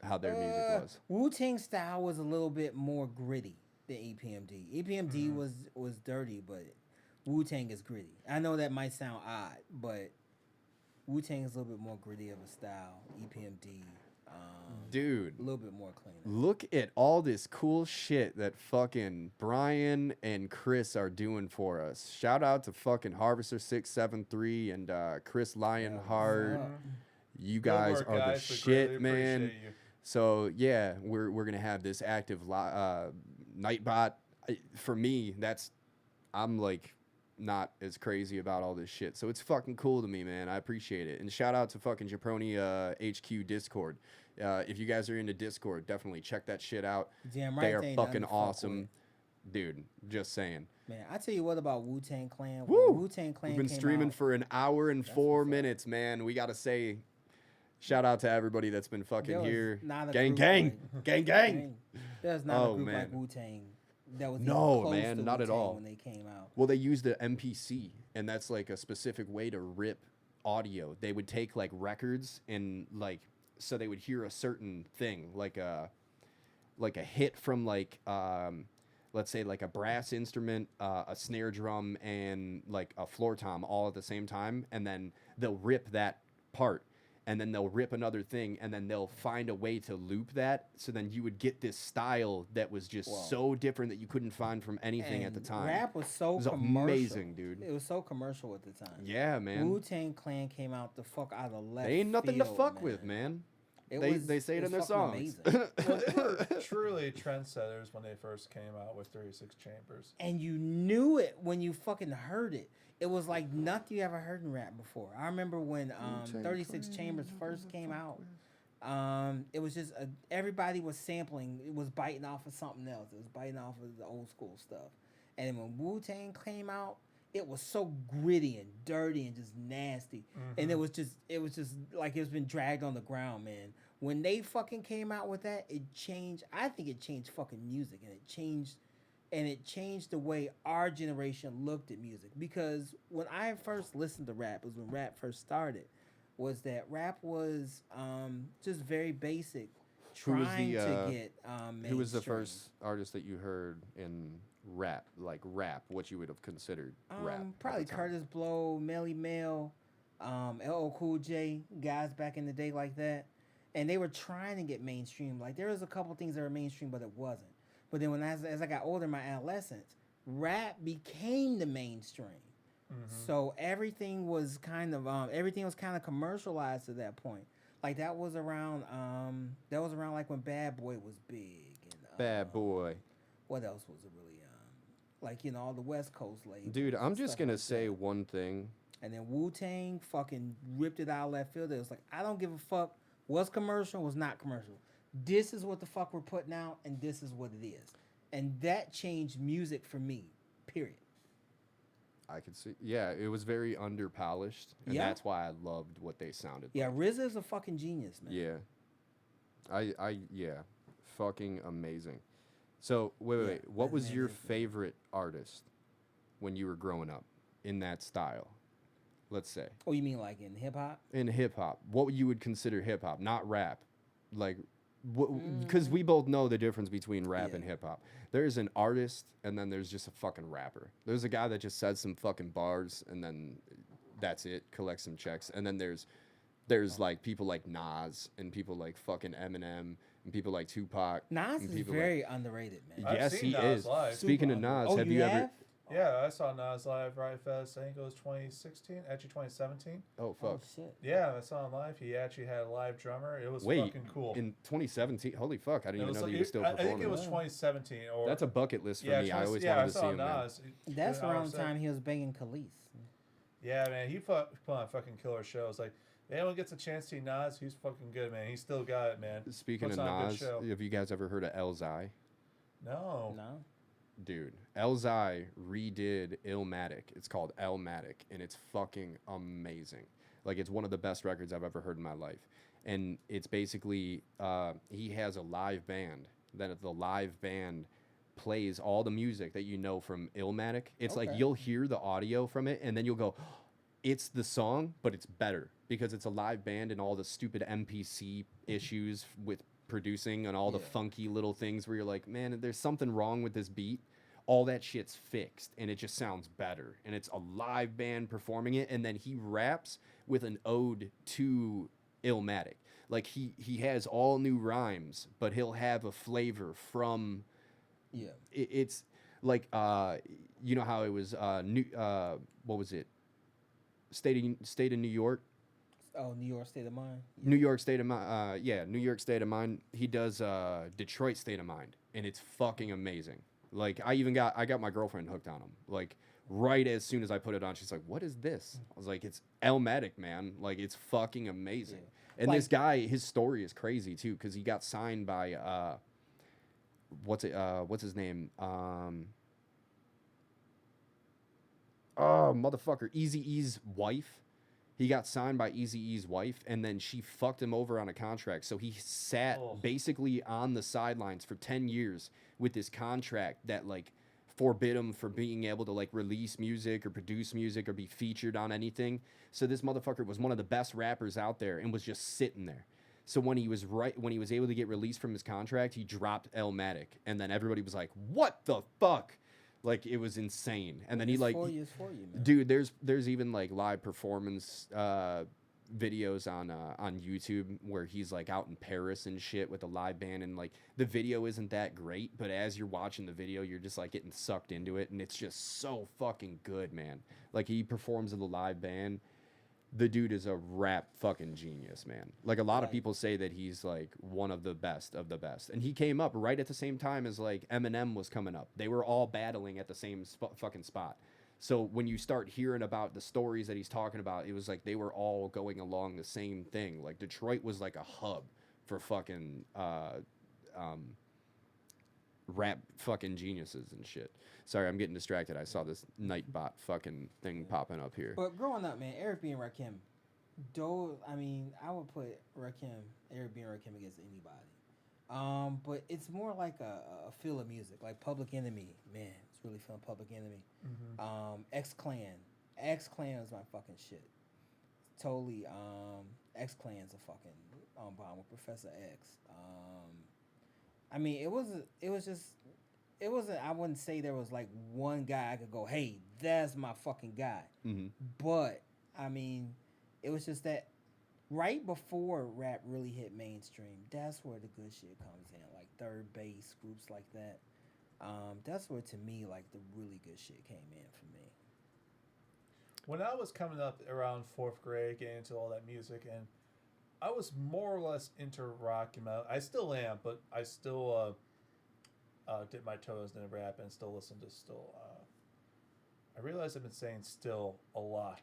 how their music was. Wu-Tang style was a little bit more gritty than EPMD. EPMD was dirty, but Wu-Tang is gritty. I know that might sound odd, but Wu-Tang is a little bit more gritty of a style. EPMD, Dude, a little bit more cleaner. look at all this cool shit that fucking Brian and Chris are doing for us. Shout out to fucking Harvester673 and Chris Lionheart. up? You Good guys work, are the guys. We shit, greatly man. appreciate you. So yeah, we're gonna have this active Nightbot. For me, I'm like not as crazy about all this shit. So it's fucking cool to me, man. I appreciate it. And shout out to fucking Japroni HQ Discord. If you guys are into Discord, definitely check that shit out. Damn right, They are they ain't nothing fucking to fuck awesome, dude. Just saying. Man, I tell you what about Wu-Tang Clan. Woo! Wu-Tang Clan We've been came streaming out, for an hour and That's 4 what's up. minutes, man. We gotta say, shout out to everybody that's been fucking there was here. not a Gang, group gang, like- gang, gang. There's not Oh, a group man. like Wu-Tang that was No, even close man, to not at Wu-Tang all. when they came out. Well, they used the MPC, and that's like a specific way to rip audio. They would take like records and like, so they would hear a certain thing, like a hit from like, let's say like a brass instrument, a snare drum, and like a floor tom all at the same time, and then they'll rip that part. And then they'll rip another thing, and then they'll find a way to loop that. So then you would get this style that was just Whoa. so different that you couldn't find from anything at the And time. Rap was so It was commercial. amazing, dude. It was so commercial at the time. Yeah, man. Wu-Tang Clan came out the fuck out of left They ain't nothing to field, fuck with, man. It They say it was in their fucking songs. amazing. Well, they were truly trendsetters when they first came out with 36 Chambers. And you knew it when you fucking heard it. It was like nothing you ever heard in rap before. I remember when 36 Chambers first came out. It was just everybody was sampling. It was biting off of something else. It was biting off of the old school stuff. And then when Wu-Tang came out, it was so gritty and dirty and just nasty. And it was just like it's been dragged on the ground, man. When they fucking came out with that, it changed. I think it changed fucking music, and it changed the way our generation looked at music. Because when I first listened to rap, was when rap first started, was that rap was just very basic, Who was trying the, to get Who was the mainstream. first artist that you heard in rap, like rap, what you would have considered rap? at Probably the time? Curtis Blow, Melly Mel, LL Cool J, guys back in the day like that. And they were trying to get mainstream. Like there was a couple things that were mainstream, but it wasn't. But then as I got older in my adolescence, rap became the mainstream. So everything was kind of commercialized at that point. Like that was around like when Bad Boy was big and Bad Boy. what else was it really like, you know, all the West Coast labels. Dude, I'm and just stuff gonna like say that. one thing. And then Wu-Tang fucking ripped it out of left field. It was like, I don't give a fuck what's commercial, was not commercial. This is what the fuck we're putting out, and this is what it is. And that changed music for me, period. I could see, yeah, it was very underpolished, and Yeah. that's why I loved what they sounded Yeah, like. RZA's a fucking genius, man. Yeah, yeah, fucking amazing. So wait, Yeah, what that was man your is- favorite artist when you were growing up in that style? Let's say Oh, you mean like in hip-hop? in hip hop, what you would consider hip hop, not rap, like. Because Mm. we both know the difference between rap Yeah. and hip hop. There's an artist, and then there's just a fucking rapper. There's a guy that just says some fucking bars, and then that's it. Collects some checks, and then there's like people like Nas, and people like fucking Eminem, and people like Tupac. Nas and is people very underrated, man. I've Yes, seen he Nas is. live. Speaking Super of Nas, Oh, have you you ever? have? Yeah, I saw Nas live, Right Fest. I think it was 2016, actually 2017. Oh Oh, fuck! shit. Yeah, I saw him live. He actually had a live drummer. It was Wait, fucking cool. in 2017. Holy fuck! I didn't It even was know that like- he was still I performing. think it was Wow. 2017. Or That's a bucket list for yeah, me. I always I wanted to saw see him. Man. Nas. That's I around was the saying- time he was banging Khalees. Yeah, man, he put on fucking killer shows. Like, if anyone gets a chance to see Nas, he's fucking good, man. He still got it, man. Speaking Puts of on a good Nas, show. have you guys ever heard of Elzai? No. No? Dude, Elzai redid Illmatic. It's called Elmatic, and it's fucking amazing. Like, it's one of the best records I've ever heard in my life. And it's basically, he has a live band. Then the live band plays all the music that you know from Illmatic. It's like Okay. you'll hear the audio from it, and then you'll go, it's the song, but it's better because it's a live band and all the stupid MPC issues with producing and all the Yeah. funky little things where you're like, man, there's something wrong with this beat. All that shit's fixed and it just sounds better. And it's a live band performing it. And then he raps with an ode to Illmatic. Like he has all new rhymes, but he'll have a flavor from Yeah. it's like you know how it was new what was it? State of New York. Oh, New York State of Mind. Yeah. New York State of Mind. Yeah, New York State of Mind. He does Detroit State of Mind, and it's fucking amazing. Like I got my girlfriend hooked on him. Like right as soon as I put it on, she's like, "What is this?" I was like, "It's Elmatic, man. Like it's fucking amazing." Yeah. And Like- this guy, his story is crazy too, because he got signed by what's his name? Oh motherfucker, Eazy-E's wife. He got signed by Eazy-E's wife, and then she fucked him over on a contract. So he sat Oh. basically on the sidelines for 10 years with this contract that like forbid him from being able to like release music or produce music or be featured on anything. So this motherfucker was one of the best rappers out there and was just sitting there. So when he was able to get released from his contract, he dropped Elmatic, and then everybody was like, "What the fuck?" Like it was insane. And then he It's like 4 years for you, man. dude, there's even like live performance videos on YouTube where he's like out in Paris and shit with a live band, and like the video isn't that great, but as you're watching the video, you're just like getting sucked into it, and it's just so fucking good, man. Like he performs with a live band. The dude is a rap fucking genius, man. Like a lot of Right. people say that he's like one of the best of the best. And he came up right at the same time as like Eminem was coming up. They were all battling at the same fucking spot. So when you start hearing about the stories that he's talking about, it was like they were all going along the same thing. Like Detroit was like a hub for fucking rap fucking geniuses and shit. Sorry, I'm getting distracted. I saw this Nightbot fucking thing popping up here. But growing up, man, Eric B and Rakim, I mean, I would put Eric B and Rakim against anybody. But it's more like a feel of music, like Public Enemy. Man, it's really feeling Public Enemy. X-Clan. X-Clan is my fucking shit. Totally. X-Clan's a fucking bomb with Professor X. I mean, it wasn't. I wouldn't say there was like one guy I could go, hey, that's my fucking guy. But I mean, it was just that right before rap really hit mainstream, that's where the good shit comes in, like third base groups like that. That's where, to me, like the really good shit came in for me. When I was coming up around 4th grade, getting into all that music, and I was more or less into rock and metal. I still am, but I still dip my toes in rap and still listen to I realize I've been saying still a lot,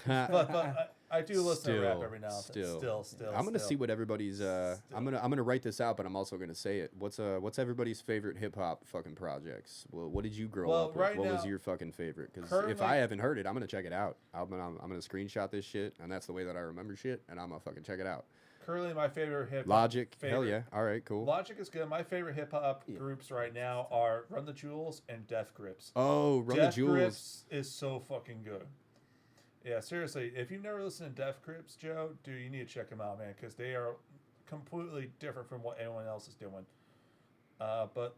but I do listen to rap every now and then. Still. I'm gonna see what everybody's. I'm gonna write this out, but I'm also gonna say it. What's everybody's favorite hip hop fucking projects? Well, what did you grow up with? Right what now, was your fucking favorite? Because if I haven't heard it, I'm gonna check it out. I'm gonna screenshot this shit, and that's the way that I remember shit, and I'm gonna fucking check it out. Currently, my favorite hip hop. Logic, hell yeah, all right, cool. Logic is good. My favorite hip hop groups right now are Run the Jewels and Death Grips. Oh, Run the Jewels. Death Grips is so fucking good. Yeah, seriously, if you've never listened to Death Grips, Joe, dude, you need to check them out, man, because they are completely different from what anyone else is doing. But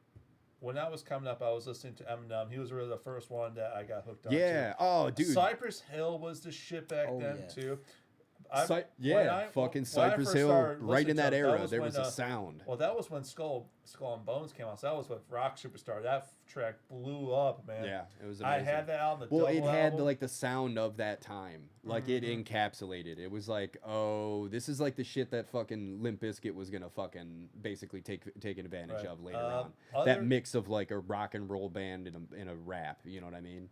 when I was coming up, I was listening to Eminem. He was really the first one that I got hooked on. Yeah, oh, dude. Cypress Hill was the shit back then, too. Fucking Cypress Hill, right in that era, there was a sound. Well, that was when Skull and Bones came out. So that was with Rock Superstar. That track blew up, man. Yeah, it was amazing. I had that on the Well, double it had album. the sound of that time. Like it encapsulated. It was like, oh, this is like the shit that fucking Limp Bizkit was gonna fucking basically taking advantage of later on. That mix of like a rock and roll band and a rap. You know what I mean?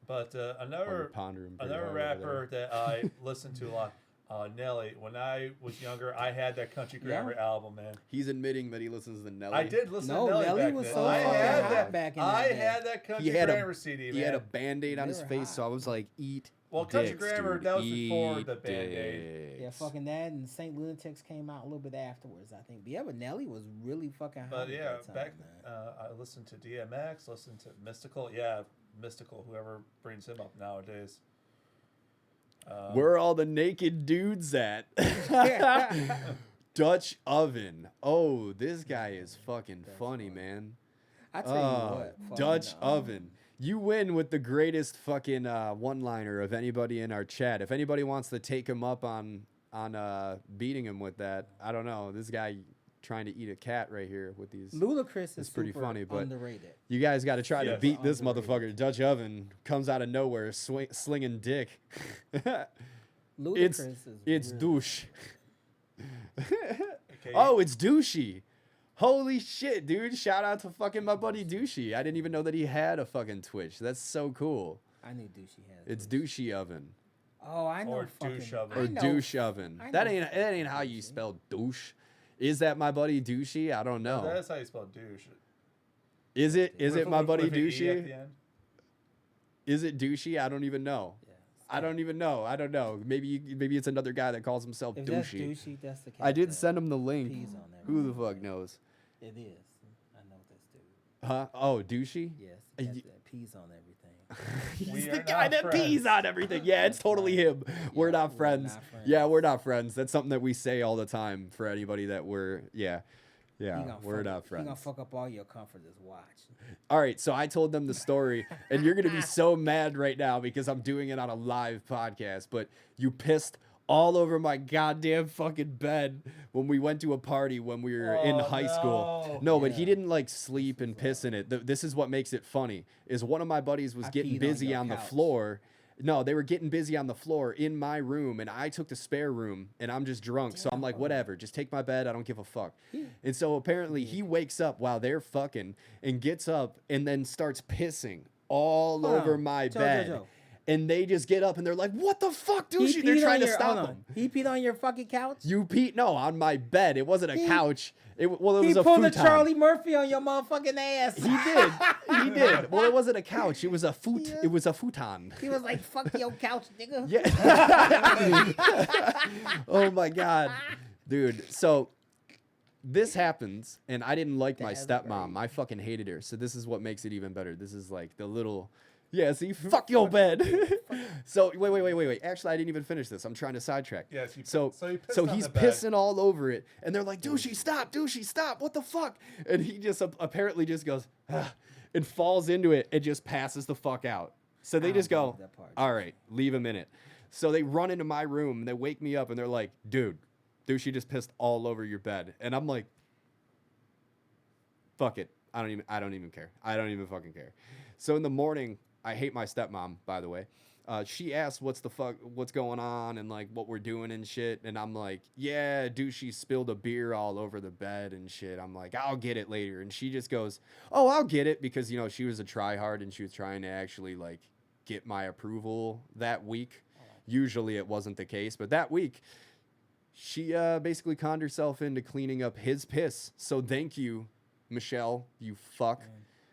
But another rapper that I listened to a lot, Nelly. When I was younger, I had that Country Grammar album, man. He's admitting that he listens to Nelly. I did listen to Nelly back was then. so fucking hot back in that day. I had that Country Grammar CD, man. He had a Band-Aid on his face, so I was like, eat Country dicks, Grammar, dude. that was before the Band-Aid. Yeah, fucking that, and Saint Lunatics came out a little bit afterwards, I think. But yeah, but Nelly was really fucking hot. But yeah, at that time, back man. I listened to DMX, listened to Mystical. Yeah, Mystical, whoever brings him up nowadays. Where are all the naked dudes at? Dutch Oven. Oh, this guy is fucking funny, man. I tell you what, Dutch Oven. You win with the greatest fucking one-liner of anybody in our chat. If anybody wants to take him up on beating him with that, I don't know. This guy trying to eat a cat right here with these. Ludacris is pretty funny, but underrated. You guys got to try to beat this underrated. motherfucker. Dutch Oven comes out of nowhere, slinging dick. Ludacris it's really douche. Okay. Oh, it's douchey. Holy shit, dude. Shout out to fucking my buddy Douchey. I didn't even know that he had a fucking Twitch. That's so cool. I knew Douchey had. It's Douchey Oven. Oh, I know. Or fucking, Douche Oven. I Or know- douche oven. I That know ain't how you spell douche. Is that my buddy Douchey? I don't know. That's how you spell douche. Is it my buddy With an E at Douchey? the end? Is it Douchey? I don't even know. Yeah. I don't even know. I don't know. Maybe it's another guy that calls himself If that's Douchey. Douchey, that's the cat. I did that send him the link. pees on Who the everything. fuck knows? It is. I know this dude. Huh? Oh, Douchey? Yes, the cat you- that pees on everything. He's We the are guy not that pees friends. on everything. Yeah, it's totally him. We're not we're friends. not friends. Yeah, we're not friends. That's something that we say all the time for anybody that we're He not gonna friends. fuck up all your comforters. Watch. All right, so I told them the story, and you're gonna be so mad right now because I'm doing it on a live podcast. But you pissed all over my goddamn fucking bed when we went to a party when we were in high school. No, but he didn't like sleep and piss in it. This is what makes it funny. Is one of my buddies was I getting peed on busy your on the couch. floor. No, they were getting busy on the floor in my room, and I took the spare room, and I'm just drunk, so I'm like, whatever, just take my bed, I don't give a fuck. And so apparently he wakes up while they're fucking and gets up and then starts pissing all Hold over on. my Joe, bed. Joe, Joe. and they just get up and they're like, "What the fuck, He douchey?" They're peed trying on to your- stop hold on. him. He peed on your fucking couch? You peed? No, on my bed. It wasn't a He- couch. It He was a pulled a futon. Charlie Murphy on your motherfucking ass. He did. He did. Well, it wasn't a couch. It was a foot. Yeah. It was a futon. He was like, fuck your couch, nigga. Yeah. Oh my god, dude. So this happens, and I didn't like my That's stepmom. I fucking hated her. So this is what makes it even better. This is like the little. Yeah, see, fuck your bed. So wait. Actually, I didn't even finish this. I'm trying to sidetrack. Yes, So he pissed on he's the bed. pissing all over it, and they're like, "Douchey, stop! Douchey, stop! What the fuck?" And he just apparently just goes and falls into it and just passes the fuck out. So they I just don't go, believe that part. "All right, leave him in it." So they run into my room and they wake me up and they're like, "Dude, Douchey just pissed all over your bed," and I'm like, "Fuck it, I don't even care. I don't even fucking care." So in the morning, I hate my stepmom, by the way. She asked what's going on and like what we're doing and shit. And I'm like, yeah, Douchey spilled a beer all over the bed and shit. I'm like, I'll get it later. And she just goes, oh, I'll get it, because, you know, she was a tryhard and she was trying to actually like get my approval that week. Usually it wasn't the case, but that week she basically conned herself into cleaning up his piss. So thank you, Michelle, you fuck.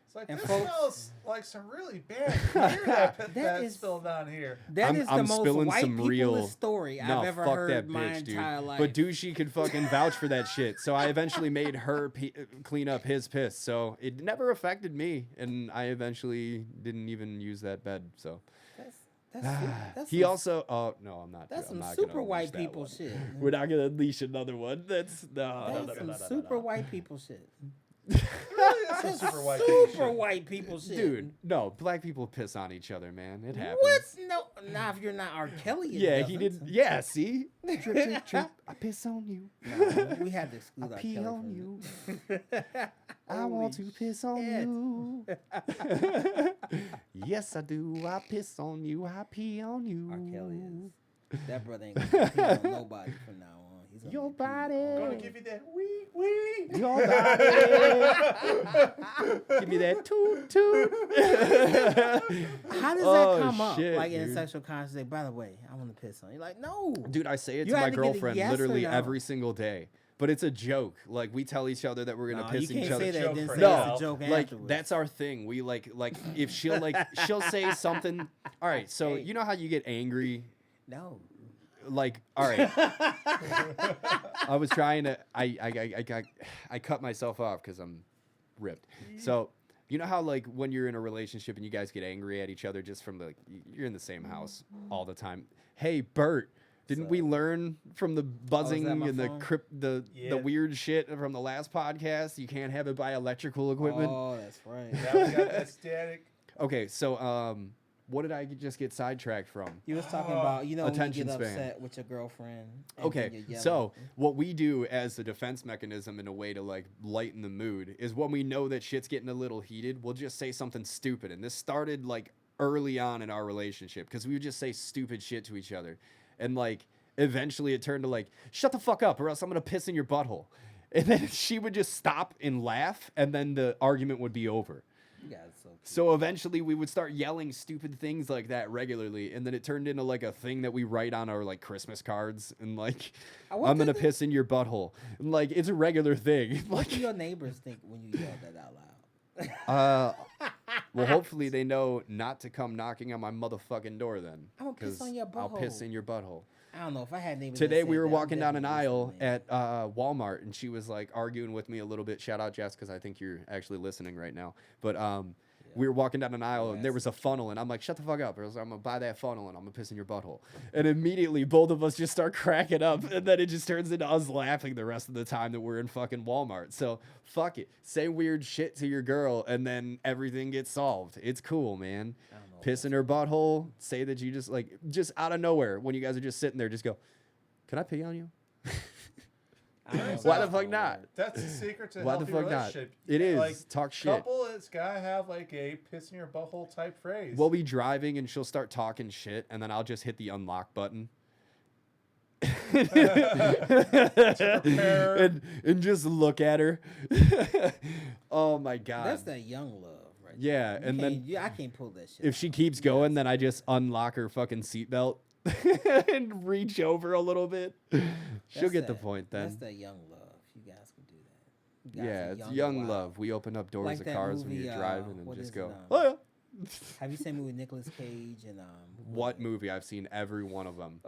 It's like, And this folks- smells like some really bad beer that is- spilled down here. That is the I'm most spilling white some people's real story No, I've ever fuck heard that my bitch, dude. entire life. But Douchey could fucking vouch for that shit. So I eventually made her clean up his piss. So it never affected me, and I eventually didn't even use that bed. So that's he some, also. Oh no, I'm not. that's I'm some not super gonna white unleash that people one. shit. We're not gonna unleash another one. That's no. That's some super white people shit. That's some super white Super people shit. white people shit. Dude, no, black people piss on each other, man. It happens. What? No, not if you're not R. Kelly. it Yeah, he doesn't. did. Yeah, see, trip, trip, trip. I piss on you. No, we had to exclude I R. pee Kelly on from you. it. I want to piss on shit. you. Yes, I do. I piss on you. I pee on you. R. Kelly is. That brother ain't gonna pee on nobody from now on. He's gonna Your be peeing body. on- Gonna give you that wee. Your body. Give me that toot toot. How does Oh, that come up? shit, Like in dude. sexual conscious, like, by the way, I want to piss on you. Like, no. Dude, I say it You to my had to get a girlfriend yes or literally no? every single day. But it's a joke. Like, we tell each other that we're gonna No, piss you each can't other. say that. Joke Then for say now. it's a joke Like afterwards. that's our thing. We like if she'll say something. All right, so Hey. you know how you get angry. no. Like, all right, I was trying to. I cut myself off because I'm ripped. So you know how like when you're in a relationship and you guys get angry at each other just from the you're in the same house all the time. Hey, Bert. Didn't we learn from the buzzing my and the phone? the Yeah. weird shit from the last podcast? You can't have it by electrical equipment. Oh, that's right. Now we got that static. Okay, so what did I just get sidetracked from? You was talking about, you know, when you Attention get span. upset with your girlfriend. and Okay, then you're yelling. so what we do as a defense mechanism in a way to like lighten the mood is when we know that shit's getting a little heated, we'll just say something stupid. And this started like early on in our relationship because we would just say stupid shit to each other. And like eventually it turned to like, shut the fuck up or else I'm going to piss in your butthole. And then she would just stop and laugh and then the argument would be over. You guys so cute. So eventually we would start yelling stupid things like that regularly. And then it turned into like a thing that we write on our like Christmas cards and like, what I'm going to did piss in your butthole. And like, it's a regular thing. What Like, do your neighbors think when you yell that out loud? well, hopefully they know not to come knocking on my motherfucking door then. I'm gonna piss 'cause on your I'll piss butthole. in your butthole. I don't know if I had neighbors. that Today said we were that, I'm walking down an definitely aisle listening. at Walmart and she was like arguing with me a little bit. Shout out Jess, because I think you're actually listening right now. But we were walking down an aisle and there was a funnel and I'm like, shut the fuck up or else I'm gonna buy that funnel and I'm gonna piss in your butthole. And immediately both of us just start cracking up and then it just turns into us laughing the rest of the time that we're in fucking Walmart. So fuck it. Say weird shit to your girl and then everything gets solved. It's cool, man. I don't know. Piss in her butthole. Say that you just out of nowhere when you guys are just sitting there, just go, can I pee on you? I don't know if Why that's the fuck gonna not? work. That's the secret to a Why the healthy fuck not? relationship. It is. Like, Talk shit. couple, it's gotta have like a piss in your butthole type phrase. We'll be driving and she'll start talking shit, and then I'll just hit the unlock button. prepare. and just look at her. Oh my god. That's that young love right Yeah, and then I can't pull that shit. if she keeps going, then I just unlock her fucking seatbelt and reach over a little bit. She'll get the point then. That's that young love. You guys can do that. You guys Yeah, are it's and young wild. love. We open up doors Like of that cars when movie, you're driving and what just is go, it, oh yeah. Have you seen the movie with Nicolas Cage and What movie? I've seen every one of them.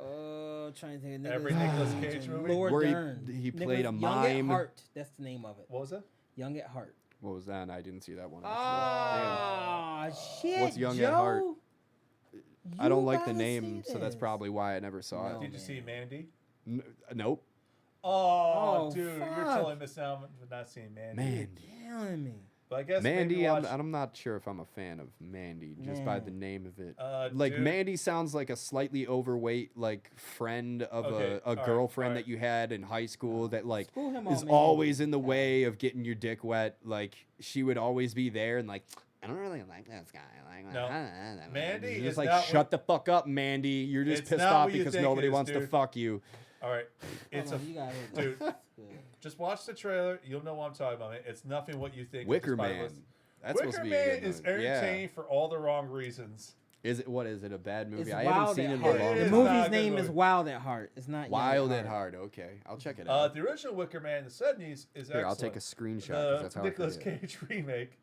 Trying to think of Every Nicolas Cage movie? Laura Where Dern. he played a Young mime. at Heart. That's the name of it. What was that? Young at Heart. What was that? I didn't see that one. Actually. Oh shit! What's Young Joe? at Heart? I don't You like the gotta name, see so that's this. probably why I never saw No. it. Did you see Mandy? Nope. Oh, Oh, dude, you're fuck. totally missing out on not seeing Mandy. Mandy. Killing me. But I guess Mandy, maybe watch, I'm not sure if I'm a fan of Mandy just by the Man. name of it. dude, Mandy sounds like a slightly overweight like friend of Okay, a all right, girlfriend all right. that you had in high school that like School him is on always Mandy. in the Yeah. way of getting your dick wet. Like she would always be there and like I don't really like this guy. Like No. Mandy You're is just like not shut what- the fuck up, Mandy. You're just It's pissed not off what you because think it nobody is, wants to dude. fuck you. all right, it's Hold a on, you got it. dude. That's good. Just watch the trailer. You'll know what I'm talking about. Man. It's nothing what you think. Wicker despite Man. what's- That's supposed Wicker to be a Man good is movie. entertaining Yeah. for all the wrong reasons. Is it what is it a bad movie? It's I haven't Wild seen at it in a Heart. long It The is time. not a movie's good name is movie. Wild at Heart. It's not Wild Young at Heart. Okay, I'll check it The out. original Wicker Man in the 70s is Here, excellent. I'll take a screenshot because that's The how I Nicolas forget. Cage remake.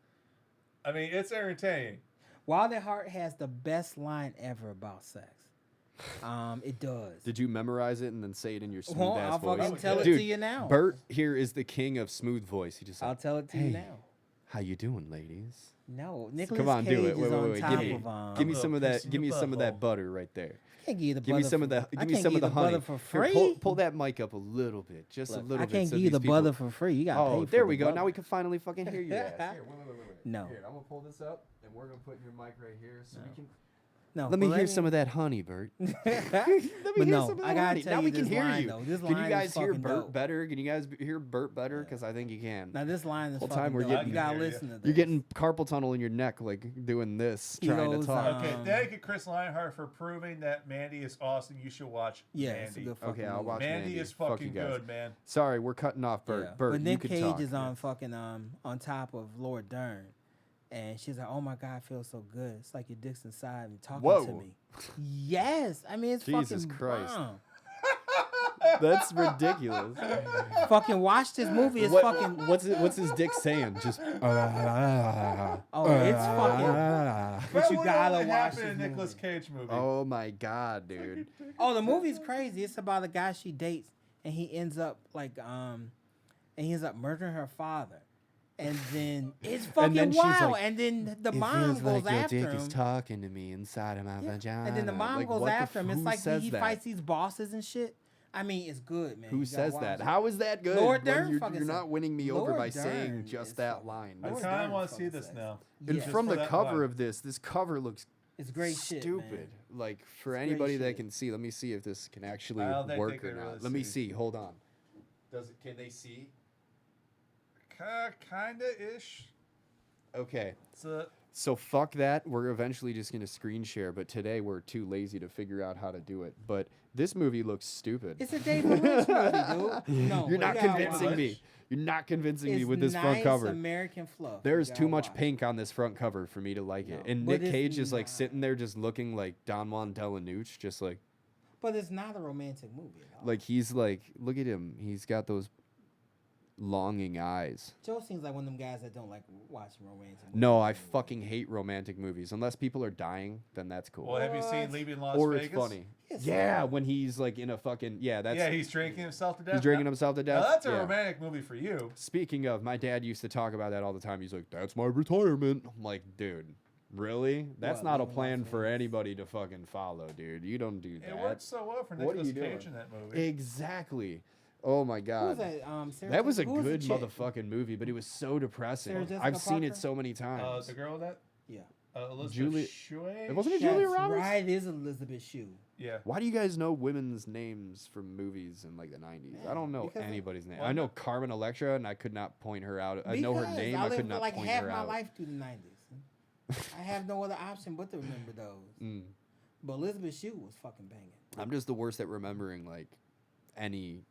I mean, it's entertaining. Wild at Heart has the best line ever about sex. It does. Did you memorize it and then say it in your smooth Well, ass I'll voice? fucking tell it Dude, to you now. Bert here is the king of smooth voice. He just I'll like, tell it to hey, you now. how you doing, ladies? No, Nicolas Come on, Cage do it. Wait, is on wait, top give me, of give me I'm some gonna of piss that. in Give me your some of that butthole. butter right there. I can't give you the Give me butter some of for- the. I Give me can't some give of the you honey. butter for Here, free. pull that mic up a little bit, just a Look, little I bit. can't so give you these the people- butter for free. You got to Oh, pay for there the we go. butter. Now we can finally fucking hear your ass. Here, wait. No. Here, I'm gonna pull this up, and we're gonna put your mic right here, so we can. No, Let me hear some of that honey, Bert. But hear no, some of that I gotta honey. tell Now you we can this hear line, you. though. This Can you line guys is hear fucking Bert dope. better? Can you guys hear Bert better? Because I think you can. Now this line is Whole fucking time we're dope. getting- You gotta I can hear listen to this. You're getting carpal tunnel in your neck, like doing this, He trying to goes, talk. Okay, Um, thank you, Chris Lionheart, for proving that Mandy is awesome. You should watch Yeah, it's a Mandy. good fucking Okay, I'll movie. watch Mandy Mandy. is Fuck you fucking guys. good, man. Sorry, we're cutting off Bert. Yeah. Bert, but you Nick can Cage talk. is on fucking on top of Laura Dern, and she's like, "Oh my god, I feel so good. It's like your dick's inside and talking to Whoa. me." Yes, I mean it's Jesus fucking Christ. bomb. That's ridiculous. Fucking watch this movie. It's fucking. What's his dick saying? Just. Oh, it's fucking. But you What gotta only watch happened this in Nicolas movie. Cage movie. Oh my god, dude. Oh, the movie's crazy. It's about a guy she dates, and he ends up murdering her father. And then it's fucking then she's wild. like, and then the It mom feels goes like your after dick him. is talking to me inside of my Yeah. vagina. And then the mom Like, goes what the after him. It's who like says he that? fights these bosses and shit. I mean, it's good, man. Who You gotta says watch that? it. How is that good? Laura when Dern you're fucking not said- winning me over Laura by Dern saying is just that fucking- line. I Laura kind of Dern want to fucking see this says- now. And Yeah. from for the that cover line. of this cover looks It's great shit, stupid. man. Like for great anybody that shit. can see, let me see if this can actually I don't think they work or can not. really Let me see. see. Hold on. Does it? Can they see? Kinda ish. Okay. It's a So fuck that. We're eventually just gonna screen share, but today we're too lazy to figure out how to do it. But this movie looks stupid. It's a David Lynch movie, dude. No, You're not you gotta convincing watch me. it. You're not convincing me It's with this front nice cover. American fluff. There You is too gotta much watch. pink on this front cover for me to like it. No, And but Nick it's Cage is like not. sitting there just looking like Don Juan Delanucci, just But it's not a romantic movie at all. like he's like, look at him. He's got those longing eyes. Joe seems like one of them guys that don't like watching romantic movies. No, I fucking hate romantic movies. Unless people are dying, then that's cool. well, have you seen What? Leaving Las Or Vegas? it's funny. Yes. Yeah, when he's like in a fucking that's Yeah, he's drinking himself to death. he's drinking Now- himself to Now death. that's a Yeah. romantic movie for you. Speaking of, my dad used to talk about that all the time. He's like, "That's my retirement." I'm like, dude, really? That's What, not a Leaving Las plan for Vegas? anybody to fucking follow, dude. You don't do It that. worked so well for What are Nicolas you doing? Cage in that movie. Exactly. Oh my Who was god. that? Sarah That was a who the good chick? motherfucking movie, but it was so depressing. Sarah Jessica I've seen it Parker? so many times. The girl that Yeah. Elizabeth Julie- Shue? It wasn't it That's Julia Roberts? right. It is Elizabeth Shue. Yeah. Why do you guys know women's names from movies in like the 90s? I don't know Because of- anybody's name. Well, I know Carmen Electra, and I could not point her out. I know her Because name. I I could lived not like point half her my out. life through the 90s. I have no other option but to remember those. Mm. But Elizabeth Shue was fucking banging. I'm just the worst at remembering like any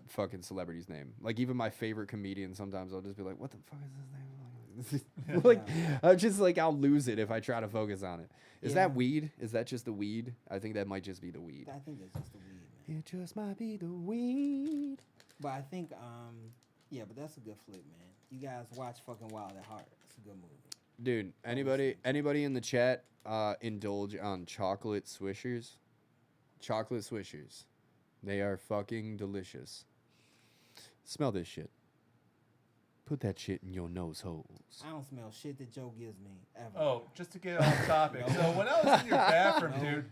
fucking celebrity's name. Like even my favorite comedian, sometimes I'll just be like, "What the fuck is his name?" Like, I'll lose it if I try to focus on it. Is Yeah. that weed? Is that just the weed? I think that might just be the weed. I think that's just the weed, man. It just might be the weed. But I think, yeah, but that's a good flick, man. You guys watch fucking Wild at Heart. It's a good movie. Dude, anybody in the chat indulge on chocolate swishers? Chocolate swishers. They are fucking delicious. Smell this shit. Put that shit in your nose holes. I don't smell shit that Joe gives me ever. Oh, just to get off topic. So when I was in your bathroom, dude,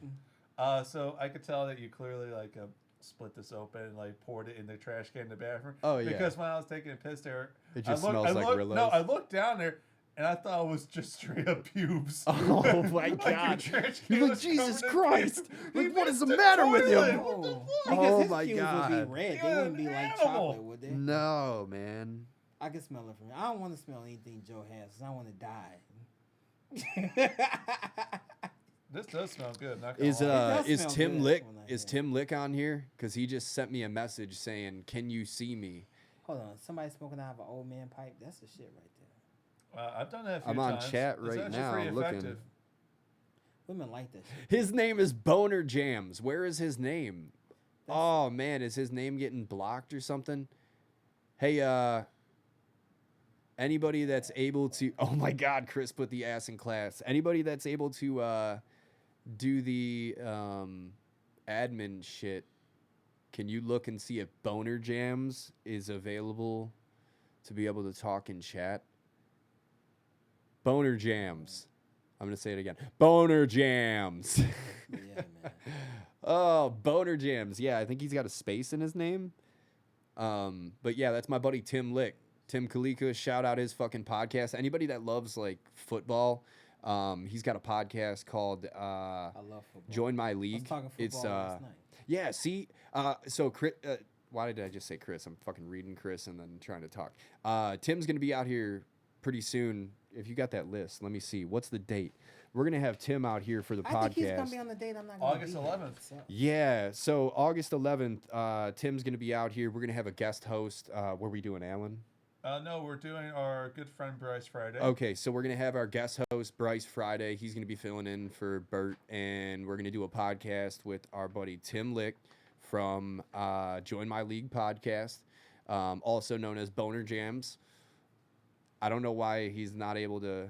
so I could tell that you clearly split this open and poured it in the trash can in the bathroom. Oh, yeah. Because when I was taking a piss there, It just smells like Rillos. No, I looked down there and I thought it was just straight up pubes. Oh my Your God! trash You're can like, was Jesus covered in Christ! pubes. Like, He what is the missed matter with toilet. him? What the fuck? Because Oh his my pubes would God. be red. They You're wouldn't be an like animal. chocolate, would they? No, man. I can smell it from here. I don't want to smell anything Joe has because I want to die. This does smell good. Not Is gonna lie. does is smell Tim good Lick when I is hear it. Tim Lick on here? Because he just sent me a message saying, "Can you see me?" Hold on. Somebody smoking out of an old man pipe? That's the shit right there. I've done that a few I'm on times. chat It's right actually now, pretty I'm looking. effective. Women like that shit. His name is Boner Jams. Where is his name? That's- Oh man, is his name getting blocked or something? Hey, anybody that's able to oh my God, Chris put the ass in class. Anybody that's able to do the admin shit, can you look and see if Boner Jams is available to be able to talk in chat? Boner Jams. I'm gonna say it again. Boner Jams. Yeah, man. Oh, Boner Jams. Yeah, I think he's got a space in his name. But yeah, that's my buddy Tim Lick. Tim Kalika, shout out his fucking podcast. Anybody that loves football, he's got a podcast called I love football. Join My I was League. talking football It's last night. yeah, see, so Chris, why did I just say Chris? I'm fucking reading Chris and then trying to talk. Tim's gonna be out here pretty soon. If you got that list, let me see. What's the date? We're gonna have Tim out here for the I podcast. think he's gonna be on the date. I'm not gonna August be here. 11th. So- Yeah, so August 11th, Tim's gonna be out here. We're gonna have a guest host. What are we doing, Alan? No, we're doing our good friend Bryce Friday. Okay, so we're gonna have our guest host Bryce Friday. He's gonna be filling in for Bert, and we're gonna do a podcast with our buddy Tim Lick from Join My League podcast, also known as Boner Jams. I don't know why he's not able to.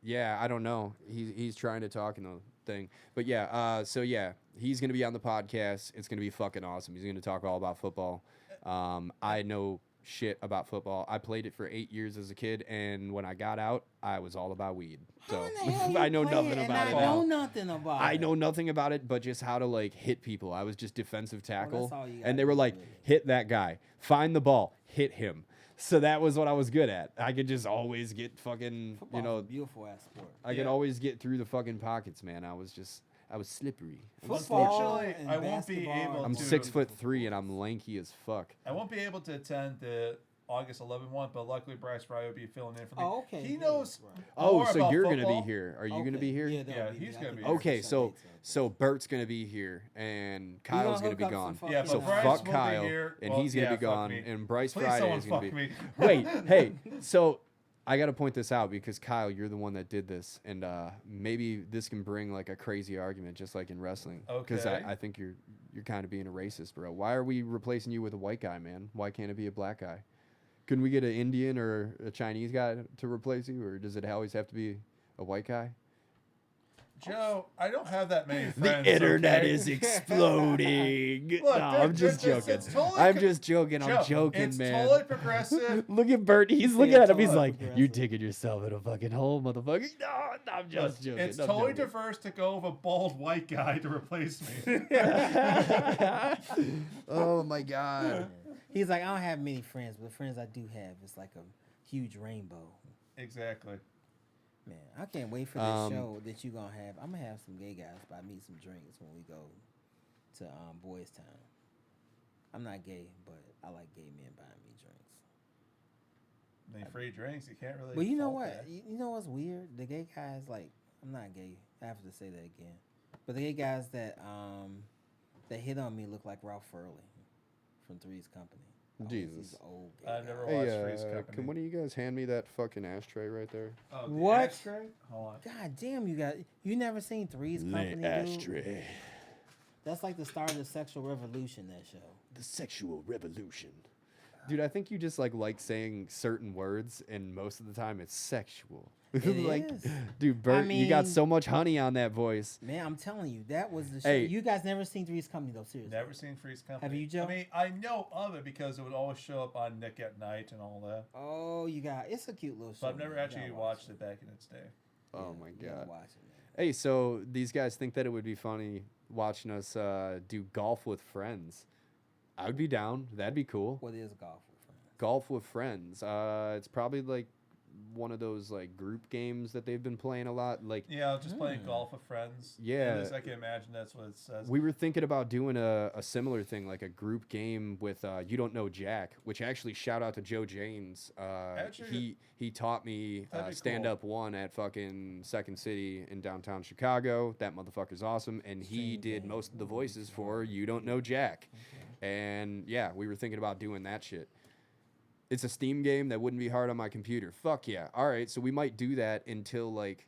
Yeah, I don't know. He's trying to talk in the thing, but yeah. So yeah, he's gonna be on the podcast. It's gonna be fucking awesome. He's gonna talk all about football. I know shit about football. I played it for 8 years as a kid, and when I got out, I was all about weed. So How in the hell you I know play nothing and about I it. know now. nothing about I it. know nothing about it, but just how to hit people. I was just defensive tackle, all you gotta and they were do, like, really. hit that guy, find the ball, hit him. So that was what I was good at. I could just always get fucking, Football's a beautiful ass sport. I could always get through the fucking pockets, man. I was slippery. Football Unfortunately, and I won't be basketball able I'm to- 6'3" and I'm lanky as fuck. I won't be able to attend the August 11th one, but luckily Bryce Friday will be filling in for me. Oh, okay. He good. knows. Right. Oh, more so about you're gonna football. be here? Are you gonna Okay. be here? Yeah, they'll Yeah, be he's there. gonna I be think here. Okay, that's so Sunday, so Bert's gonna be here, and Kyle's gonna hook be up some gone. fucking, Yeah, So but Bryce fuck will be Kyle, here. and Well, he's gonna yeah, be fuck gone, me. and Bryce Please Friday someone is gonna fuck be. me. Wait, hey, so I got to point this out because Kyle, you're the one that did this, and maybe this can bring a crazy argument, just like in wrestling. Because Okay. I think you're kind of being a racist, bro. Why are we replacing you with a white guy, man? Why can't it be a black guy? Couldn't we get an Indian or a Chinese guy to replace you, or does it always have to be a white guy? Joe, I don't have that many The friends. internet okay? is exploding. Look, No, they're- I'm just they're- joking. it's totally I'm co- just joking. I'm Joe, joking, it's man. totally progressive. Look at Bert. He's looking Yeah, at him. He's totally like, "You progressive. digging yourself in a fucking hole, motherfucker." No, I'm just joking. It's I'm totally joking. diverse to go with a bald white guy to replace me. Oh my god. He's like, I don't have many friends, but the friends I do have is like a huge rainbow. Exactly. Man, I can't wait for this Um, show that you're gonna have. I'm gonna have some gay guys buy me some drinks when we go to Boys Town. I'm not gay, but I like gay men buying me drinks. Any free drinks, you can't really. But you know fault what? that. You know what's weird? The gay guys, I'm not gay. I have to say that again. But the gay guys that hit on me look like Ralph Furley from Three's Company. Jesus. These old gay I've never guys. watched Hey, Three's Company. can one of you guys hand me that fucking ashtray right there? Oh, the What? ashtray? Hold on. God damn, you never seen Three's Company, dude? Ashtray. That's like the start of the sexual revolution, that show. The sexual revolution. Dude, I think you just like saying certain words, and most of the time it's sexual. It like, is. dude, Bert, you got mean- so much honey on that voice. Man, I'm telling you, that was the show. Hey. You guys never seen Three's Company, though, seriously. Never seen Three's Company. Have you, Joe? I mean, I know of it because it would always show up on Nick at Night and all that. Oh, it's a cute little show. But I've never man. You actually gotta watched watch it back in its day. Oh my You gotta god. watch it, man. Hey, so these guys think that it would be funny watching us do golf with friends. I would be down. That'd be cool. What is golf with friends? Golf with friends. It's probably like one of those like group games that they've been playing a lot. Like Yeah, just playing golf with friends. Yeah. It is, I can imagine that's what it says. we were thinking about doing a similar thing, like a group game with You Don't Know Jack, which actually shout out to Joe Janes. Actually, He taught me that'd be stand up one at fucking Second City in downtown Chicago. That motherfucker's awesome, and he Stream did game. most of the voices for You Don't Know Jack. And yeah, we were thinking about doing that shit. It's a Steam game that wouldn't be hard on my computer. Fuck yeah. All right, so we might do that until like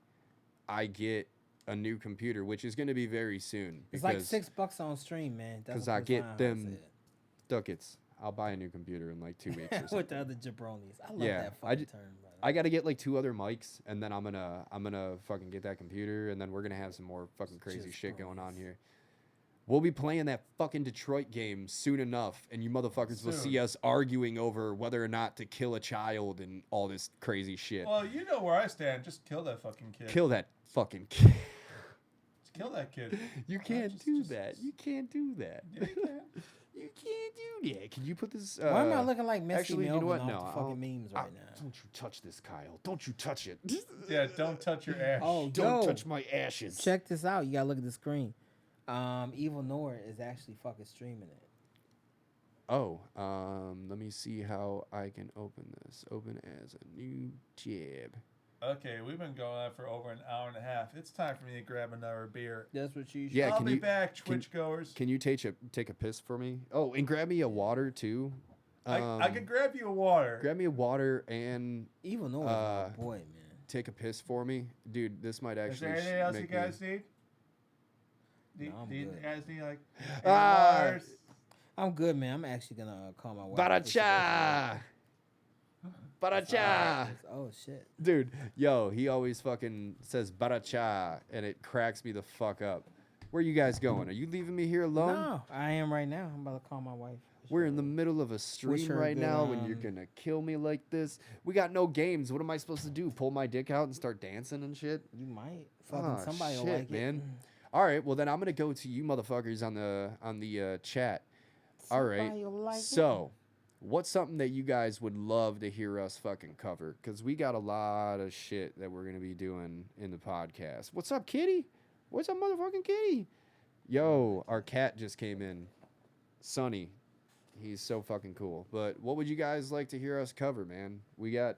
I get a new computer, which is going to be very soon. It's like $6 on stream, man. That's 'cause what I Chris get Ryan them said. ducats. I'll buy a new computer in like 2 weeks or something. With the other jabronis. I love Yeah, that I fucking ju- term. by the I way. got to get like 2 other mics, and then I'm gonna fucking get that computer, and then we're gonna have some more fucking crazy shit going on Jabronis. here. We'll be playing that fucking Detroit game soon enough, and you motherfuckers will see Soon. us arguing over whether or not to kill a child and all this crazy shit. Well, you know where I stand. Just kill that fucking kid. Kill that fucking kid. Just kill that kid. You can't do that. You can't do that. Yeah, you can. You can't do that. Can you put this? Why am I looking like Messi actually, you know Melvin what? off No, the I'll- fucking memes right now? Don't you touch this, Kyle. Don't you touch it. Yeah, don't touch your ash. Oh, Don't yo, touch my ashes. check this out. You gotta look at the screen. Evil Nor is actually fucking streaming it. Oh, let me see how I can open this. Open as a new tab. Okay, we've been going on for over an hour and a half. It's time for me to grab another beer. That's what you should. Yeah, I'll can be you- back, Twitch goers. Can you take a piss for me? Oh, and grab me a water too. I can grab you a water. grab me a water and Evil Nor is Uh, my boy, man. take a piss for me, dude. This might Is actually there anything else you make guys me. need? Do No, I'm do you good. guys need like any Ah, waters? I'm good, man. I'm actually gonna call my wife. Baracha, baracha. Oh shit. Dude, yo, he always fucking says baracha, and it cracks me the fuck up. Where you guys going? Are you leaving me here alone? No, I am right now. I'm about to call my wife. We're in the middle of a stream her right good, now, and you're gonna kill me like this. We got no games. What am I supposed to do? Pull my dick out and start dancing and shit? You might. Fucking Ah, somebody will shit, like man. it. All right, well then I'm gonna go to you motherfuckers on the chat. All right. Somebody will like it. So, what's something that you guys would love to hear us fucking cover? Because we got a lot of shit that we're gonna be doing in the podcast. What's up, kitty? What's up, motherfucking kitty? Yo, our cat just came in. Sonny. He's so fucking cool. But what would you guys like to hear us cover, man? We got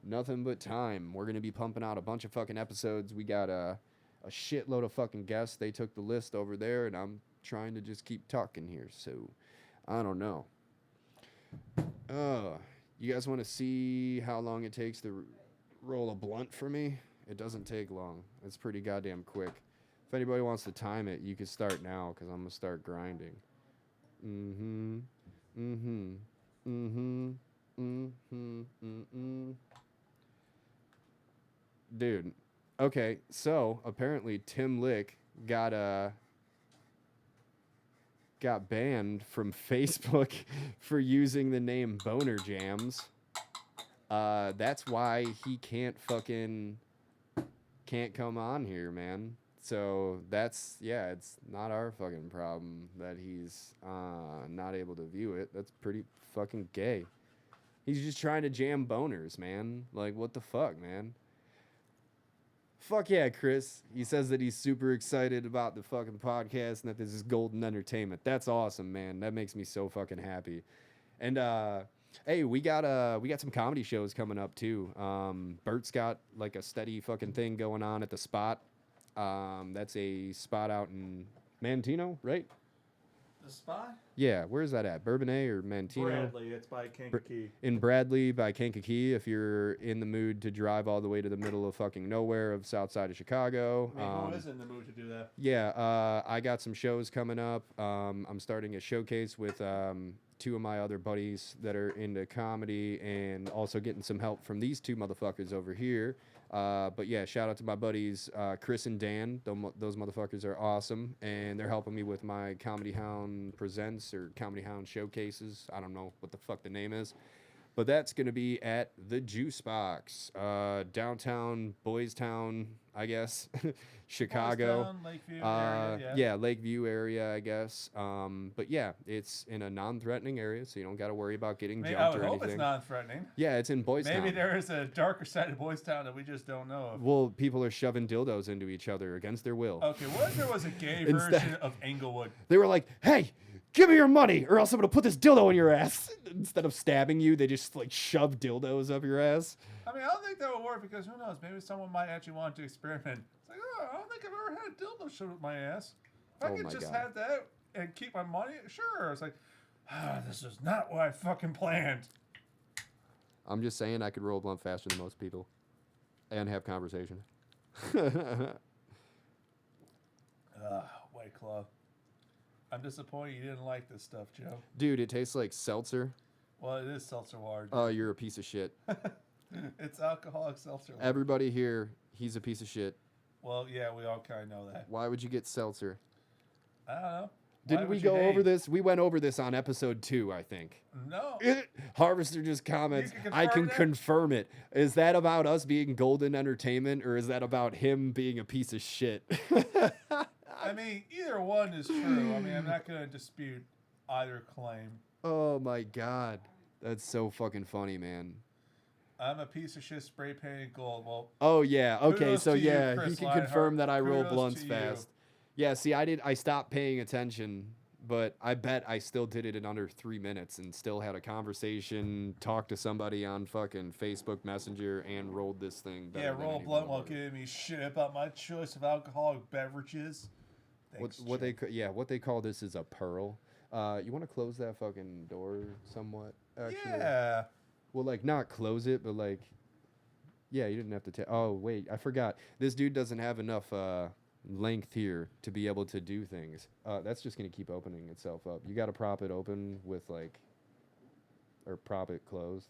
nothing but time. We're gonna be pumping out a bunch of fucking episodes. We got a shitload of fucking guests. They took the list over there, and I'm trying to just keep talking here. So, I don't know. You guys want to see how long it takes to roll a blunt for me? It doesn't take long. It's pretty goddamn quick. If anybody wants to time it, you can start now, because I'm going to start grinding. Mm-hmm. Mm-hmm. Mm-hmm. Mm-hmm. Mm-hmm. Dude. Okay, so apparently Tim Lick got banned from Facebook for using the name Boner Jams. That's why he can't come on here, man. So it's not our fucking problem that he's not able to view it. That's pretty fucking gay. He's just trying to jam boners, man. Like, what the fuck, man? Fuck yeah, Chris. He says that he's super excited about the fucking podcast and that this is golden entertainment. That's awesome, man. That makes me so fucking happy. And hey, we got some comedy shows coming up too. Bert's got like a steady fucking thing going on at the Spot. That's a spot out in Mantino, right? The spot? Yeah, where's that at? Bourbonnais or Mantino? Bradley. It's by Kankakee. In Bradley by Kankakee, if you're in the mood to drive all the way to the middle of fucking nowhere of south side of Chicago. I mean, who is in the mood to do that? Yeah, I got some shows coming up. I'm starting a showcase with two of my other buddies that are into comedy and also getting some help from these two motherfuckers over here. But yeah, shout out to my buddies Chris and Dan. Those motherfuckers are awesome, and they're helping me with my Comedy Hound Presents or Comedy Hound Showcases. I don't know what the fuck the name is. But that's going to be at the Juice Box, downtown Boys Town, I guess, Chicago. Boys Town, Lakeview area, yeah, Lakeview area, I guess. But yeah, it's in a non-threatening area, so you don't got to worry about getting I jumped would or hope anything. it's non-threatening. Yeah, it's in Boys Town. Maybe there is a darker side of Boys Town that we just don't know of. Well, people are shoving dildos into each other against their will. Okay, what if there was a gay Instead- version of Englewood? They were like, "Hey, give me your money, or else I'm gonna put this dildo in your ass." Instead of stabbing you, they just like shove dildos up your ass. I mean, I don't think that would work because who knows? Maybe someone might actually want to experiment. It's like, oh, I don't think I've ever had a dildo shoved up my ass. If I Oh could my just God. have that and keep my money, sure. It's like, this is not what I fucking planned. I'm just saying I could roll a blunt faster than most people, and have conversation. White Claw. I'm disappointed you didn't like this stuff, Joe. Dude, it tastes like seltzer. Well, it is seltzer water. Oh, you're a piece of shit. It's alcoholic seltzer water. Everybody here, he's a piece of shit. Well, yeah, we all kind of know that. Why would you get seltzer? I don't know. Didn't we go over this? We went over this on episode 2, I think. No. Harvester just comments, can I can confirm that? confirm it. Is that about us being golden entertainment, or is that about him being a piece of shit? I mean, either one is true. I mean, I'm not going to dispute either claim. Oh my God. That's so fucking funny, man. I'm a piece of shit spray painted gold. Well, Oh yeah. Okay, Kudos so to you, yeah, Chris he can Lionheart. confirm that I roll Kudos blunts to you. fast. Yeah, see, I stopped paying attention, but I bet I still did it in under 3 minutes and still had a conversation, talked to somebody on fucking Facebook Messenger, and rolled this thing. better yeah, than roll a anyone blunt while would. giving me shit about my choice of alcoholic beverages. Thanks, What they call this is a pearl. You want to close that fucking door somewhat? Actually, Yeah. well, like not close it, but like, yeah, you didn't have to. Oh wait, I forgot. This dude doesn't have enough length here to be able to do things. That's just gonna keep opening itself up. You got to prop it open with like, or prop it closed.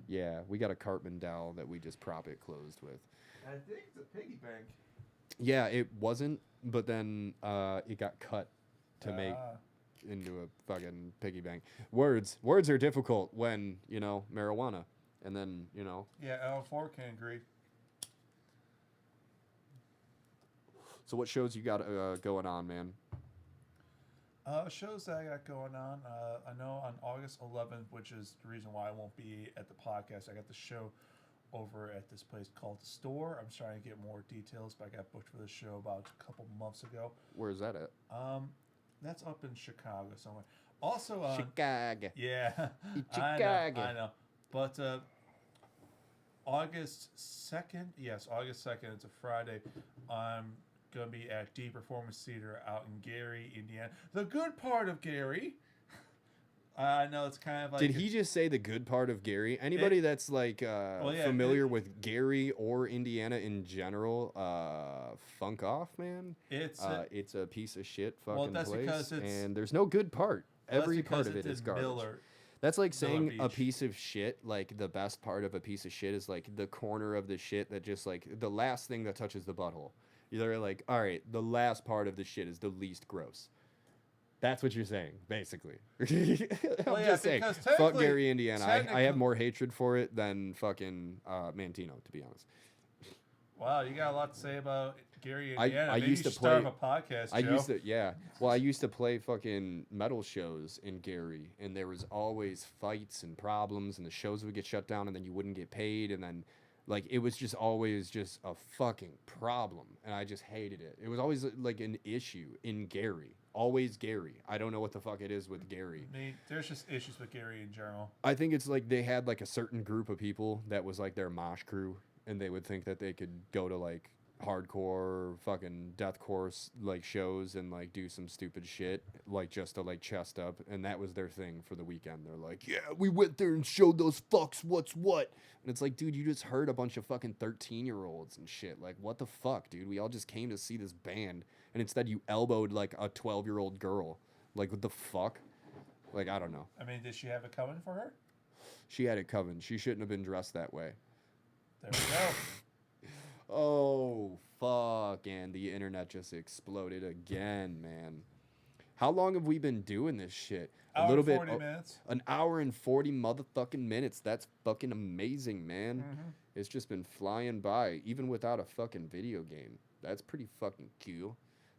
Yeah, we got a Cartman dowel that we just prop it closed with. I think it's a piggy bank. Yeah, it wasn't, but then it got cut to make Ah. into a fucking piggy bank. Words are difficult when, you know, marijuana. And then, you know. Yeah, L4 can agree. So what shows you got going on, man? Shows that I got going on. I know on August 11th, which is the reason why I won't be at the podcast, I got the show over at this place called The Store. I'm trying to get more details, but I got booked for the show about a couple months ago. Where's that at? That's up in Chicago somewhere. Also, Chicago. yeah, Chicago. I know. But August 2nd, yes, August 2nd, it's a Friday. I'm going to be at D Performance Theater out in Gary, Indiana. The good part of Gary. I know it's kind of like... Did he just say the good part of Gary? Anybody that's like yeah, familiar with Gary or Indiana in general, funk off, man. It's It's a piece of shit fucking that's place, because it's- and there's no good part. that's Every because part of it it's is in garbage. Miller. That's like saying a Beach. piece of shit, like the best part of a piece of shit is like the corner of the shit that just like the last thing that touches the butthole. You're like, all right, the last part of the shit is the least gross. That's what you're saying, basically. I'm Well, yeah, just saying, because fuck technically- Gary, Indiana. I have technically- more hatred for it than fucking Mantino, to be honest. Wow, you got a lot to say about Gary, I Indiana. Maybe used you to should start play- up a podcast, I Joe. used to, yeah. Well, I used to play fucking metal shows in Gary, and there was always fights and problems, and the shows would get shut down, and then you wouldn't get paid, and then, like, it was just always just a fucking problem, and I just hated it. It was always like an issue in Gary. Always Gary. I don't know what the fuck it is with Gary. I mean, there's just issues with Gary in general. I think it's like they had like a certain group of people that was like their mosh crew, and they would think that they could go to like hardcore fucking deathcore like shows and like do some stupid shit like just to like chest up, and that was their thing for the weekend. They're like, yeah, we went there and showed those fucks what's what, and it's like, dude, you just heard a bunch of fucking 13-year-olds and shit. Like, what the fuck, dude? We all just came to see this band, and instead you elbowed like a 12-year-old girl. Like, what the fuck? Like, I don't know. I mean, did she have it coming for her? She had it coming. She shouldn't have been dressed that way. There we go. Oh, fuck. And the internet just exploded again, man. How long have we been doing this shit? Hour A little and 40 bit. minutes. An hour and 40 motherfucking minutes. That's fucking amazing, man. Mm-hmm. It's just been flying by, even without a fucking video game. That's pretty fucking cool.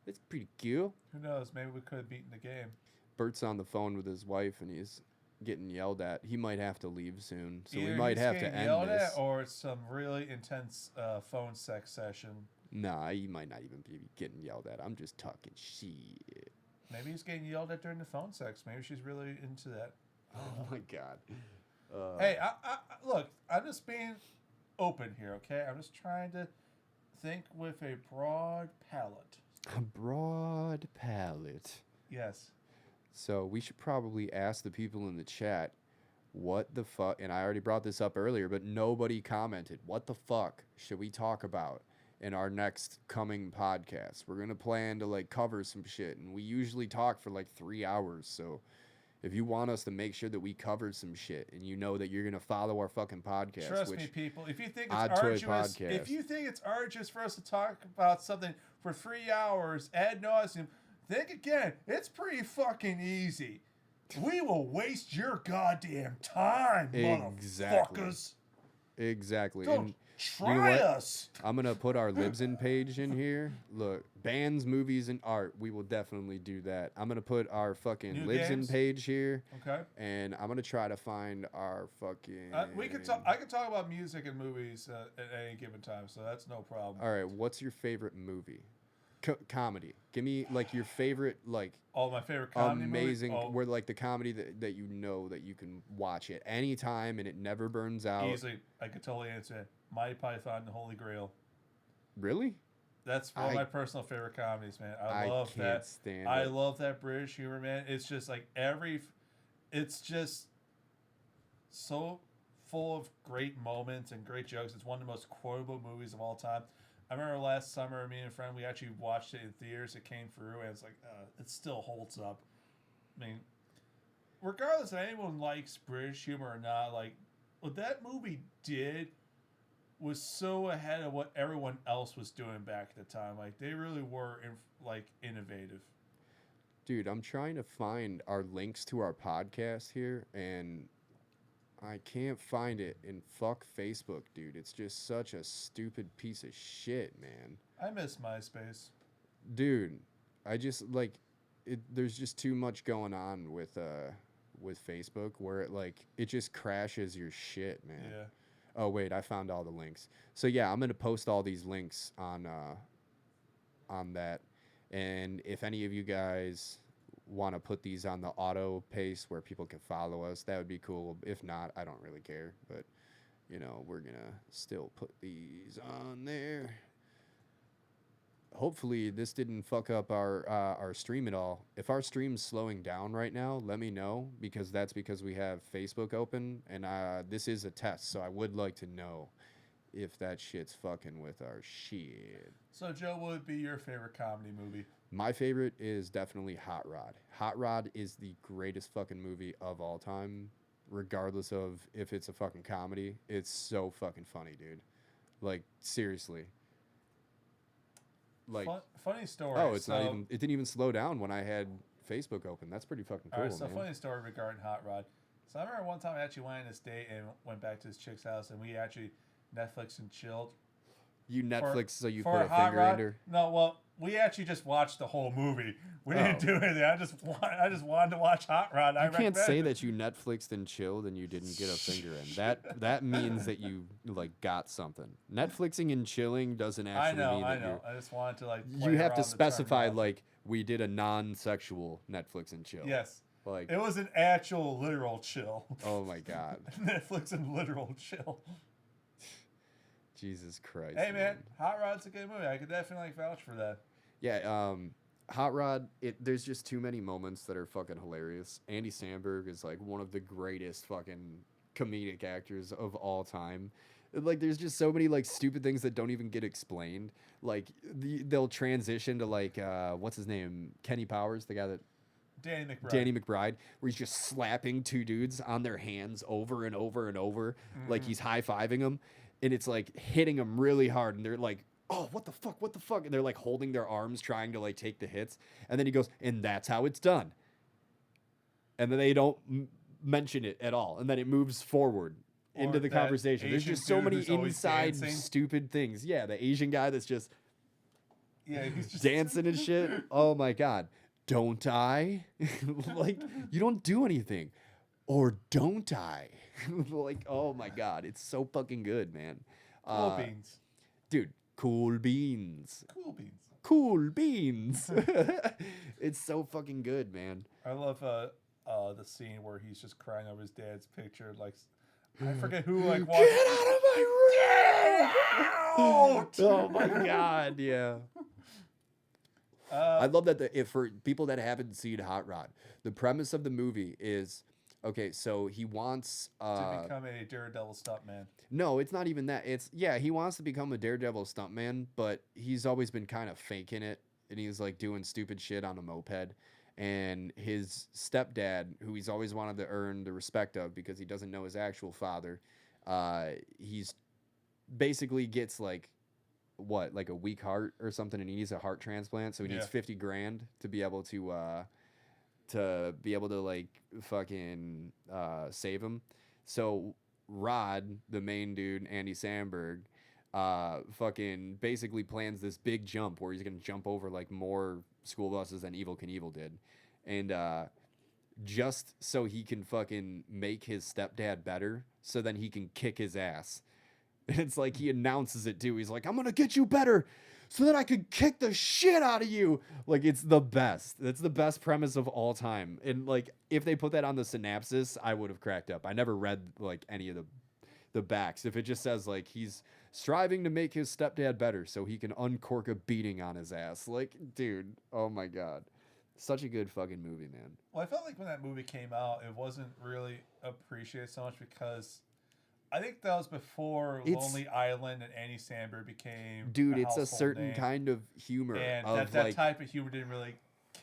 It's pretty cool. Who knows? Maybe we could have beaten the game. Bert's on the phone with his wife, and he's getting yelled at. He might have to leave soon, so we Either might he's have to getting end yelled this. at, or it's some really intense phone sex session. Nah, he might not even be getting yelled at. I'm just talking shit. Maybe he's getting yelled at during the phone sex. Maybe she's really into that. Oh my god. Hey, I look, I'm just being open here, okay? I'm just trying to think with a broad palette. A broad palette. Yes. So we should probably ask the people in the chat what the fuck, and I already brought this up earlier, but nobody commented. What the fuck should we talk about in our next coming podcast? We're going to plan to like cover some shit, and we usually talk for like 3 hours. So if you want us to make sure that we cover some shit, and you know that you're going to follow our fucking podcast, Trust which me, people. If you think it's ODTOY arduous, Podcast. if you think it's arduous for us to talk about something for 3 hours ad nauseum, think again. It's pretty fucking easy. We will waste your goddamn time, Exactly. motherfuckers. Exactly. Don't And try you know what? us. I'm going to put our Libsyn page in here. Look, bands, movies, and art. We will definitely do that. I'm going to put our fucking New Libsyn games? page here. Okay. And I'm going to try to find our fucking... We can talk. I can talk about music and movies at any given time, so that's no problem. All right, what's your favorite movie? Comedy. Give me, like, your favorite, like... All my favorite comedy amazing, movies. where like the comedy that you know that you can watch at any time and it never burns out. Easily, I could totally answer it. Monty Python and the Holy Grail. Really? That's one of my personal favorite comedies, man. I love can't that. stand I it. love that British humor, man. It's just like it's just so full of great moments and great jokes. It's one of the most quotable movies of all time. I remember last summer, me and a friend, we actually watched it in theaters. It came through, and it's like, it still holds up. I mean, regardless if anyone likes British humor or not, like, what that movie did was so ahead of what everyone else was doing back at the time. Like, they really were, innovative. Dude, I'm trying to find our links to our podcast here, and I can't find it in fuck Facebook, dude. It's just such a stupid piece of shit, man. I miss MySpace. Dude, I just like it. There's just too much going on with Facebook where it just crashes your shit, man. Yeah. Oh wait, I found all the links. So yeah, I'm gonna post all these links on that, and if any of you guys want to put these on the auto pace where people can follow us, that would be cool. If not, I don't really care, but you know, we're gonna still put these on there. Hopefully this didn't fuck up our stream at all. If our stream's slowing down right now, let me know, because that's because we have Facebook open, and this is a test, so I would like to know if that shit's fucking with our shit. So, Joe, what would be your favorite comedy movie? My favorite is definitely Hot Rod. Hot Rod is the greatest fucking movie of all time, regardless of if it's a fucking comedy. It's so fucking funny, dude. Like, seriously. Like, funny story. oh, it's not even. It didn't even slow down when I had Facebook open. That's pretty fucking cool, All right, so man. funny story regarding Hot Rod. So I remember one time I actually went on this date and went back to this chick's house, and we actually Netflix and chilled. You Netflix, so you for put a Hot finger Rod. in her. No, well, we actually just watched the whole movie. We didn't do anything. I just wanted to watch Hot Rod. You can't say that you Netflixed and chilled and you didn't get a finger in. That means that you like got something. Netflixing and chilling doesn't actually mean that I know. I just wanted to like. you have to play around the specify terminology. like we did a non-sexual Netflix and chill. Yes. Like, It was an actual literal chill. oh my god. Netflix and literal chill. Jesus Christ. Hey man, Hot Rod's a good movie. I could definitely vouch for that. Yeah, Hot Rod, there's just too many moments that are fucking hilarious. Andy Samberg is like one of the greatest fucking comedic actors of all time. Like, there's just so many like stupid things that don't even get explained. Like, they'll transition to like what's his name, Kenny Powers, the guy that Danny McBride, where he's just slapping two dudes on their hands over and over and over, like he's high-fiving them, and it's like hitting them really hard, and they're like, oh, what the fuck, and they're like holding their arms trying to like take the hits, and then he goes, and that's how it's done, and then they don't mention it at all, and then it moves forward into the conversation. There's just so many inside stupid things. Yeah, the Asian guy that's just he's just dancing and shit. Oh my god. Don't I? Like, you don't do anything. Or don't I? Like, oh my god, it's so fucking good, man. Cool beans. Dude, cool beans. Cool beans. Cool beans. It's so fucking good, man. I love the scene where he's just crying over his dad's picture. Like, I forget who like walked. Get out of my room! Oh my god, yeah. I love that if for people that haven't seen Hot Rod, the premise of the movie is, okay, so he wants to become a daredevil stuntman. No, it's not even that. It's he wants to become a daredevil stuntman, but he's always been kind of faking it, and he's like doing stupid shit on a moped. And his stepdad, who he's always wanted to earn the respect of because he doesn't know his actual father, he's basically gets like a weak heart or something, and he needs a heart transplant, so he needs $50,000 to be able to like fucking save him. So Rod, the main dude, Andy Samberg, fucking basically plans this big jump where he's gonna jump over like more school buses than Evel Knievel did, and just so he can fucking make his stepdad better, so then he can kick his ass. And it's like he announces it too. He's like, I'm gonna get you better so that I can kick the shit out of you. Like, it's the best. That's the best premise of all time. And like, if they put that on the synopsis, I would have cracked up. I never read like any of the backs. If it just says like he's striving to make his stepdad better so he can uncork a beating on his ass. Like, dude, oh my god. Such a good fucking movie, man. Well, I felt like when that movie came out, it wasn't really appreciated so much because I think that was before Lonely Island and Andy Samberg became. Dude, it's a certain kind of humor. And of that type of humor didn't really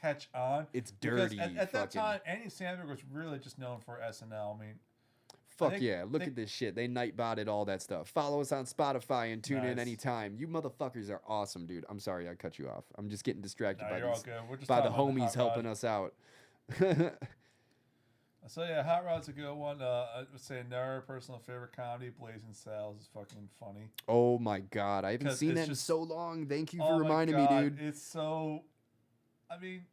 catch on. It's dirty. At that time, Andy Samberg was really just known for SNL. I mean, fuck yeah. Look at this shit. They nightbotted all that stuff. Follow us on Spotify and tune in anytime. You motherfuckers are awesome, dude. I'm sorry I cut you off. I'm just getting distracted by the homies helping us out. So yeah, Hot Rod's a good one. I would say another personal favorite comedy, Blazing Saddles, is fucking funny. Oh my god, I haven't seen that in so long. Thank you for reminding me, dude. It's so, I mean,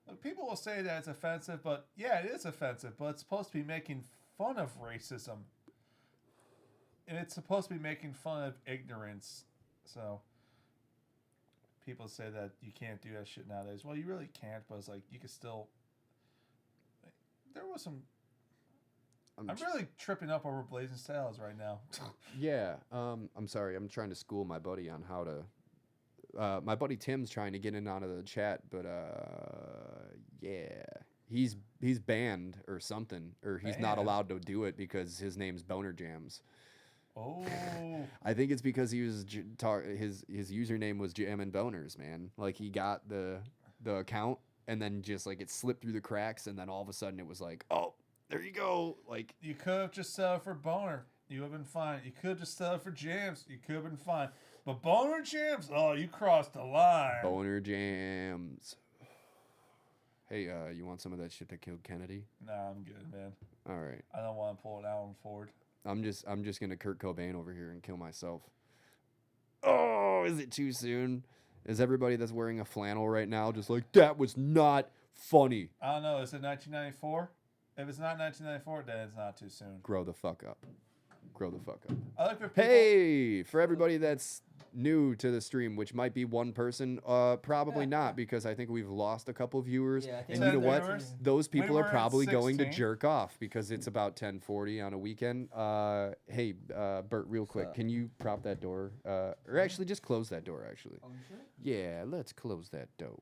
look, people will say that it's offensive, but yeah, it is offensive. But it's supposed to be making fun of racism, and it's supposed to be making fun of ignorance. So people say that you can't do that shit nowadays. Well, you really can't, but it's like you can still. There was some. I'm really tripping up over Blazing Saddles right now. Yeah, I'm sorry. I'm trying to school my buddy on how to. My buddy Tim's trying to get in onto the chat, but yeah, he's banned or something, or he's not allowed to do it because his name's Boner Jams. Oh. I think it's because he was his username was Jammin' Boners, man. Like, he got the account. And then just like it slipped through the cracks, and then all of a sudden it was like, oh, there you go. Like, you could have just settled for Boner. You would have been fine. You could have just settled for Jams. You could have been fine. But Boner Jams, oh, you crossed the line. Boner Jams. Hey, you want some of that shit that killed Kennedy? Nah, I'm good, man. All right. I don't want to pull it Alan Ford. I'm just gonna Kurt Cobain over here and kill myself. Oh, is it too soon? Is everybody that's wearing a flannel right now just like, that was not funny? I don't know. Is it 1994? If it's not 1994, then it's not too soon. Grow the fuck up. grow the fuck up. I like for people. Hey, for everybody that's new to the stream, which might be one person, probably not, because I think we've lost a couple viewers. Yeah, I think and you know 10 what? viewers. Those people We are were at probably going to 16. jerk off because it's about 10:40 on a weekend. Hey, Bert, real quick, up? can you prop that door? Or actually, just close that door. Actually, Oh, you sure? yeah, let's close that door.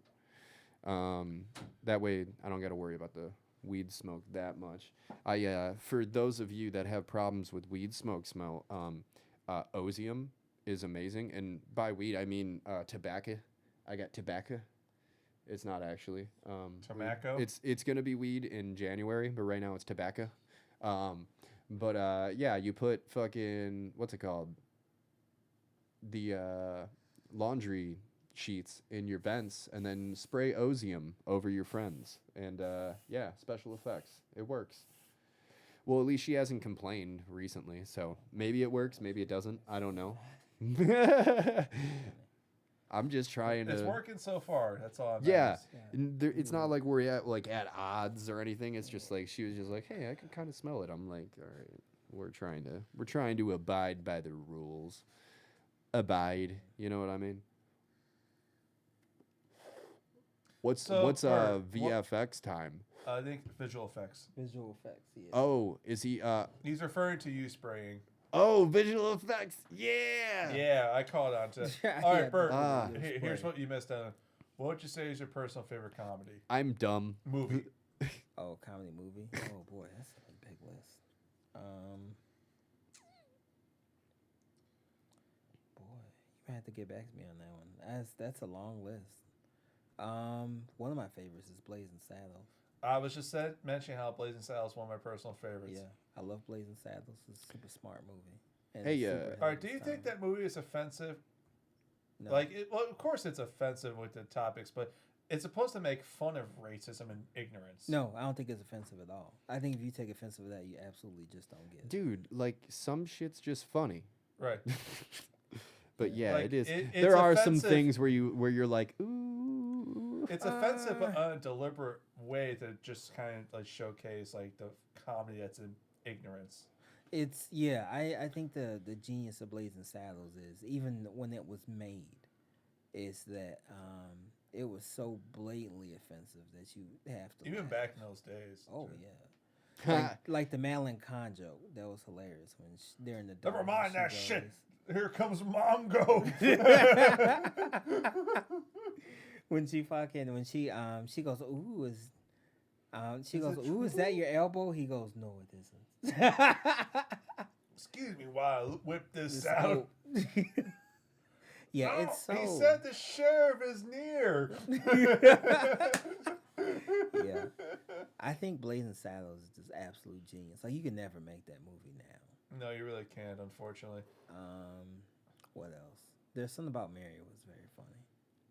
That way I don't got to worry about the weed smoke that much. For those of you that have problems with weed smoke smell, Ozium is amazing, and by weed I mean tobacco. I got tobacco. It's not actually Tobacco? It's gonna be weed in January, but right now it's tobacco. Yeah, you put fucking what's it called? The laundry sheets in your vents, and then spray Ozium over your friends, and yeah, special effects. It works. Well, at least she hasn't complained recently, so maybe it works, maybe it doesn't. I don't know. I'm just trying to. It's working so far. That's all. Yeah, it's not like we're at odds or anything. It's just like she was just like, hey, I can kind of smell it. I'm like, all right, we're trying to abide by the rules. Abide, you know what I mean? What's Bert, VFX time? I think visual effects. Visual effects. Yeah. Oh, is he He's referring to you spraying. Oh, visual effects. Yeah. Yeah, I called on to. Yeah, All right, Bert. Ah. Here's what you missed on. What would you say is your personal favorite comedy I'm dumb. movie? Oh, comedy movie. Oh boy, that's a big list. Boy, you have to get back to me on that one. That's a long list. One of my favorites is Blazing Saddles. I was just mentioning how Blazing Saddles is one of my personal favorites. Yeah, I love Blazing Saddles. It's a super smart movie. And Hey, it's super All ahead right, of do you its think time. that movie is offensive? No. Well, of course it's offensive with the topics, but it's supposed to make fun of racism and ignorance. No, I don't think it's offensive at all. I think if you take offense of that, you absolutely just don't get it. Dude, like some shit's just funny. Right. But yeah, Like, it is. it's There are some offensive. things where you're like, ooh. It's offensive, but in a deliberate way to just kind of like showcase like the comedy that's in ignorance. It's I think the genius of Blazing Saddles is even when it was made, is that it was so blatantly offensive that you have to Even laugh. back in those days. Oh too. yeah, like the Madeline Kahn joke that was hilarious when they're in the Never dome, mind she that goes- shit. Here comes Mongo. when she goes, ooh, is that your elbow? He goes, no, it isn't. Excuse me while I whip this It's out. so- yeah, No, it's so. He said the sheriff is near. Yeah, I think Blazing Saddles is just absolute genius. Like you can never make that movie now. No, you really can't, unfortunately. What else? There's something about Mary was very funny.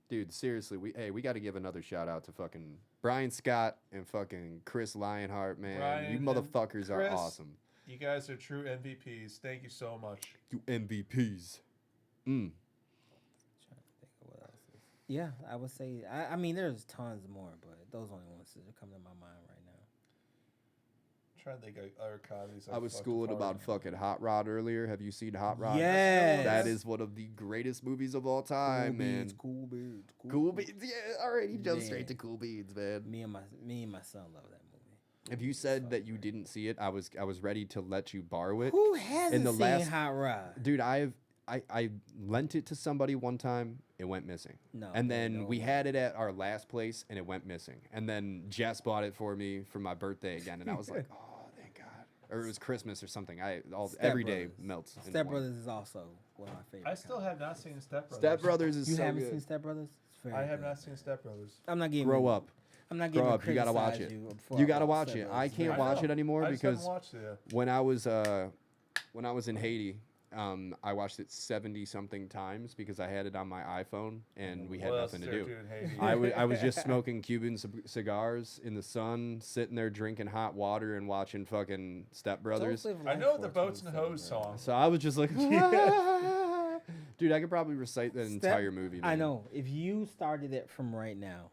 Dude, seriously, we got to give another shout out to fucking Brian Scott and fucking Chris Lionheart, man. Brian You and motherfuckers are Chris. awesome. You guys are true MVPs. Thank you so much. You MVPs. Trying to think of what else. Yeah, I would say. I mean, there's tons more, but those only ones that are coming to my mind right now. I'm trying to think of other comedies. I was fucked schooling apart. about fucking Hot Rod earlier. Have you seen Hot Rod? Yes. That is one of the greatest movies of all time, man. Cool beans. Cool Beans. Yeah, all right. He jumped Yeah. straight to Cool Beans, man. Me and my son love that movie. If you said that you didn't see it, I was ready to let you borrow it. Who hasn't the seen last- Hot Rod? Dude, I lent it to somebody one time. It went missing. No, And then no. we had it at our last place, and it went missing. And then Jess bought it for me for my birthday again, and I was like, oh, thank God. Or it was Christmas or something. Step Every day Brothers. melts. into Step one. Brothers is also one of my favorites. I still have not seen Step Brothers. Step Brothers is You so haven't good. seen Step Brothers? It's very I have good. not seen Step Brothers. I'm not getting. Grow up. I'm not Grow getting. up. You gotta watch it. You gotta watch it. I can't watch it anymore I just because haven't watched it yet. when I was in Haiti, I watched it 70 something times because I had it on my iPhone and we had What else nothing is to there do. in Haiti? I was just smoking Cuban cigars in the sun, sitting there drinking hot water and watching fucking Step Brothers. I know the Boats and Hose song. So I was just like, dude, I could probably recite that entire movie. Man. I know. If you started it from right now,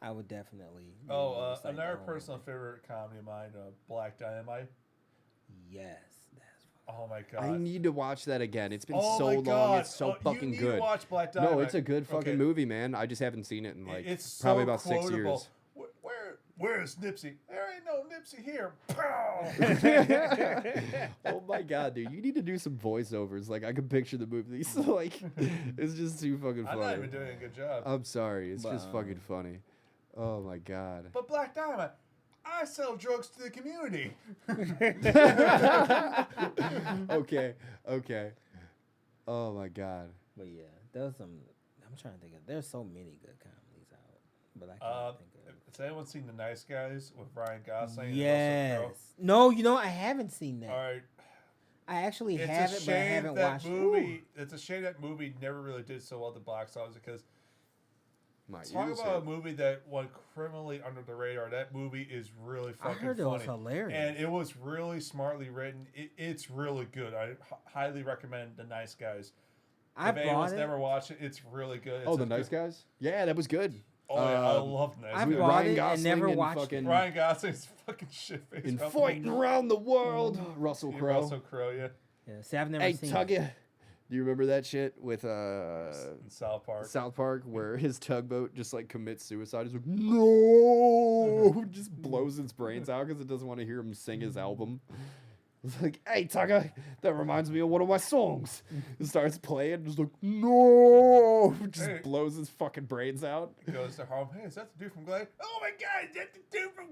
I would definitely. be able to recite the Another whole personal favorite comedy of mine, Black Dynamite. movie. Yes, that's Oh my god. I need to watch that again. It's been Oh so my long. God. It's so You fucking need good. To watch Black Diamond. No, it's a good fucking Okay. movie, man. I just haven't seen it in like It's probably so about 6 quotable. years. Where's Nipsey? There ain't no Nipsey here. Oh my god, dude! You need to do some voiceovers. Like I can picture the movies. Like it's just too fucking I'm funny. not even doing a good job. I'm sorry. It's just But, fucking funny. Oh my god. But Black Diamond, I sell drugs to the community. Okay. Okay. Oh my god. But yeah, there's some. I'm trying to think of. There's so many good comedies out, but I can't think of. Has anyone seen The Nice Guys with Ryan Gosling? and Russell Crowe? Yes. No, I haven't seen that. All right. I actually It's have a it, but I shame haven't that watched movie. It's a shame that movie never really did so well at the box office because My talk ears about hurt. a movie that went criminally under the radar. That movie is really I fucking heard it funny. was hilarious. And it was really smartly written. It's really good. I highly recommend The Nice Guys. I If anyone's bought it. never watched it, it's really good. It's Oh, a the Nice good- Guys? Yeah, that was good. Oh, yeah, I love Nice I Guys. With bought Ryan it and Gosling never and watched it. fucking Ryan Gosling's fucking shit face. in fighting around the world. Russell Crowe. Russell Crowe, yeah. Yeah, see, I've never Hey, seen Tuggy. it. Do you remember that shit with In South Park. South Park where his tugboat just like commits suicide? He's like, no, just blows its brains out because it doesn't want to hear him sing his album. It's like, hey, Tugger, that reminds me of one of my songs. It starts playing, just like, no, just Hey. blows his fucking brains out. Goes to home. Hey, is that the dude from Glad? Oh my god, is that the dude from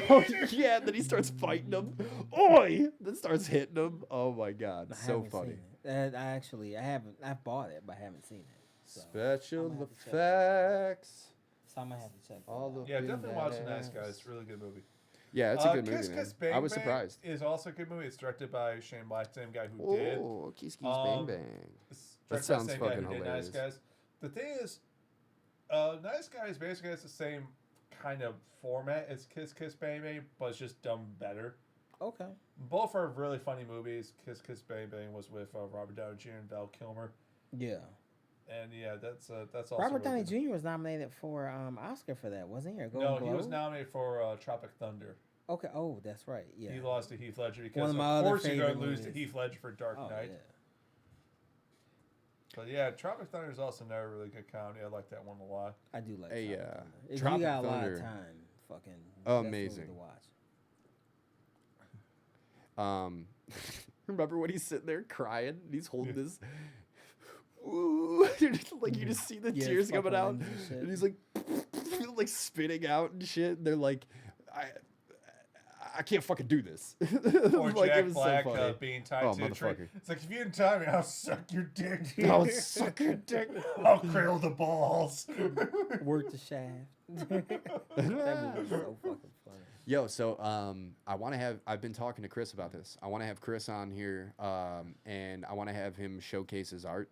Oh, Gladiator? yeah, then he starts fighting him. Oi! Then starts hitting him. Oh my god, I so haven't funny. seen it. I haven't. I've bought it, but I haven't seen it. So, Special I'm gonna have to check that effects. so I'm gonna have to check. All that out. the Yeah, definitely watch The Nice badass. Guys. It's a really good movie. Yeah, it's a good movie, Kiss man. Kiss Bang I was Bang surprised. is also a good movie. It's directed by Shane Black, same guy who did. Oh, Kiss Kiss Bang Um, Bang. It's That directed by sounds the same guy fucking who did hilarious. Nice Guys. The thing is, Nice Guys basically has the same kind of format as Kiss Kiss Bang Bang, but it's just done better. Okay. Both are really funny movies. Kiss Kiss Bang Bang was with Robert Downey Jr. and Val Kilmer, Yeah. and yeah, that's also Robert really Downey good. Jr. was nominated for Oscar for that, wasn't he? Or No, Golden he was Globe? nominated for Tropic Thunder. Okay. Oh, that's right. Yeah. He lost to Heath Ledger One because of of my other course you're going to favorite lose to movies. Heath Ledger for Dark Oh, Knight. yeah. But yeah, Tropic Thunder is also another really good comedy. I like that one a lot. I do like. Hey, Tropic Thunder. If Tropic you got a lot Thunder. of time, fucking that's the movie Amazing. to watch. Remember when he's sitting there crying and he's holding this. Ooh, like you just see the Yeah, tears fucking coming out, limbs and shit. and he's like, like spitting out and shit. And they're like, I can't fucking do this. Or Like, it Jack was so Black funny. being tied Oh, to a tree. motherfucker. It's like, if you didn't tie me, I'll suck your dick. I'll suck your dick. I'll cradle the balls. Work the shaft. That movie was so fucking funny. Yo, so I've been talking to Chris about this. I want to have Chris on here, and I want to have him showcase his art.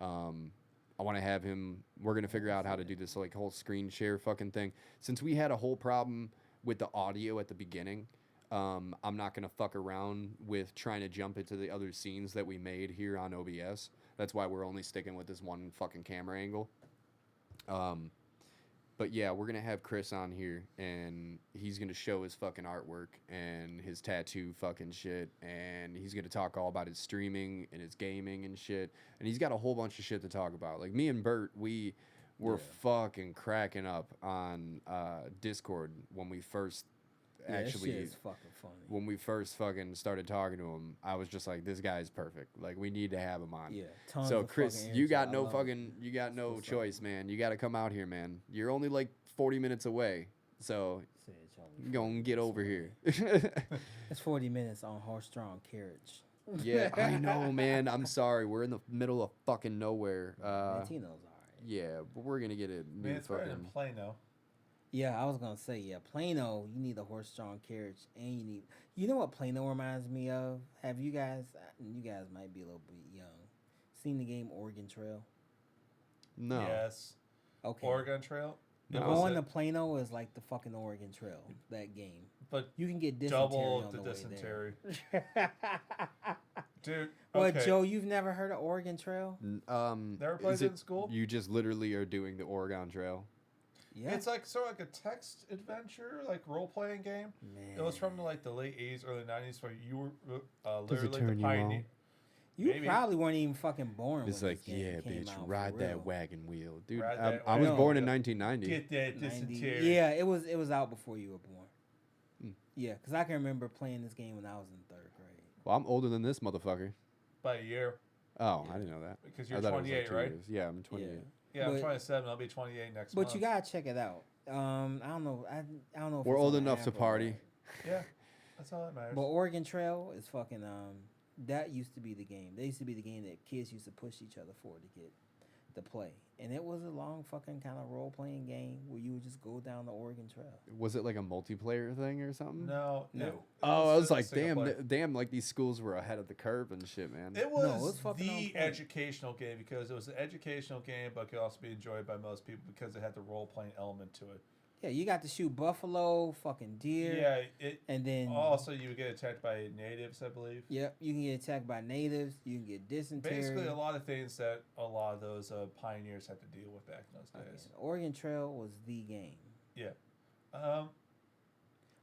I want to have him. We're gonna figure out how to do this like whole screen share fucking thing. Since we had a whole problem with the audio at the beginning, I'm not gonna fuck around with trying to jump into the other scenes that we made here on OBS. That's why we're only sticking with this one fucking camera angle. But yeah, we're gonna have Chris on here, and he's gonna show his fucking artwork and his tattoo fucking shit, and he's gonna talk all about his streaming and his gaming and shit, and he's got a whole bunch of shit to talk about. Like me and Bert, we were fucking cracking up on Discord when we first That shit is fucking funny. when we first fucking started talking to him. I was just like, this guy's perfect. Like we need to have him on. Yeah. Tons So of Chris, fucking you energy. got I no love it. fucking, you got no what's up. choice, man. You got to come out here, man. You're only like 40 minutes away, so Said it's only you gonna get over here. It's 40 minutes on horse-drawn carriage. Yeah, I know, man. I'm sorry. We're in the middle of fucking nowhere. Tino's alright. Yeah, but we're gonna get a new Man, it's better than fucking. Plano. Yeah, I was gonna say, yeah, Plano, you need a horse-drawn carriage, and you know what Plano reminds me of? Have you guys might be a little bit young, seen the game Oregon Trail? No. Yes. Okay. Oregon Trail. No. That was Going it. to Plano is like the fucking Oregon Trail, that game. But You can get dysentery double on the the dysentery. way there. Dude, What, okay. Joe, you've never heard of Oregon Trail? Never played is it in school? You just literally are doing the Oregon Trail. Yeah. It's like sort of like a text adventure, like role playing game. Man. It was from like the late '80s, early '90s, where you were Does it literally turn the you pioneer. on? You maybe. probably weren't even fucking born It's when like, this game yeah, came bitch, out, for ride real. that wagon wheel, dude. Ride that I was wagon born in wheel. 1990. Get that 90. dysentery. Yeah, it was out before you were born. Hmm. Yeah, because I can remember playing this game when I was in 3rd grade. Well, I'm older than this motherfucker. By a year, Oh, Yeah. I didn't know that. because I you're thought it was 28, like 2 right? years. Yeah, I'm 28. Yeah, I'm But- 27. I'll be 28 next month. But you gotta check it out. I don't know. I don't know. If We're it's old on the enough to app or party. what. Yeah, that's all that matters. But Oregon Trail is fucking. That used to be the game. They used to be the game that kids used to push each other for to get to play, and it was a long fucking kind of role playing game where you would just go down the Oregon Trail. Was it like a multiplayer thing or something? no. No. Oh, I was a like, single player. damn, like these schools were ahead of the curve and shit, man. It No, was it's fucking on the point. educational game because it was an educational game, but could also be enjoyed by most people because it had the role playing element to it. Yeah, you got to shoot buffalo, fucking deer, Yeah, it and then also you would get attacked by natives, I believe. yep, you can get attacked by natives. You can get dysentery. Basically, a lot of things that a lot of those pioneers had to deal with back in those days. Oregon Trail was the game. Yeah. Um,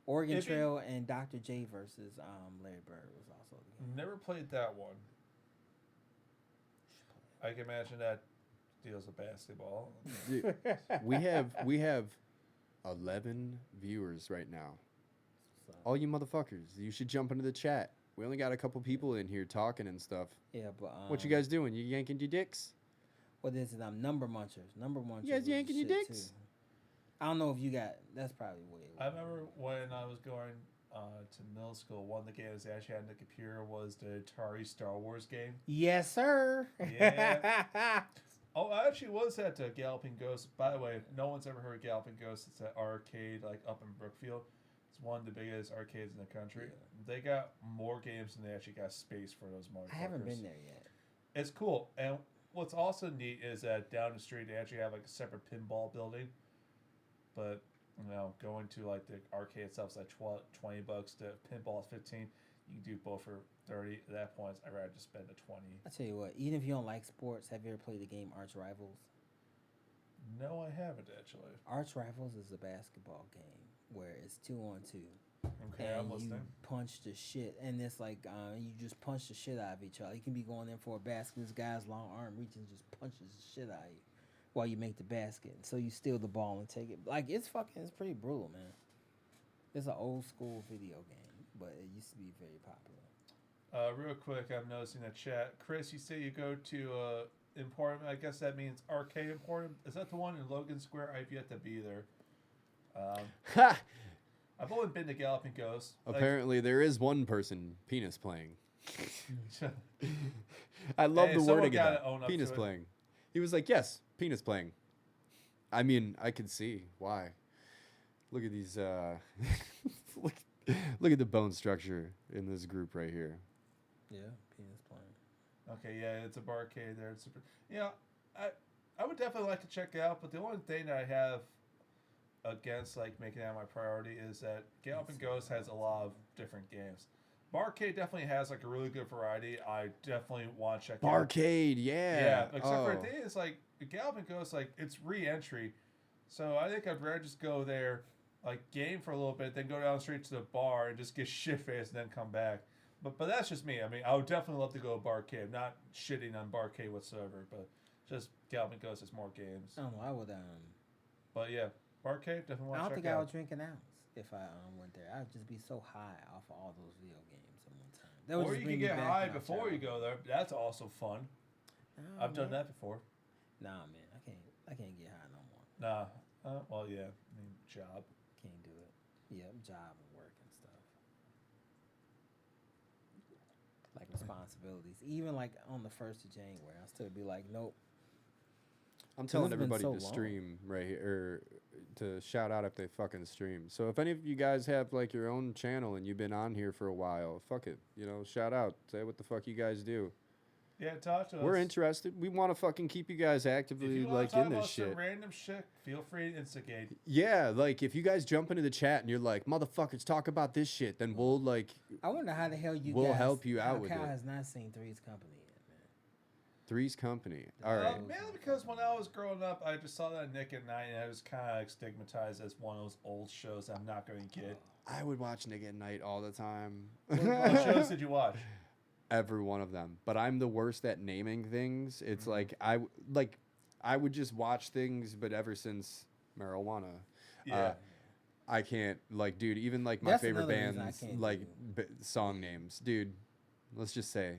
Oregon If you- Trail and Dr. J versus Larry Bird was also the game. never played that one. I can imagine that deals with basketball. Dude, we have 11 viewers right now. So, All you motherfuckers, you should jump into the chat. We only got a couple people in here talking and stuff. yeah, but What you guys doing? You yanking your dicks? What is it? Number munchers. Number munchers. guys was the yanking your shit, dicks? too. I don't know if you got. That's probably way. I remember when I was going to middle school, one of the games they actually had on the computer was the Atari Star Wars game. Yes, sir. Yeah. Oh, I actually was at Galloping Ghost. By the way, if no one's ever heard of Galloping Ghost, it's an arcade like up in Brookfield. It's one of the biggest arcades in the country. They got more games than they actually got space for those motherfuckers. I haven't been there yet. It's cool. And what's also neat is that down the street they actually have like a separate pinball building. But going to like the arcade itself is like $20. The pinball is $15. You can do both for $30. At that point, I'd rather just spend the $20. I tell you what. Even if you don't like sports, have you ever played the game Arch Rivals? No, I haven't actually. Arch Rivals is a basketball game where it's 2-on-2. Okay, I'm And you listening. punch the shit, and it's like you just punch the shit out of each other. You can be going in for a basket. This guy's long arm reaches, just punches the shit out of you while you make the basket. So you steal the ball and take it. Like it's pretty brutal, man. It's an old school video game, but it used to be very popular. Real quick, I'm noticing the chat. Chris, you say you go to Emporium. I guess that means Arcade Emporium. Is that the one in Logan Square? I've yet to be there. Ha! I've only been to Galloping Ghost. Apparently, there is one person penis playing. Like, I love Hey, the someone wording of gotta that. own up Penis to it. playing. He was like, yes, penis playing. I mean, I can see why. Look at these. Look at the bone structure in this group right here. Yeah, penis playing. okay, yeah, it's a barcade there. It's super. I would definitely like to check it out, but the only thing that I have against like making that my priority is that Galloping Ghost has a lot of different games. Barcade definitely has like a really good variety. I definitely want to check it out. Barcade, yeah. Yeah, except for Oh. the thing is like Galloping Ghost, like it's re-entry, so I think I'd rather just go there, like game for a little bit, then go down the street to the bar and just get shit faced and then come back. But that's just me. I mean, I would definitely love to go to Barcade. I'm not shitting on Barcade whatsoever, but just Galloping Ghost has more games. I don't know. I would. But yeah, Barcade definitely I want don't to think check I out. would drink an ounce if I went there. I'd just be so high off of all those video games at one time. That would Or just you bring can me get back high to my before you childhood. go there. That's also fun. Nah, I've done man. that before. Nah, man, I can't get high no more. Nah. Well, yeah. I mean, job. Can't do it. Yep, job and work and stuff. Like responsibilities. Even like on the 1st of January, I'll still be like, nope. I'm telling it's been everybody so to long. stream right here, or to shout out if they fucking stream. So if any of you guys have like your own channel and you've been on here for a while, fuck it, shout out, say what the fuck you guys do. Yeah, talk to us. We're interested. We want to fucking keep you guys If actively you want like to talk in this about shit. some random shit, feel free to instigate. Yeah, like if you guys jump into the chat and you're like, motherfuckers, talk about this shit, then we'll like I wonder how the hell you We'll guys, help you how out with Kyle it. has not seen Three's Company yet, man. Three's Company. All right. Mainly because when I was growing up, I just saw that Nick at Night, and I was kind of like stigmatized as one of those old shows I'm not going to get. I would watch Nick at Night all the time. What shows did you watch? Every one of them. But I'm the worst at naming things. It's like I would just watch things, but ever since marijuana, Yeah. I can't like, dude. Even like my That's favorite another reason I bands, can't like do song names, dude. Let's just say,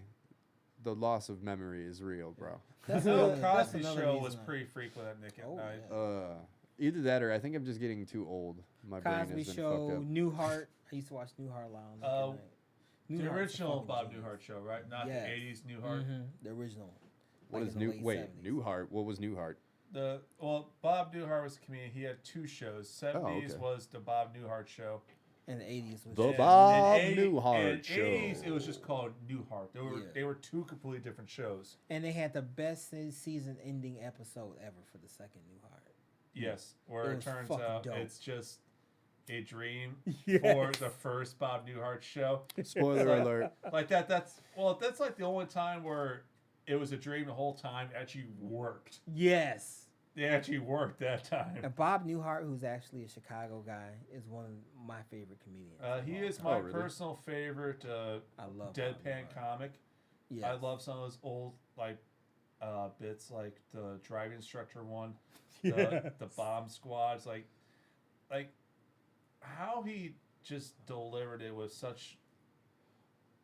the loss of memory is real, bro. That's No, another- that's Cosby another Show was reason I- pretty frequent at Nick at Oh, Night. yeah. Either that or I think I'm just getting too old. My brain Cosby has been Show, fucked up. Newhart. I used to watch Newhart Lounge. The original Bob Newhart show, right? Not Yes. the 80s Newhart. The original. What like is in the New? late Wait, 70s. Newhart. What was Newhart? Bob Newhart was a comedian. He had two shows. 70s okay. was the Bob Newhart show. And the 80s was The just- Bob In Newhart 80s, Show. it was just called Newhart. Yeah. They were two completely different shows. And they had the best season ending episode ever for the second Newhart. Yes, where It it was turns fucking out dope. it's just a dream for Yes. the first Bob Newhart show. Spoiler Like- alert. Like that's like the only time where it was a dream the whole time. It actually worked. Yes. They actually worked that time. And Bob Newhart, who's actually a Chicago guy, is one of my favorite comedians. of He all is time. my really? personal favorite I love Bob deadpan Newhart. comic. Yes. I love some of those old bits, like the driving instructor one, the bomb squads, like how he just delivered it with such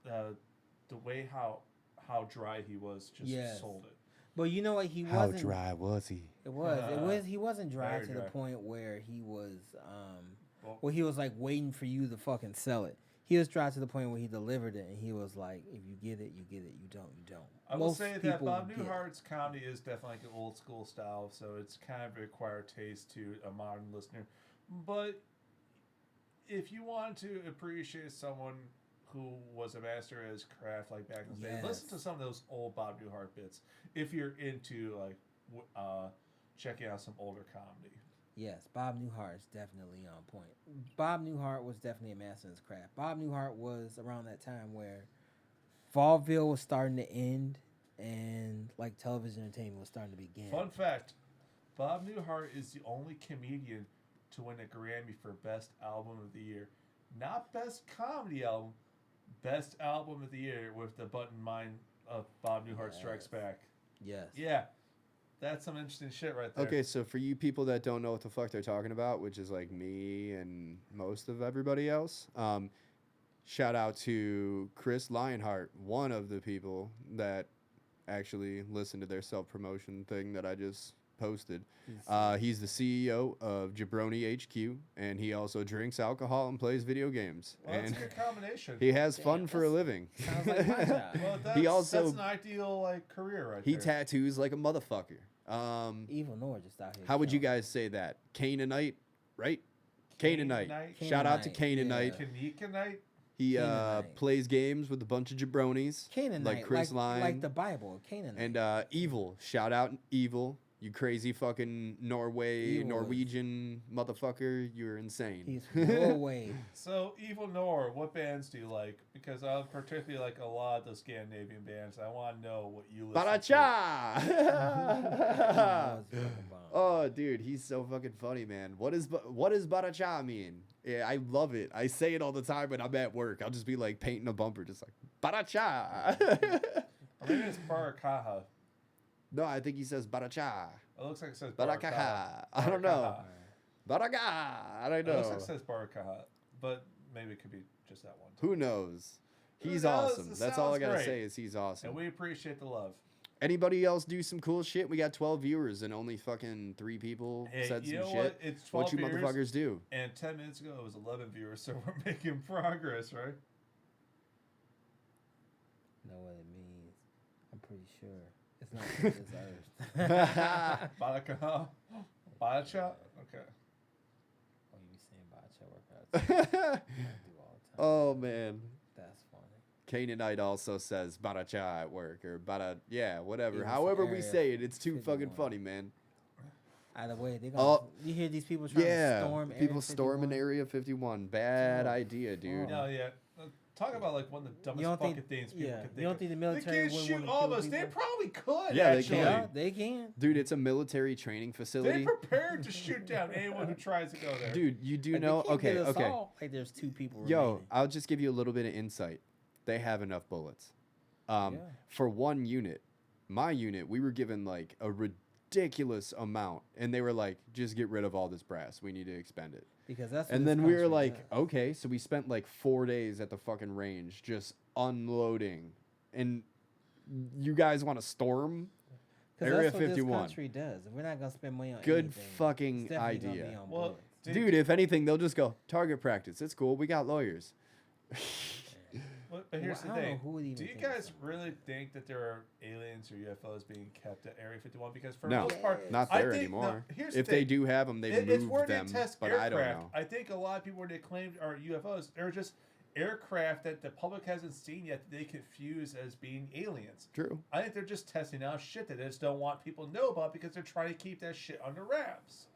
the way how dry he was just Yes. sold it. But you know what? He How wasn't. dry was he? It was. He wasn't dry Very to dry. the point where he was. Well- Well, he was like waiting for you to fucking sell it. He was dry to the point where he delivered it, and he was like, "If you get it, you get it. You don't, you don't." I will Most say that people Bob get it. Newhart's comedy is definitely like an old school style, so it's kind of acquired taste to a modern listener. But if you want to appreciate someone who was a master at his craft, like back in the day, listen to Yes. some of those old Bob Newhart bits. If you're into like checking out some older comedy. Yes, Bob Newhart is definitely on point. Bob Newhart was definitely a master in his craft. Bob Newhart was around that time where vaudeville was starting to end, and like television entertainment was starting to begin. Fun fact: Bob Newhart is the only comedian to win a Grammy for Best Album of the Year, not Best Comedy Album, Best Album of the Year with the button mine of Bob Newhart Strikes Yes. Back. Yes. Yeah, that's some interesting shit right there. Okay, so for you people that don't know what the fuck they're talking about, which is like me and most of everybody else, shout out to Chris Lionheart, one of the people that actually listened to their self-promotion thing that I just posted. He's the CEO of Jabroni HQ, and he also drinks alcohol and plays video games. Well, that's and a good combination. he has fun Damn, for a living. Sounds like my job. Well, he also that's an ideal like career right he there. tattoos like a motherfucker. Evil Noah just out here. How would you killing. guys say that? Canaanite, right? Canaanite. Canaanite. Shout out to Canaanite, Canaanite. Canaanite. He Canaanite. plays games with a bunch of jabronis. Canaanite, like Chris Lyon. like the Bible, Canaanite. And Evil. Shout out Evil. You crazy fucking Evil is- Norwegian motherfucker. You're insane. He's from Norway. So, Evil Nor, what bands do you like? Because I particularly like a lot of the Scandinavian bands. I want to know what you listen to. Baracha! Noah's fucking bomb. Oh, dude, he's so fucking funny, man. What does Baracha mean? Yeah, I love it. I say it all the time when I'm at work. I'll just be like painting a bumper, just like Baracha. Or maybe it's Barakaha. No, I think he says Baracha. It looks like it says Barakaha. Barakaha. I don't know. Barakaha. Baraka. I don't It looks like know. it says Barakaha, but maybe it could be just that one. Who knows? Who He's knows? awesome. It That's all I sounds gotta great. say is he's awesome. And we appreciate the love. Anybody else do some cool shit? We got 12 viewers and only fucking 3 people Hey, said you some know shit. what? It's 12 What you viewers, motherfuckers do? and 10 minutes ago it was 11 viewers, so we're making progress, right? Know what it means? I'm pretty sure it's not what it deserves. Barakaha. Baracha? Okay. Oh, you be saying bocce workouts? I do all the time. Oh man. That's funny. Canaanite also says Baracha at work or Bara, yeah, whatever. It was However we Area say it, it's too fucking 51. funny, man. Out of the way, they gonna. You hear these people trying to storm? People Area storming 51? Area 51. Bad Oh, idea, dude. No, yeah. Talk about like one of the dumbest don't fucking think- things people yeah, can you think don't of. think the They military can't wouldn't shoot wanna all of kill us. They people? probably could. Yeah, they actually. can. Yeah, they can. Dude, it's a military training They facility. prepared to shoot down anyone who tries to go there. Dude, you do Like, they know? can't get Okay, us okay. all. Like there's 2 people. Yo, remaining. I'll just give you a little bit of insight. They have enough bullets. Yeah. For one unit, my unit, we were given like a ridiculous amount, and they were like, "Just get rid of all this brass. We need to expend it." Because that's. What And this then we were country like, does. "Okay." So we spent like 4 days at the fucking range just unloading, and you guys want to storm? 'Cause Area that's what 51. This country does. If we're not gonna spend money on Good anything, fucking it's definitely gonna idea. be on Well, bullets. Dude, if anything, they'll just go target practice. It's cool. We got lawyers. But here's I the don't know thing. who would even Do you think of guys something. really think that there are aliens or UFOs being kept at Area 51? Because for No, the most part, not I there think, anymore. No, here's If the they thing. do have them, they've It's where moved they them, test but aircraft. I don't know. I think a lot of people, when they claim are UFOs, they're just aircraft that the public hasn't seen yet that they confuse as being aliens. True. I think they're just testing out shit that they just don't want people to know about because they're trying to keep that shit under wraps.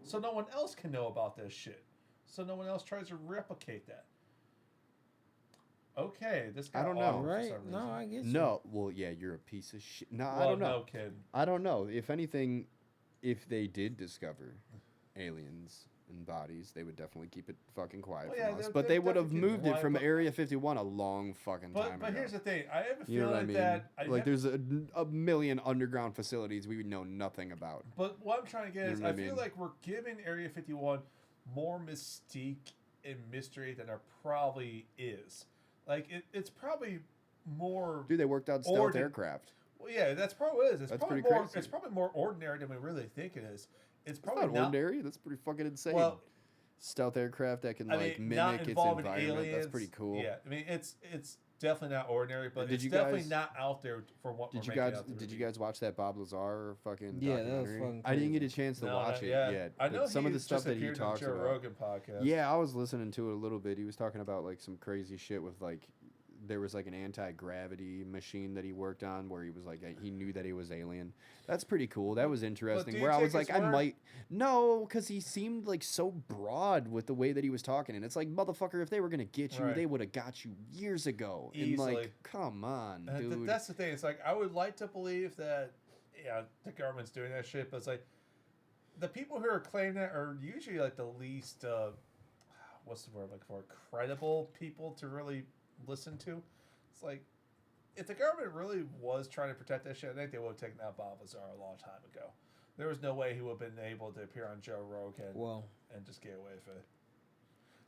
So no one else can know about this shit. So no one else tries to replicate that. Okay, this guy. I don't know. awkward for Right? some No, reason. I guess. No, well, yeah, you're a piece of shit. No, I Well, don't know. no kidding. I don't know. If anything, if they did discover aliens and bodies, they would definitely keep it fucking quiet Well, from yeah, us. they'll- But they they'll would have definitely keep it moved it quiet, from but- Area 51 a long fucking time But ago. here's the thing. I have a You know feeling what I mean? that Like, there's a million underground facilities we would know nothing about. But what I'm trying to get You is, know I what I feel mean? like we're giving Area 51 more mystique and mystery than there probably is. Like it's probably more. Dude, they worked out stealth Ordi- aircraft. Well, yeah, that's probably what it is. It's That's probably pretty more. crazy. It's probably more ordinary than we really think it is. It's That's probably not ordinary. That's pretty fucking insane. Well, Stealth aircraft that can I like mean, not mimic its involving environment. aliens. That's pretty cool. Yeah, I mean, it's definitely not ordinary, but Did it's you definitely guys- not out there for what Did we're you making guys out there to did you be. guys watch that Bob Lazar fucking Yeah, that was documentary? fucking I didn't get a crazy. chance to No, watch not it yet. yet. I know but some of the he's stuff just that he appeared on talks Joe about. Rogan podcast. Yeah, I was listening to it a little bit. He was talking about like some crazy shit with like there was like an anti-gravity machine that he worked on where he was like he knew that he was alien. That's pretty cool. That was interesting. do you Where I take was like his I word? might no, because he seemed like so broad with the way that he was talking, and it's like motherfucker, if they were gonna get you, Right. they would have got you years ago. And Easily. like, come on, And dude. that's the thing. It's like I would like to believe that, yeah, the government's doing that shit, but it's like the people who are claiming that are usually like the least, what's the word I'm looking for? Credible people to really listen to. It's like if the government really was trying to protect that shit, I think they would have taken out Bob Lazar a long time ago. There was no way he would have been able to appear on Joe Rogan Well, and just get away with it.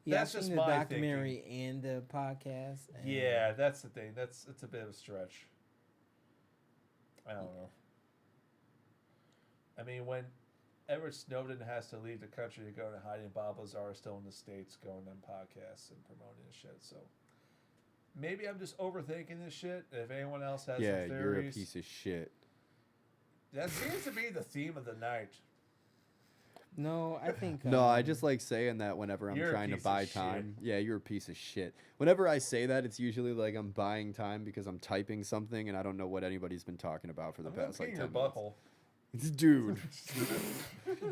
yeah, That's I've just seen the my documentary and the podcast. And Yeah, that's the thing. It's a bit of a stretch. I don't know. I mean, when Edward Snowden has to leave the country to go into hiding, Bob Lazar is still in the States going on podcasts and promoting this shit. So maybe I'm just overthinking this shit. If anyone else has yeah, some you're a theories, piece of shit. that seems to be the theme of the night. No, I think. No, I just like saying that whenever I'm You're a trying to piece of buy shit. time. Yeah, you're a piece of shit. Whenever I say that, it's usually like I'm buying time because I'm typing something and I don't know what anybody's been talking about for the I'm past gonna like pee in 10 your minutes. butthole. Dude,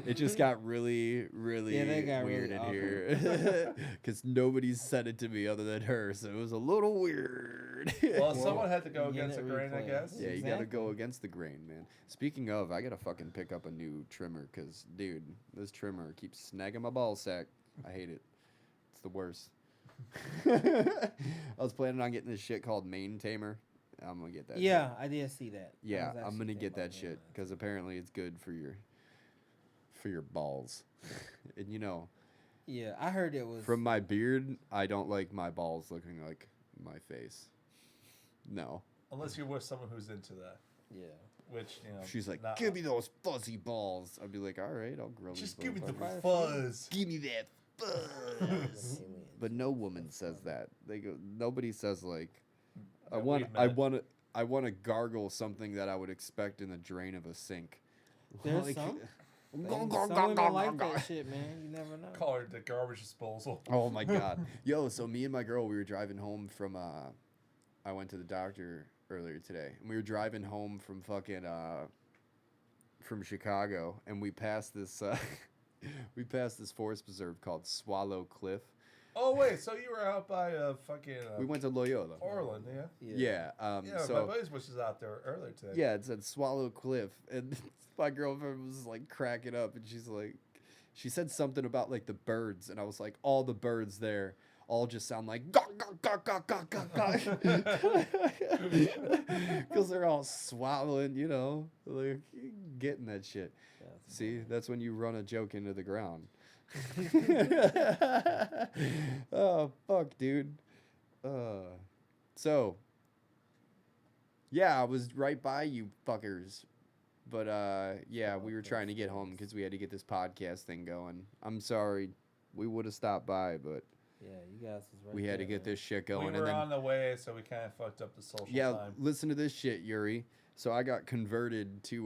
it just got really, really Yeah, that got weird really in here because nobody's said it to me other than her, so it was a little weird. Well, someone had to go you get against the it grain, I replayed. guess. Yeah, you gotta go Exactly. against the grain, man. Speaking of, I gotta fucking pick up a new trimmer because, dude, this trimmer keeps snagging my ball sack. I hate it. It's the worst. I was planning on getting this shit called Mane Tamer. I'm gonna get that. Yeah, shit. I did see that. I Yeah, was I'm actually gonna thinking get about that doing shit because apparently it's good for your balls. And you know, Yeah, I heard it was. from my beard, I don't like my balls looking like my face. No. Unless you're with someone who's into that, Yeah. which you know. She's like, not- give me those fuzzy balls. I'd be like, all right, I'll grow Just these give me the motherfuckers. fuzz. Give me that fuzz. But no woman says that. They go. Nobody says like, I That want. we've I met. want to. I want to gargle something that I would expect in the drain of a sink. There's Like- some. Go, Some go, go, women go, like go, go. that shit, man. You never know. Call her the garbage disposal. Oh my god. Yo, so me and my girl, we were driving home from I went to the doctor earlier today. And we were driving home from fucking from Chicago, and we passed this we passed this forest preserve called Swallow Cliff. Oh wait, so you were out by fucking We went to Loyola. Orland, yeah? Yeah. Yeah, So my buddy's was out there earlier today. yeah, it said Swallow Cliff, and my girlfriend was like cracking up, and she's like, she said something about like the birds, and I was like, all the birds there all just sound like gawk gawk gawk gawk gawk gawk gawk, because they're all swallowing, you know, like getting that shit. See, that's when you run a joke into the ground. Oh fuck, dude. So yeah, I was right by you fuckers. But yeah, we were trying to get home because we had to get this podcast thing going. I'm sorry, we would have stopped by, but Yeah, you guys was right we had to there, get man. this shit We going. were And then on the way, so we kind of fucked up the social yeah, time. listen to this shit, Yuri. So I got converted to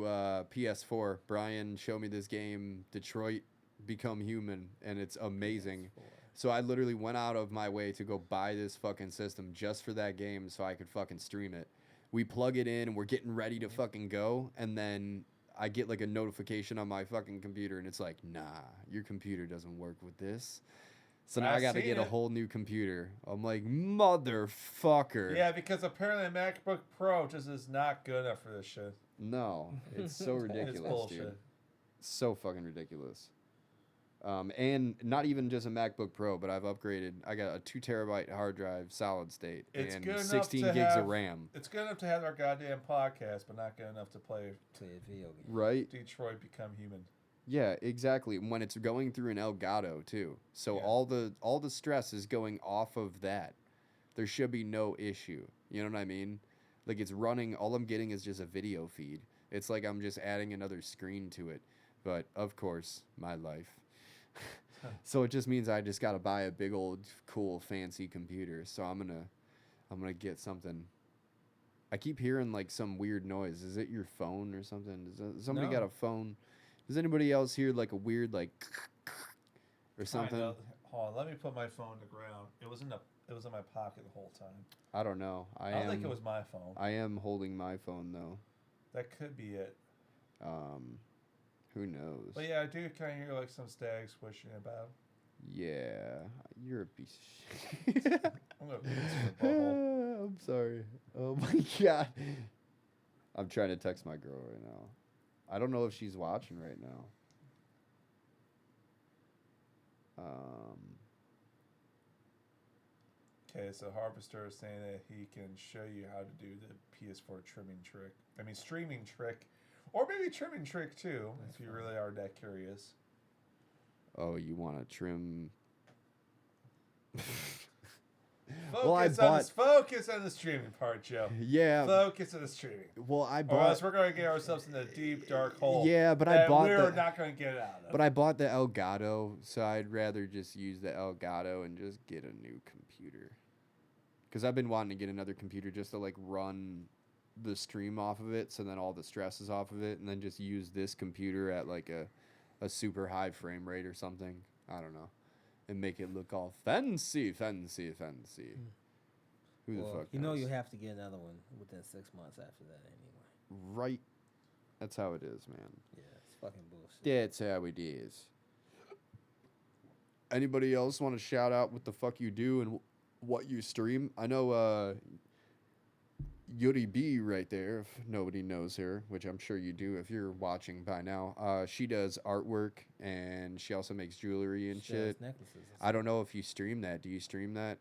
PS4. Brian showed me this game, Detroit Become Human, and it's amazing. So I literally went out of my way to go buy this fucking system just for that game so I could fucking stream it. We plug it in and we're getting ready to fucking go, and then I get like a notification on my fucking computer, and it's like, nah, your computer doesn't work with this. So now I got to seen get a it. whole new computer. I'm like, motherfucker. Yeah, because apparently a MacBook Pro just is not good enough for this shit. No, it's so ridiculous, It's bullshit. dude. So fucking ridiculous. And not even just a MacBook Pro, but I've upgraded. I got a 2 terabyte hard drive, solid state, It's and good enough 16 to gigs have- of RAM. It's good enough to have our goddamn podcast, but not good enough to play Play a video game. Right? Detroit Become Human. Yeah, exactly. When it's going through an Elgato too, so Yeah. all the stress is going off of that. There should be no issue. You know what I mean? Like it's running. All I'm getting is just a video feed. It's like I'm just adding another screen to it. But of course, my life. So it just means I just gotta buy a big old cool fancy computer. So I'm gonna get something. I keep hearing like some weird noise. Is it your phone or something? Somebody got No. a phone? Does anybody else hear like a weird like or something? Hold on, let me put my phone to ground. It was in my pocket the whole time. I don't know. I don't think it was my phone. I am holding my phone though. That could be it. Who knows? But yeah, I do kind of hear like some stag swishing about. Yeah, you're a piece of shit. I'm gonna beat this in the butthole. I'm sorry. Oh my god. I'm trying to text my girl right now. I don't know if she's watching right now. Okay, so Harvester is saying that he can show you how to do the PS4 trimming trick. I mean, streaming trick. Or maybe trimming trick too, if you really are that curious. Oh, you want to trim? Focus on the streaming part, Joe. Yeah. Focus on the streaming. Well, I Or else bought. we're going to get ourselves in a deep, dark hole. Yeah, but I that bought we're the. not going to get out of. But I bought the Elgato, so I'd rather just use the Elgato and just get a new computer. Because I've been wanting to get another computer just to like run the stream off of it, so then all the stress is off of it, and then just use this computer at like a super high frame rate or something. I don't know. And make it look all fancy. Who the fuck You know knows? you have to get another one within 6 months after that anyway. Right. That's how it is, man. Yeah, it's fucking bullshit. That's how it is. Anybody else want to shout out what the fuck you do and what you stream? I know Yuri B right there, if nobody knows her, which I'm sure you do if you're watching by now. She does artwork and she also makes jewelry and She does shit. necklaces. I don't know if you stream that. Do you stream that?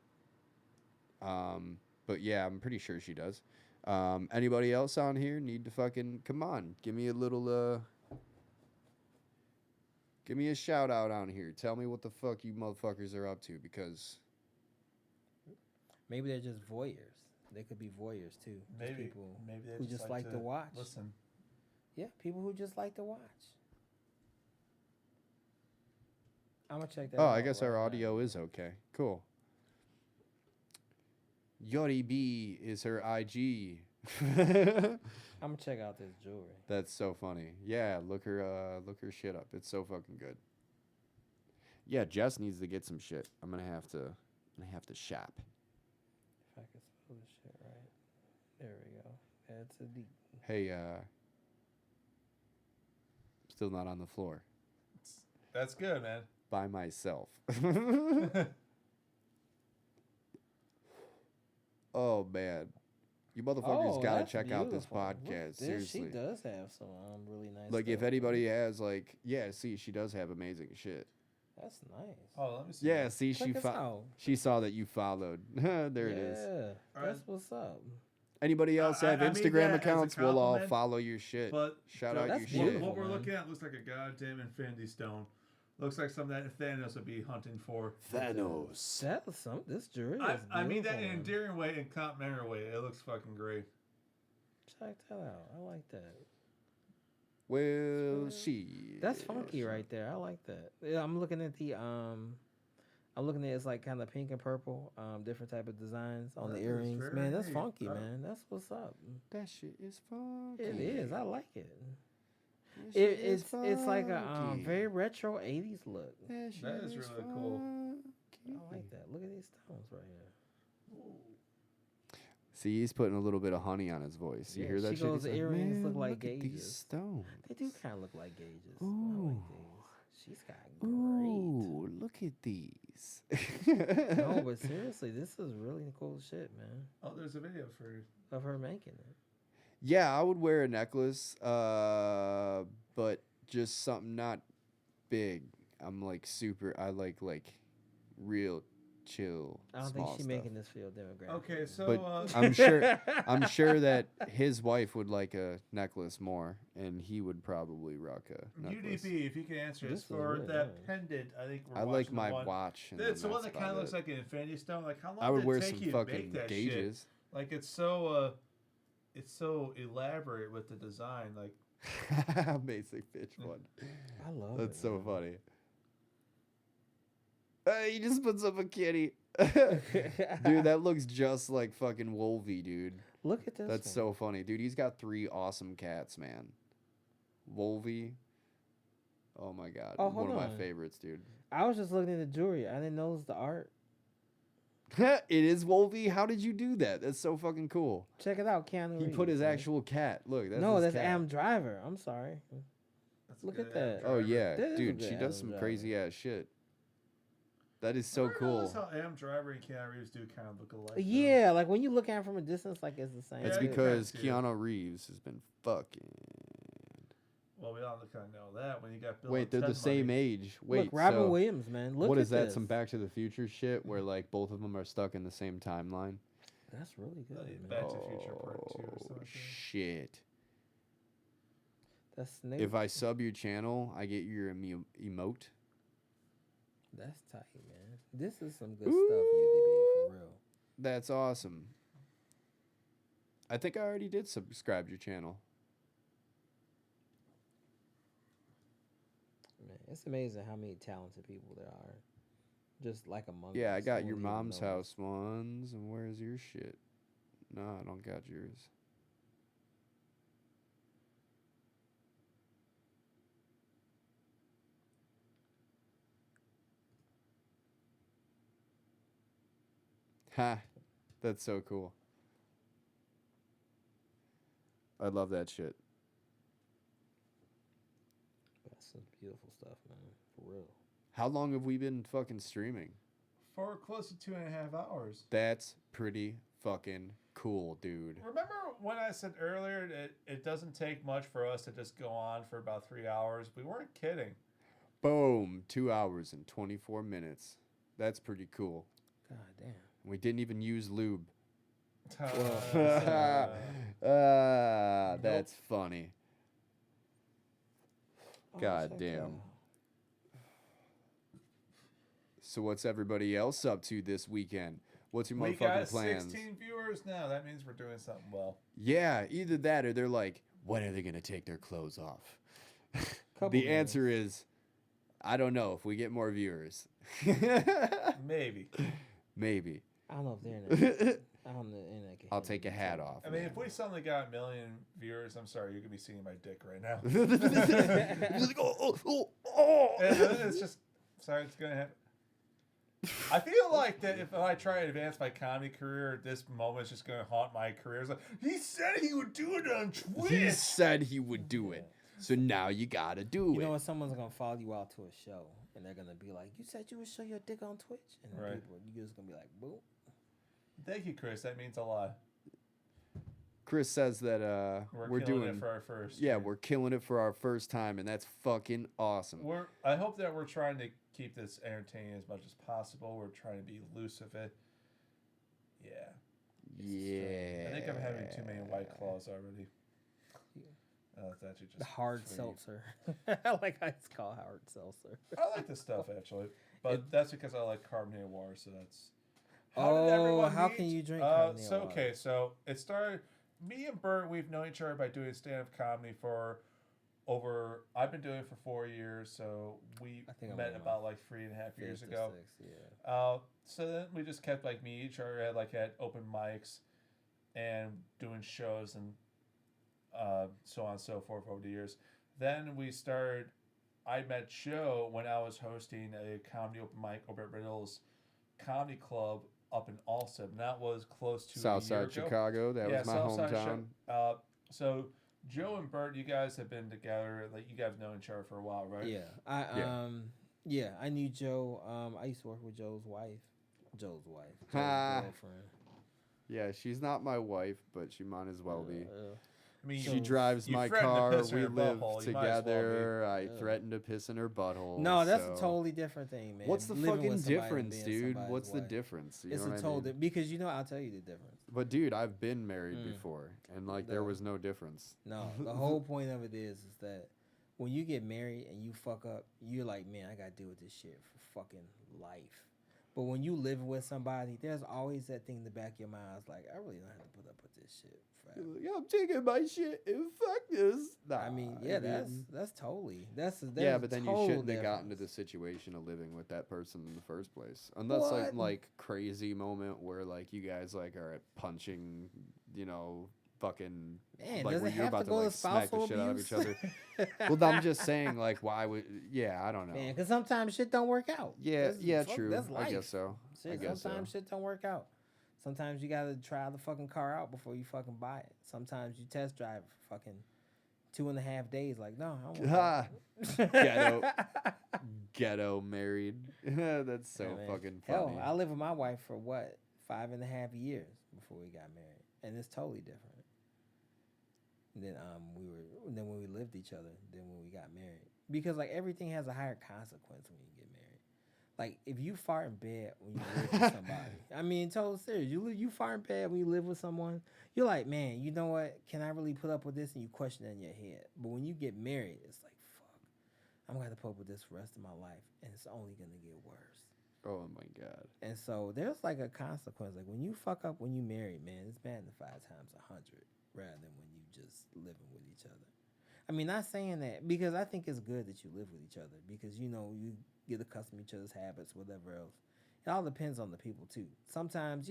But yeah, I'm pretty sure she does. Anybody else on here need to fucking come on? Give me a little give me a shout out on here. Tell me what the fuck you motherfuckers are up to, because Maybe they're just voyeurs. They could be voyeurs too. Just maybe people they who just like to watch. Listen. Yeah, people who just like to watch. I'm gonna check that oh, out. I guess our right now. audio is okay. Cool. Yori B is her IG. I'm gonna check out this jewelry. That's so funny. Yeah, look her shit up. It's so fucking good. Yeah, Jess needs to get some shit. I'm gonna have to shop. If I can spell this shit right. There we go. That's a D. Hey, Still not on the floor. That's good, man. By myself. Oh man. You motherfuckers gotta that's check out this beautiful. Look, podcast. She Seriously. does have some really nice. Like if stuff. anybody has like see, she does have amazing shit. That's nice. Oh, let me see. Yeah, see Check us out. she saw that you followed. There it is. Yeah, that's what's up. Anybody else have I mean Instagram that as a accounts? We'll all compliment, follow your shit. But Shout out that's your beautiful. shit. what we're man. looking at looks like a goddamn infinity stone. Looks like something that Thanos would be hunting for. Thanos. That's some. This jewelry. I mean that in an man. endearing way and complimentary way. It looks fucking great. Check that out. I like that. Well, she. That's funky right there. I like that. Yeah, I'm looking at the I'm looking at it's like kind of pink and purple, different type of designs on That the is earrings. very Man, that's neat. funky, man. That's what's up. That shit is funky. It is. I like it. That shit It's like a funky. very retro '80s look. That shit That is really cool. I funky. like that. Look at these stones right here. See, he's putting a little bit of honey on his voice. You Yeah, hear that she shit? goes, He's the like, earrings "Man, look like look at these gauges." stones. They do kind of look like gauges. I Ooh. like these. She's got great. Ooh, look at these. No, but seriously, this is really cool shit, man. Oh, there's a video for you. Of her making it. Yeah, I would wear a necklace, but just something not big. I'm like super. I like real chill. I don't small think she's stuff. making this for your demographic. Okay, so But I'm sure that his wife would like a necklace more, and he would probably rock a necklace. UDP, if you can answer This this is for really that nice. pendant, I think we're I like watching my the one. watch. And It's the then one that's that kind of about looks it. like an infinity stone. Like how long I would did wear it take some you to fucking make that shit? gauges. Like it's so elaborate with the design. Like Basic bitch one. I love That's it. so man. funny. He just puts up a kitty. Dude, that looks just like fucking Wolvie, dude. Look at this. That's one. so funny. Dude, he's got 3 awesome cats, man. Wolvie. Oh my god. Oh, One hold of my on. favorites, dude. I was just looking at the jewelry. I didn't notice the art. It is Wolvie? How did you do that? That's so fucking cool. Check it out, Keanu He Reeves, put his man. actual cat. Look, that's No, his that's cat. Adam Driver. I'm sorry. that's Look good at that. Oh Driver. yeah, That is a dude, good she Adam does some Driver. crazy ass shit. That is I so never noticed cool. how Adam Driver and Keanu Reeves do kind of look alike. though. Yeah, like when you look at him from a distance, like it's the same. It's Yeah, you because can too. Keanu Reeves has been fucking. Well, we all kind of know that when you got Bill Wait, and they're the Ted same money. age. Wait, Look, Robin so Williams, man. Look what at is that? this. Some Back to the Future shit where like both of them are stuck in the same timeline. That's really good. Like, man. Back to the Future Part 2 or Oh something like that. shit! That's Snape. If I sub your channel, I get your emote. That's tight, man. This is some good stuff, UDB, for real. That's awesome. I think I already did subscribe to your channel. Man, it's amazing how many talented people there are. Just like among Yeah, us. I got No your one even mom's knows. house ones, and where's your shit? No, I don't got yours. Ha, that's so cool. I love that shit. That's some beautiful stuff, man. For real. How long have we been fucking streaming? For close to 2.5 hours. That's pretty fucking cool, dude. Remember when I said earlier that it doesn't take much for us to just go on for about 3 hours? We weren't kidding. Boom, 2 hours and 24 minutes. That's pretty cool. God damn. We didn't even use lube. Uh, That's funny. Oh, God check damn. that out. So what's everybody else up to this weekend? What's your we motherfucking got plans? 16 viewers now. That means we're doing something well. Yeah, either that or they're like, when are they gonna take their clothes off? Couple The minutes. answer is, I don't know. If we get more viewers, Maybe. maybe. I don't know if they're in that. I don't know. In that I'll take a hat off. I mean, if we suddenly got 1 million viewers, I'm sorry, you're going to be seeing my dick right now. Just like, oh. It's just, sorry, it's going to happen. I feel like that if I try to advance my comedy career, this moment is just going to haunt my career. It's like, he said he would do it on Twitch. He said he would do it. So now you gotta do You it. know when someone's gonna follow you out to a show and they're gonna be like, "You said you would show your dick on Twitch," and then Right. people, you just gonna be like, "Boop." Thank you, Chris. That means a lot. Chris says that we're killing doing it for our first. yeah, stream. we're killing it for our first time, and that's fucking awesome. I hope that we're trying to keep this entertaining as much as possible. We're trying to be loose with it. Yeah. Yeah. I think I'm having too many White Claws already. It's actually just The hard 3. seltzer. I like how it's called hard seltzer. I like this stuff actually, but that's because I like carbonated water. So that's. How can you drink carbonated water? Okay, so it started. Me and Bert, we've known each other by doing stand-up comedy for over. I've been doing it for 4 years, so we I think I'm met on about like 3.5 years 5 ago. to 6, yeah. So then we just kept like meeting each other at open mics, and doing shows and so on and so forth over the years. Then we started. I met Joe when I was hosting a comedy open mic over at Riddle's Comedy Club up in Allston. And that was close to a year Southside ago. Chicago. That was my Southside hometown. So Joe and Bert, you guys have been together. Like you guys have known each other for a while, right? Yeah. I knew Joe. I used to work with Joe's wife. Joe's Ha. girlfriend. Yeah, she's not my wife, but she might as well be. I mean, She drives you my threatened to car. piss in We her live butthole, you might as well be. together. I Yeah. threatened to piss in her butthole. No, that's so- a totally different thing, man. What's the Living fucking with somebody and difference, being dude? somebody's What's the wife. difference? You It's know a what I total mean? because I'll tell you the difference. But dude, I've been married Mm. before, and like there No. was no difference. No, the whole point of it is that when you get married and you fuck up, you're like, man, I gotta deal with this shit for fucking life. But when you live with somebody, there's always that thing in the back of your mind. It's like, I really don't have to put up with this shit forever. Yeah, I'm taking my shit and fuck this. Nah, I mean, that's totally yeah, but then you shouldn't have gotten to difference. the situation of living with that person in the first place, unless What? like crazy moment where like you guys like are punching, fucking Man, like does where it you're have about to to go like to smack the spousal shit out of abuse? each other. Well, I'm just saying, like, why would? Yeah, I don't know. Man, because sometimes shit don't work out. Yeah, That's- true. That's I life. guess so. I Shit, guess sometimes so. shit don't work out. Sometimes you gotta try the fucking car out before you fucking buy it. Sometimes you test drive for fucking 2.5 days. Like, no, I don't Ha! want Ghetto. Ghetto married. That's so Yeah, man. fucking funny. Hell, I lived with my wife for what 5.5 years before we got married, and it's totally different. And then then when we lived each other, then when we got married, because like everything has a higher consequence when you get married. Like if you fart in bed when you live with somebody, I mean, total serious. You fart in bed when you live with someone, you're like, man, you know what? Can I really put up with this? And you question it in your head. But when you get married, it's like, fuck, I'm gonna have to put up with this for the rest of my life, and it's only gonna get worse. Oh my god. And so there's like a consequence. Like when you fuck up when you married, man, it's magnified times 100 rather than when you just living with each other. I mean, not saying that because I think it's good that you live with each other because you get accustomed to each other's habits, whatever else. It all depends on the people too. Sometimes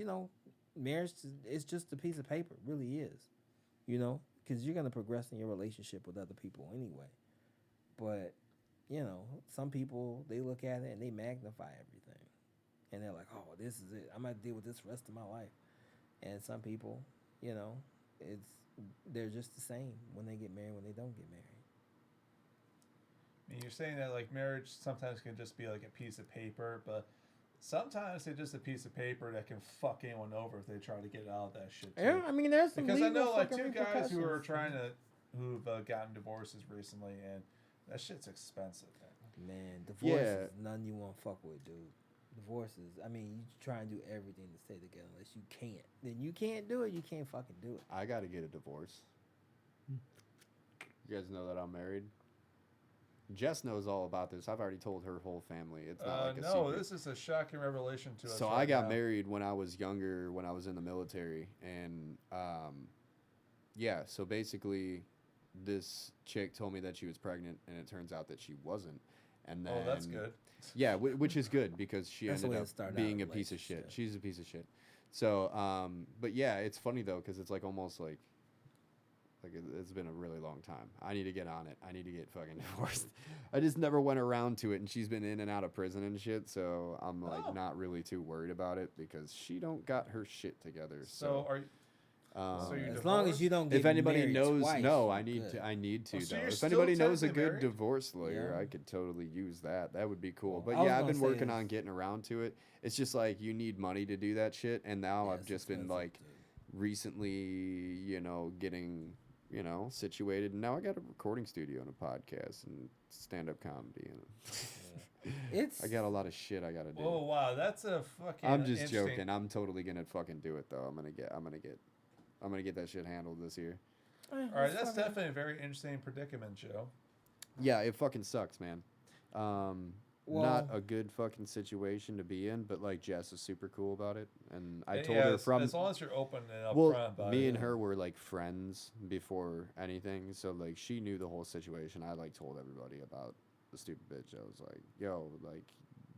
marriage is just a piece of paper, it really is. Because you're gonna progress in your relationship with other people anyway. But some people they look at it and they magnify everything, and they're like, "Oh, this is it. I'm gonna deal with this the rest of my life." And some people, they're just the same when they get married, when they don't get married. I mean, you're saying that like marriage sometimes can just be like a piece of paper, but sometimes it's just a piece of paper that can fuck anyone over if they try to get out of that shit. Too. Yeah, I mean, there's some because I know like fucking two guys who've repercussions. gotten divorces recently, and that shit's expensive. Man, divorce Yeah. is none you want to fuck with, dude. Divorces, I mean, you try and do everything to stay together unless you can't. Then you can't do it, you can't fucking do it. I gotta get a divorce. You guys know that I'm married. Jess knows all about this. I've already told her whole family. It's not like a No, secret. this is a shocking revelation to us. So right I got now. married when I was younger, when I was in the military, and so basically, this chick told me that she was pregnant, and it turns out that she wasn't. And then, Oh, that's good. Yeah, which is good because she That's the ended way to up start out being a a piece of shit. relationship. She's a piece of shit. So, but yeah, it's funny though because it's like almost like it's been a really long time. I need to get on it. I need to get fucking divorced. I just never went around to it, and she's been in and out of prison and shit. So I'm like not really too worried about it because she don't got her shit together. So So you're As long as you don't get if anybody married knows, twice, no, you're I need good. to. I need to Oh, so though. you're If still anybody knows a technically good married? divorce lawyer, Yeah. I could totally use that. That would be cool. Well, But I was yeah, I've gonna been say working is- on getting around to it. It's just like you need money to do that shit, and now Yeah, I've it's just been expensive, like dude. recently, getting situated, and now I got a recording studio and a podcast and stand-up comedy, and It's I got a lot of shit I gotta do. Oh wow, that's a fucking. I'm just interesting- joking. I'm totally gonna fucking do it though. I'm gonna get that shit handled this year. All right, that's definitely a very interesting predicament, Joe. Yeah, it fucking sucks, man. Well- Not a good fucking situation to be in, but like Jess is super cool about it, and I told Yeah, her as- from as long as you're open and well, upfront about me it. and her were like friends before anything, so like she knew the whole situation. I like told everybody about the stupid bitch. I was like, yo, like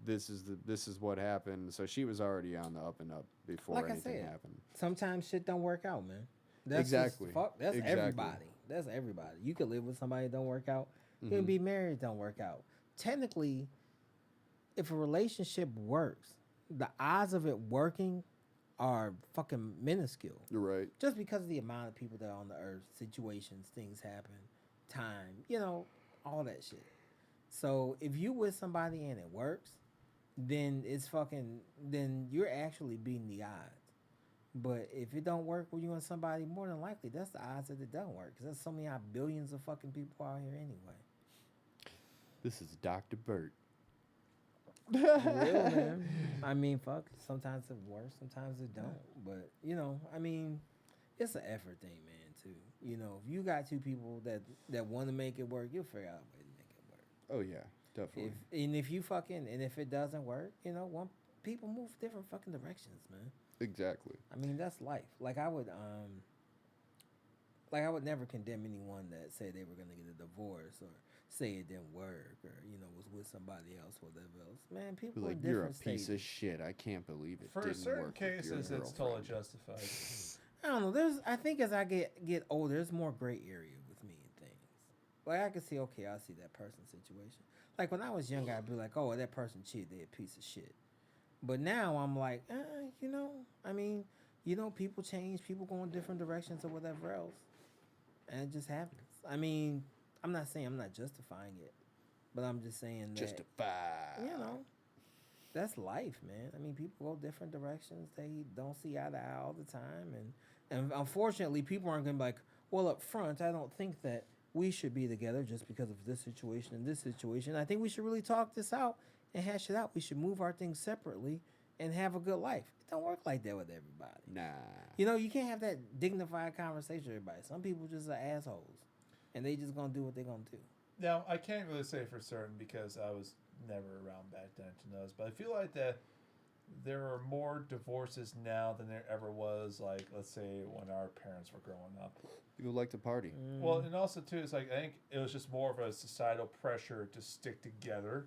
this is what happened. So she was already on the up and up before Like I anything said, happened. Sometimes shit don't work out, man. That's Exactly. That's Exactly. everybody. That's everybody. You could live with somebody that don't work out. You Mm-hmm. can be married, don't work out. Technically, if a relationship works, the odds of it working are fucking minuscule. You're right. Just because of the amount of people that are on the earth, situations, things happen, time, all that shit. So if you with somebody and it works, then then you're actually beating the odds. But if it don't work with you and somebody, more than likely, that's the odds that it don't work. Because there's so many billions of fucking people out here anyway. This is Dr. Bert. For real, man. I mean, fuck. Sometimes it works, sometimes it don't. But it's an effort thing, man. Too. If you got two people that want to make it work, you'll figure out a way to make it work. Oh yeah, definitely. If it doesn't work, people move different fucking directions, man. Exactly. I mean, that's life. Like I would never condemn anyone that said they were gonna get a divorce or say it didn't work or was with somebody else, whatever else. Man, people Like, in you're a different piece of stages. shit. I can't believe it For didn't certain work with your cases, it's totally girlfriend." justified. I don't know. I think as I get older, there's more gray area with me and things. Like I can see, okay, I see that person's situation. Like when I was younger, I'd be like, oh, that person cheated, they're a piece of shit. But now I'm like, people change, people go in different directions or whatever else. And it just happens. I mean, I'm not saying I'm not justifying it, but I'm just saying that, Justify. that's life, man. I mean, people go different directions. They don't see eye to eye all the time. And unfortunately, people aren't going to be like, well, up front, I don't think that we should be together just because of this situation and this situation. I think we should really talk this out and hash it out. We should move our things separately and have a good life. It don't work like that with everybody. Nah. You can't have that dignified conversation with everybody. Some people just are assholes, and they just gonna do what they're gonna do. Now, I can't really say for certain because I was never around back then to know this, but I feel like that there are more divorces now than there ever was, like, let's say, when our parents were growing up. People like to party. Well, and also, too, it's like, I think it was just more of a societal pressure to stick together.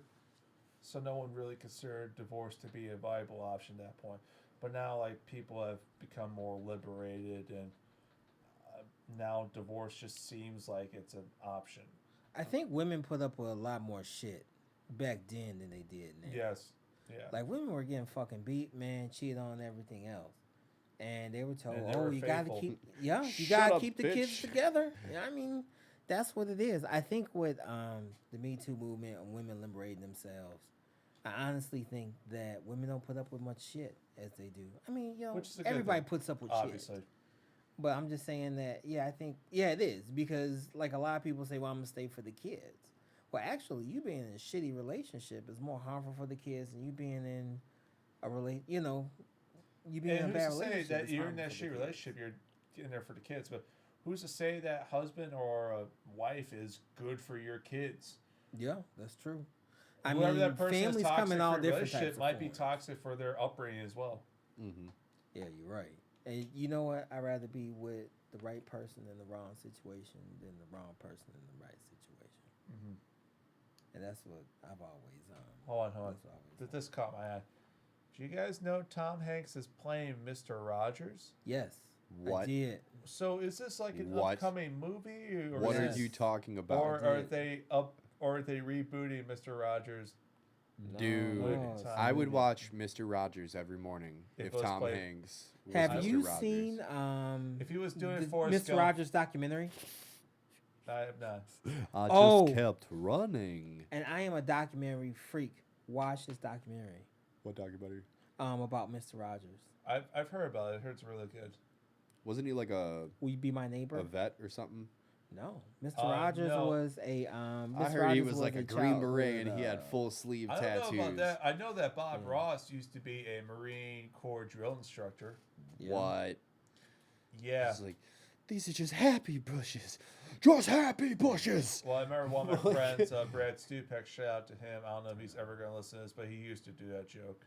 So no one really considered divorce to be a viable option at that point. But now, like, people have become more liberated, and now divorce just seems like it's an option. I think women put up with a lot more shit back then than they did now. Yes. Yeah. Like women were getting fucking beat, man, cheated on everything else. And they were told, And they were you gotta faithful. you Shut gotta up, keep the kids bitch. together. Yeah, I mean, that's what it is. I think with the Me Too movement and women liberating themselves, I honestly think that women don't put up with much shit as they do. I mean, Which is a good everybody thing, puts up with obviously. shit. But I'm just saying that, I think, it is. Because, like, a lot of people say, well, I'm going to stay for the kids. Well, actually, you being in a shitty relationship is more harmful for the kids than you being in a you being in a And bad who's to say relationship. that is you're in harmful that for the shitty kids. relationship, you're in there for the kids, but who's to say that husband or a wife is good for your kids? Yeah, that's true. Whoever that person is families toxic come in for all your different types relationship of might be forms. toxic for their upbringing as well. Mm-hmm. Yeah, you're right. And you know what? I'd rather be with the right person in the wrong situation than the wrong person in the right situation. Mm-hmm. And that's what I've always Hold on. That's what I always This caught my eye. Do you guys know Tom Hanks is playing Mr. Rogers? Yes. What? I did. So is this like an What? upcoming movie, or What Yes. are you talking about? or I are did. they rebooting Mr. Rogers? Dude, No, it's I would movie. watch Mr. Rogers every morning If if it was Tom played- Hanks with Have Mr. you Rogers. seen If he was doing the Forrest Mr. Gump, Rogers documentary? I have not. I just Oh. kept running. And I am a documentary freak. Watch this documentary What documentary? about Mr. Rogers. I've heard about it. I heard it's really good. Wasn't he like a Will you be my neighbor? vet or something? No, Mr. Rogers no. was a. I heard he was like a Green Beret and he had full sleeve I tattoos. don't know about that. I know that Bob Yeah. Ross used to be a Marine Corps drill instructor. What? Yeah. It's like, these are just happy bushes. Just happy bushes. Well, I remember one of my friends, Brad Stupek, shout out to him. I don't know if he's ever going to listen to this, but he used to do that joke.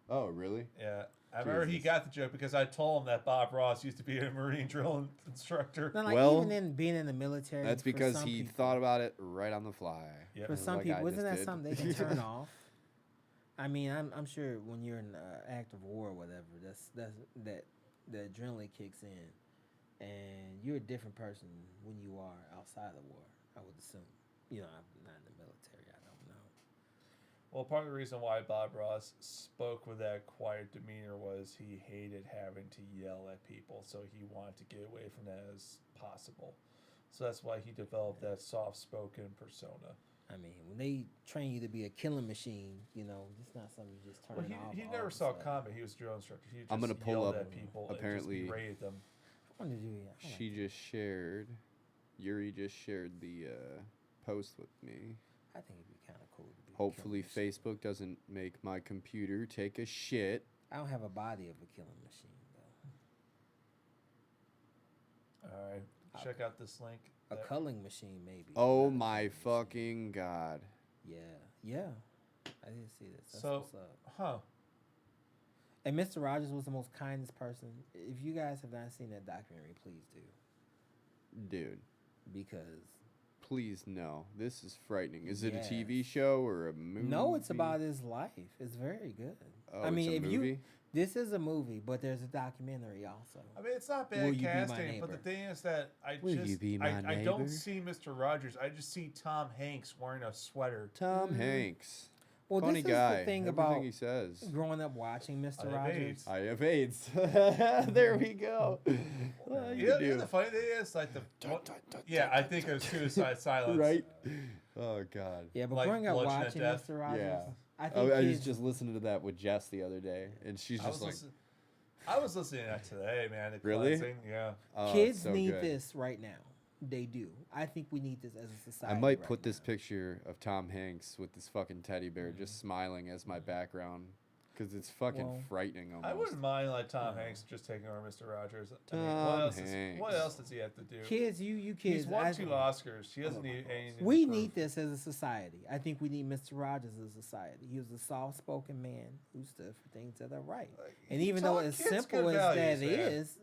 Oh, really? Yeah. I remember he Jesus. got the joke because I told him that Bob Ross used to be a Marine drill instructor. No, like Well, even in being in the military. That's for because some he people- thought about it right on the fly. Yep. For some Like I people, isn't just that did. something they can turn off? I mean, I'm sure when you're in active war or whatever, that the adrenaline kicks in, and you're a different person when you are outside the war. I would assume. You know, I'm not in the military. I don't know. Well, part of the reason why Bob Ross spoke with that quiet demeanor was he hated having to yell at people, so he wanted to get away from that as possible. So that's why he developed that soft-spoken persona. I mean, when they train you to be a killing machine, you know, it's not something you just turn Well, off. he all never of a saw sudden. combat. He was a drill instructor. He just I'm gonna pull yelled up, at people apparently- and just berated them. I wanted to do that. I like She just shared, Yuri just shared the post with me. I think it'd be kind of cool. To be a Hopefully killing machine. Facebook doesn't make my computer take a shit. I don't have a body of a killing machine though. All right, check out this link. A That- culling machine, maybe. Oh not a my killing machine. fucking god. Yeah. I didn't see this. That's So- what's up. Huh. And Mr. Rogers was the most kindest person. If you guys have not seen that documentary, please do, Dude, because please no. This is frightening. Is it a Yes. TV show or a movie? no, it's about his life. It's very good. Oh, I mean, it's a if movie? you this is a movie, but there's a documentary also. I mean, it's not Will bad you be my casting, but the neighbor? thing is that Will you be my I don't neighbor? see Mr. Rogers. I just see Tom Hanks wearing a sweater. Tom Hanks. Well, Funny this guy. is the thing Everything about he says. growing up watching Mr. I have Rogers. AIDS. I have AIDS. There we go. Well, you You know do. the funny thing is, like yeah, I think of Suicide Silence. Right? Oh god. Yeah, but Like growing up Bludgeon to watching Death. Mr. Rogers, Yeah. I think I was kids, just listening to that with Jess the other day, and she's I just was, like, I was listening to that today, man. The Really? cleansing, yeah. oh, it's kids so need good. this right now. They do. I think we need this as a society. I might right put this now. picture of Tom Hanks with this fucking teddy bear just smiling as my background, because it's fucking Well, frightening almost. I wouldn't mind like Tom Hanks just taking over Mr. Rogers. I mean, Tom what Hanks. else does he have to do? Kids, you kids. He's won I- 2 Oscars. He doesn't need anything. We to prove. need this as a society. I think we need Mr. Rogers as a society. He was a soft-spoken man who stood for things that are right. And he even though taught as kids simple good as values, that man. is,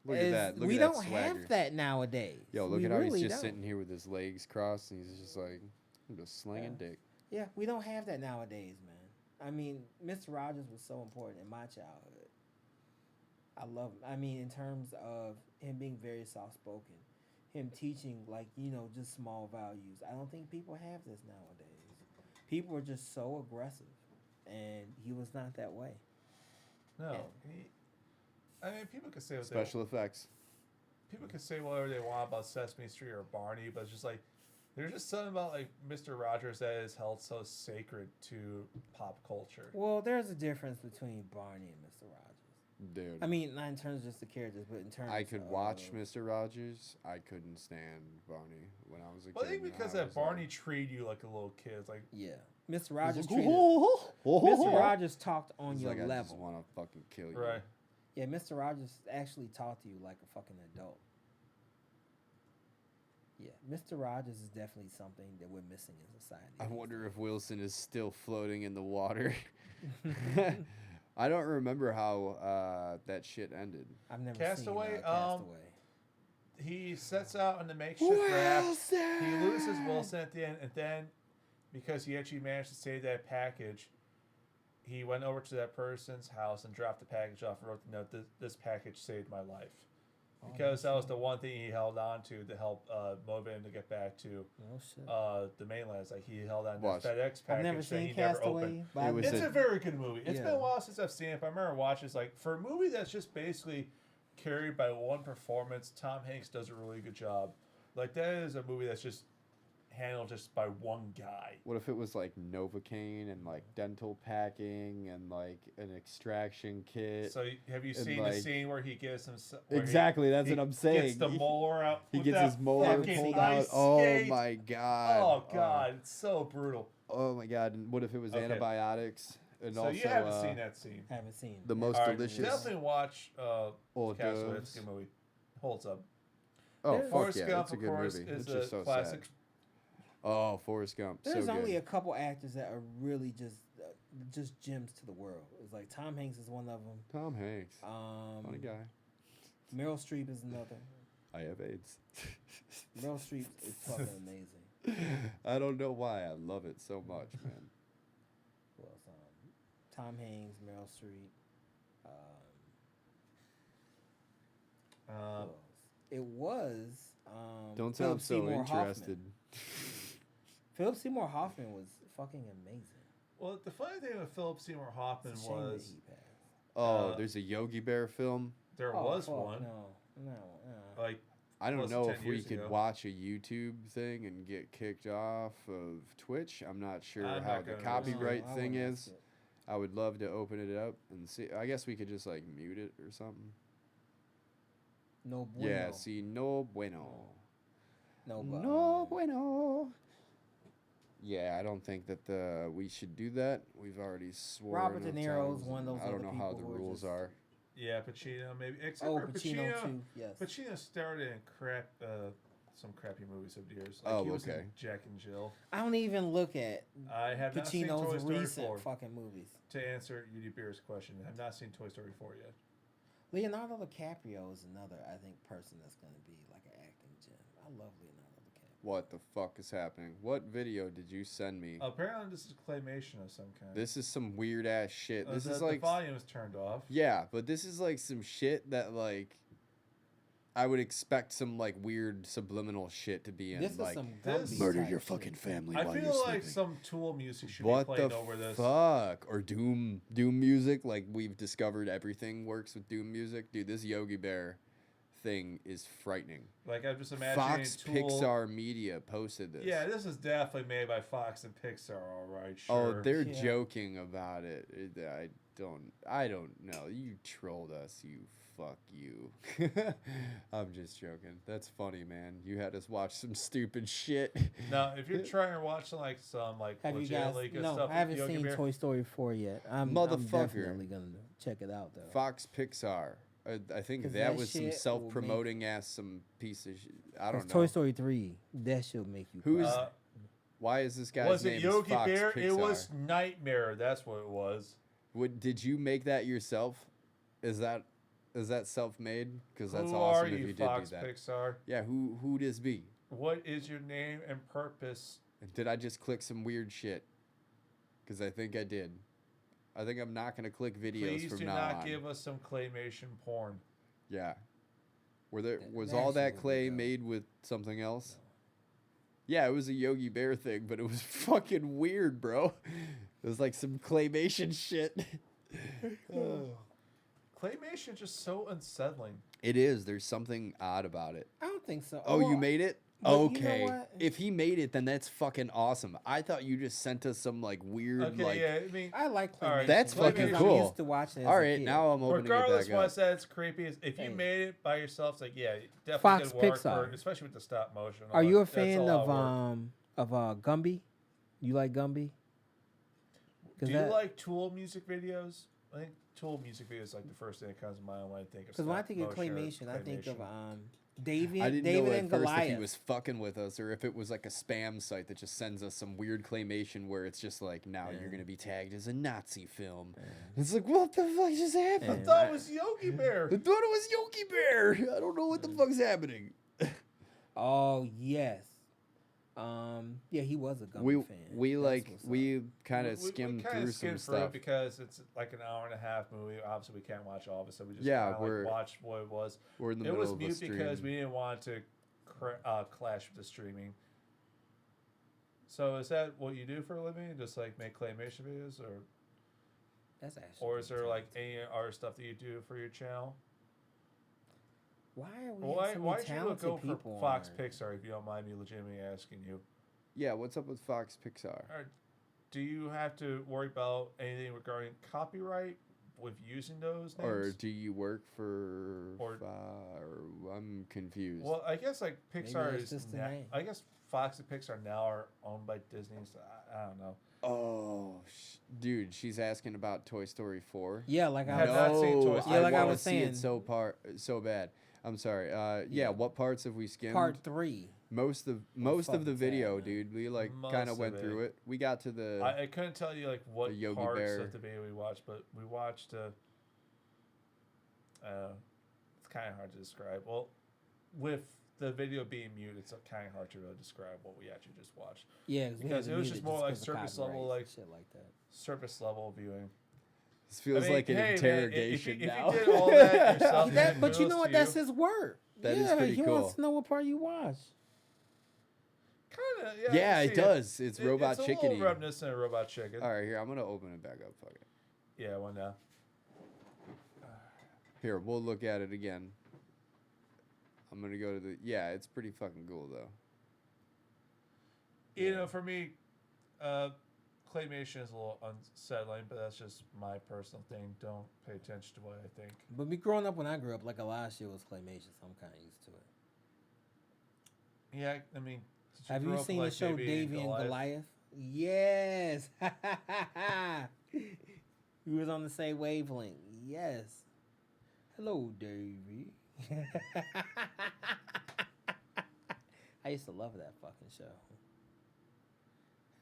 Look at that. Look we at that don't swagger. have that nowadays. Yo, look We at how really he's just don't. sitting here with his legs crossed, and he's just like, I'm just slinging dick. Yeah, we don't have that nowadays, man. I mean, Mr. Rogers was so important in my childhood. I love him. I mean, in terms of him being very soft spoken, him teaching, like, you know, just small values. I don't think people have this nowadays. People are just so aggressive, and he was not that way. No. Yeah. I mean, people could say what Special effects. people could say whatever they want about Sesame Street or Barney, but it's just like there's just something about like Mr. Rogers that is held so sacred to pop culture. Well, there's a difference between Barney and Mr. Rogers. Dude. I mean, not in terms of just the characters, but in terms I could watch of- Mr. Rogers. I couldn't stand Barney when I was a But I kid. think because I that was like- Barney treated you like a little kid. It's like Yeah. Mr. Rogers He's treated... like, Mr. Rogers talked on He's your like, I just level. want to fucking kill you. right. Yeah, Mr. Rogers actually talked to you like a fucking adult. Yeah, Mr. Rogers is definitely something that we're missing in society. I wonder if Wilson is still floating in the water. I don't remember how that shit ended. I've never Castaway, seen Castaway. He sets out on the makeshift raft. He loses Wilson at the end, and then because he actually managed to save that package, he went over to that person's house and dropped the package off and wrote the note, this package saved my life. because that was the one thing he held on to help motivate him to get back to Oh shit. the mainland. It's like he held on to Watch. FedEx package I've never that seen he never Castaway. opened. But It was It's a very good movie. It's been Yeah. a while since I've seen it, but I remember watching. It's like for a movie that's just basically carried by one performance, Tom Hanks does a really good job. Like that is a movie that's just handled just by one guy. What if it was like Novocaine and like dental packing and like an extraction kit? So have you And, seen the like- scene where he gets him? Where Exactly, that's he what I'm Gets saying. the molar out. He with gets that his molar fucking pulled out. ice Oh skate. my god. Oh god, it's so brutal. Oh my god. And what if it was Okay. antibiotics? And So also you haven't seen that scene. Haven't seen. the most All right, delicious. definitely watch hors Castaway. It's d'oeuvres. a good movie. Holds up. Oh There's- fuck Forrest yeah, Gump, that's a of good course, movie. is It's a just so classic. sad. Oh, Forrest Gump, There's so only good. a couple actors that are really just gems to the world. It's like Tom Hanks is one of them. Tom Hanks, funny guy. Meryl Streep is another. I have AIDS. Meryl Streep is fucking amazing. I don't know why I love it so much, man. Who else? Tom Hanks, Meryl Streep. Who else? It was. Don't Philip sound so Seymour interested. Philip Seymour Hoffman was fucking amazing. Well, the funny thing with Philip Seymour Hoffman It's a shame that was he passed. Oh, there's a Yogi Bear film. there Oh, was fuck, one. No. Like I don't Close to know 10 if we years could ago. watch a YouTube thing and get kicked off of Twitch. I'm not sure I'm how not the gonna copyright No, I thing wouldn't is. risk it. I would love to open it up and see. I guess we could just like mute it or something. No bueno. Yeah, see, no bueno. No, but, No bueno. Yeah, I don't think that we should do that. We've already sworn. Robert De enough Niro's times, one of and those I don't other know how people the who are rules just- are. yeah, Pacino maybe. Except Oh, for Pacino too. Yes. Pacino started in some crappy movies of years. Oh, he was in okay. Jack and Jill. I don't even look at I have not seen Toy Pacino's Story recent 4. fucking movies. To answer UD Beer's question, I have not seen Toy Story 4 yet. Leonardo DiCaprio is another, I think, person that's going to be like an acting gem. I love Leonardo DiCaprio. What the fuck is happening? What video did you send me? Apparently, this is claymation of some kind. This is some weird ass shit. This is the like volume is turned off. yeah, but this is like some shit that like I would expect some like weird subliminal shit to be in. This like is some this- Gumby murder type your shit. fucking family I while feel you're like sleeping. some Tool music should What be the playing over this. fuck? Or Doom music? Like we've discovered everything works with Doom music. Dude, this Yogi Bear thing is frightening. Like I'm just imagining Fox Tool. Pixar Media posted this. Yeah, this is definitely made by Fox and Pixar. All right, Oh, sure. they're Yeah. joking about it. I don't know. You trolled us, you fuck you. I'm just joking. That's funny, man. You had us watch some stupid shit. Now, if you're trying to watch some Have you guys? legitimately good No, stuff, I haven't with Yogi seen Bear, Toy Story 4 yet. I'm Motherfucker. definitely going to check it out, though. Fox Pixar. I think 'Cause that that was some shit will self-promoting ass some piece of shit. I don't know. Toy Story 3, that should make you Who's- cry. Why is this guy's was name it is Yogi Fox Bear? Pixar? It was Nightmare. That's what it was. Did you make that yourself? Is that self-made? Because that's Who awesome are if you, you Fox did do that. Pixar? Yeah, who this be? What is your name and purpose? Did I just click some weird shit? Because I think I did. I think I'm not gonna click videos Please from do now not on. give us some claymation porn. Yeah. Was That all that actually clay would be made with something else? Yeah, it was a Yogi Bear thing, but it was fucking weird, bro. It was like some claymation shit. Claymation is just so unsettling. It is. There's something odd about it. I don't think so. Oh, you Well, made it? but you know Okay. what? If he made it, then that's fucking awesome. I thought you just sent us some like weird Okay, like. yeah, I mean, I like All right, claymation. That's because fucking I'm cool. used to watching it as All a right, kid. now I'm opening regardless it why I back up. said it's creepy, is if you Hey. made it by yourself, it's like, yeah, definitely Fox good work, Pixar. especially with the stop motion. and all Are you a that. That's fan lot work. of Gumby? You like Gumby? Do you like Tool music videos? I think Tool music videos is like the first thing that comes to mind when I think of Because when I think of stop motion or claymation, I think of claymation. David, I didn't David know at and first Goliath. if he was fucking with us or if it was like a spam site that just sends us some weird claymation where it's just like, now you're gonna be tagged as a Nazi film. It's like, what the fuck just happened? I Yeah. thought it was Yogi Bear. I thought it was Yogi Bear. I don't know what the fuck's happening. Oh yes. Yeah, he was a Gumby We fan. we That's like what's up. we kind We of skimmed kinda through skimmed some through it stuff. because it's like an hour and a half movie. Obviously, we can't watch all of it, so we just Yeah, kind of we're- like watched what it was. We're in the It middle was of a mute stream. because we didn't want to clash with the streaming. So is that what you do for a living? Just like make claymation videos, That's actually. or is there pretty like talented. any other stuff that you do for your channel? Why are we? Why so why many should you talented go for people Fox on? Pixar if you don't mind me legitimately asking you? Yeah, what's up with Fox Pixar? Do you have to worry about anything regarding copyright with using those names? Or do you work for? Or- I'm confused. Well, I guess like Pixar it's is. just the Na- name. I guess Fox and Pixar now are owned by Disney. So I don't know. Oh, dude, she's asking about Toy Story 4. Yeah, like I Have was. not seen Toy No, Story Yeah, like I wanna was see saying. it so bad. I'm sorry. Yeah, Yeah. what parts have we skimmed? Part 3. Most of fucking the video, sad, man. dude. We like Most kind of of went it. through it. We got to the I couldn't tell you like what the Yogi parts Bear. of the video we watched, but we watched. It's kind of hard to describe. Well, with the video being mute, it's kind of hard to really describe what we actually just watched. Yeah, Because it was just more like surface level, like shit like that. surface level viewing. This feels I mean, like an hey, man, interrogation if now. you did all that yourself, That, but you kudos know what? to That's his work. That is yeah, pretty he cool. wants to know what part you watch. Kind of, Yeah, I can it see does. It's Robot It's a Chicken-y. little reminiscent of Robot Chicken. All right, here, I'm going to open it back up. Fuck it. Yeah, one now. Here, we'll look at it again. I'm going to go to the... Yeah, it's pretty fucking cool, though. You know, for me, claymation is a little unsettling, but that's just my personal thing. Don't pay attention to what I think. But me growing up, when I grew up, like a lot of shit was claymation, so I'm kind of used to it. Yeah, I mean, since Have grew you up, seen like, the show maybe Davy and Goliath? Yes. We was on the same wavelength. Yes. Hello, Davy. I used to love that fucking show.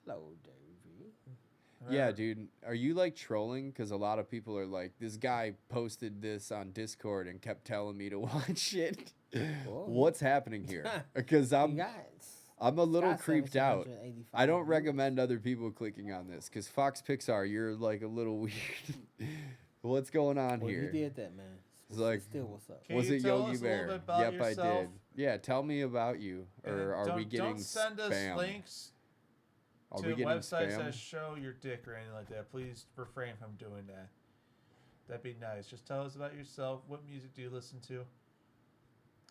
Hello, Davy. Yeah, dude. Are you like trolling? Because a lot of people are like, this guy posted this on Discord and kept telling me to watch it. What's happening here? Because I'm a little creeped out. I don't recommend other people clicking on this because Fox Pixar, you're like a little weird. What's going on Well, here? you did that, man. It's like, Still, what's up? Can was you it tell Yogi us a little Bear? bit about Yep, yourself? I did. Yeah, tell me about you. Or are we getting Don't send us spam? links Are to we getting websites spam? that show your dick or anything like that. Please refrain from doing that. That'd be nice. Just tell us about yourself. What music do you listen to?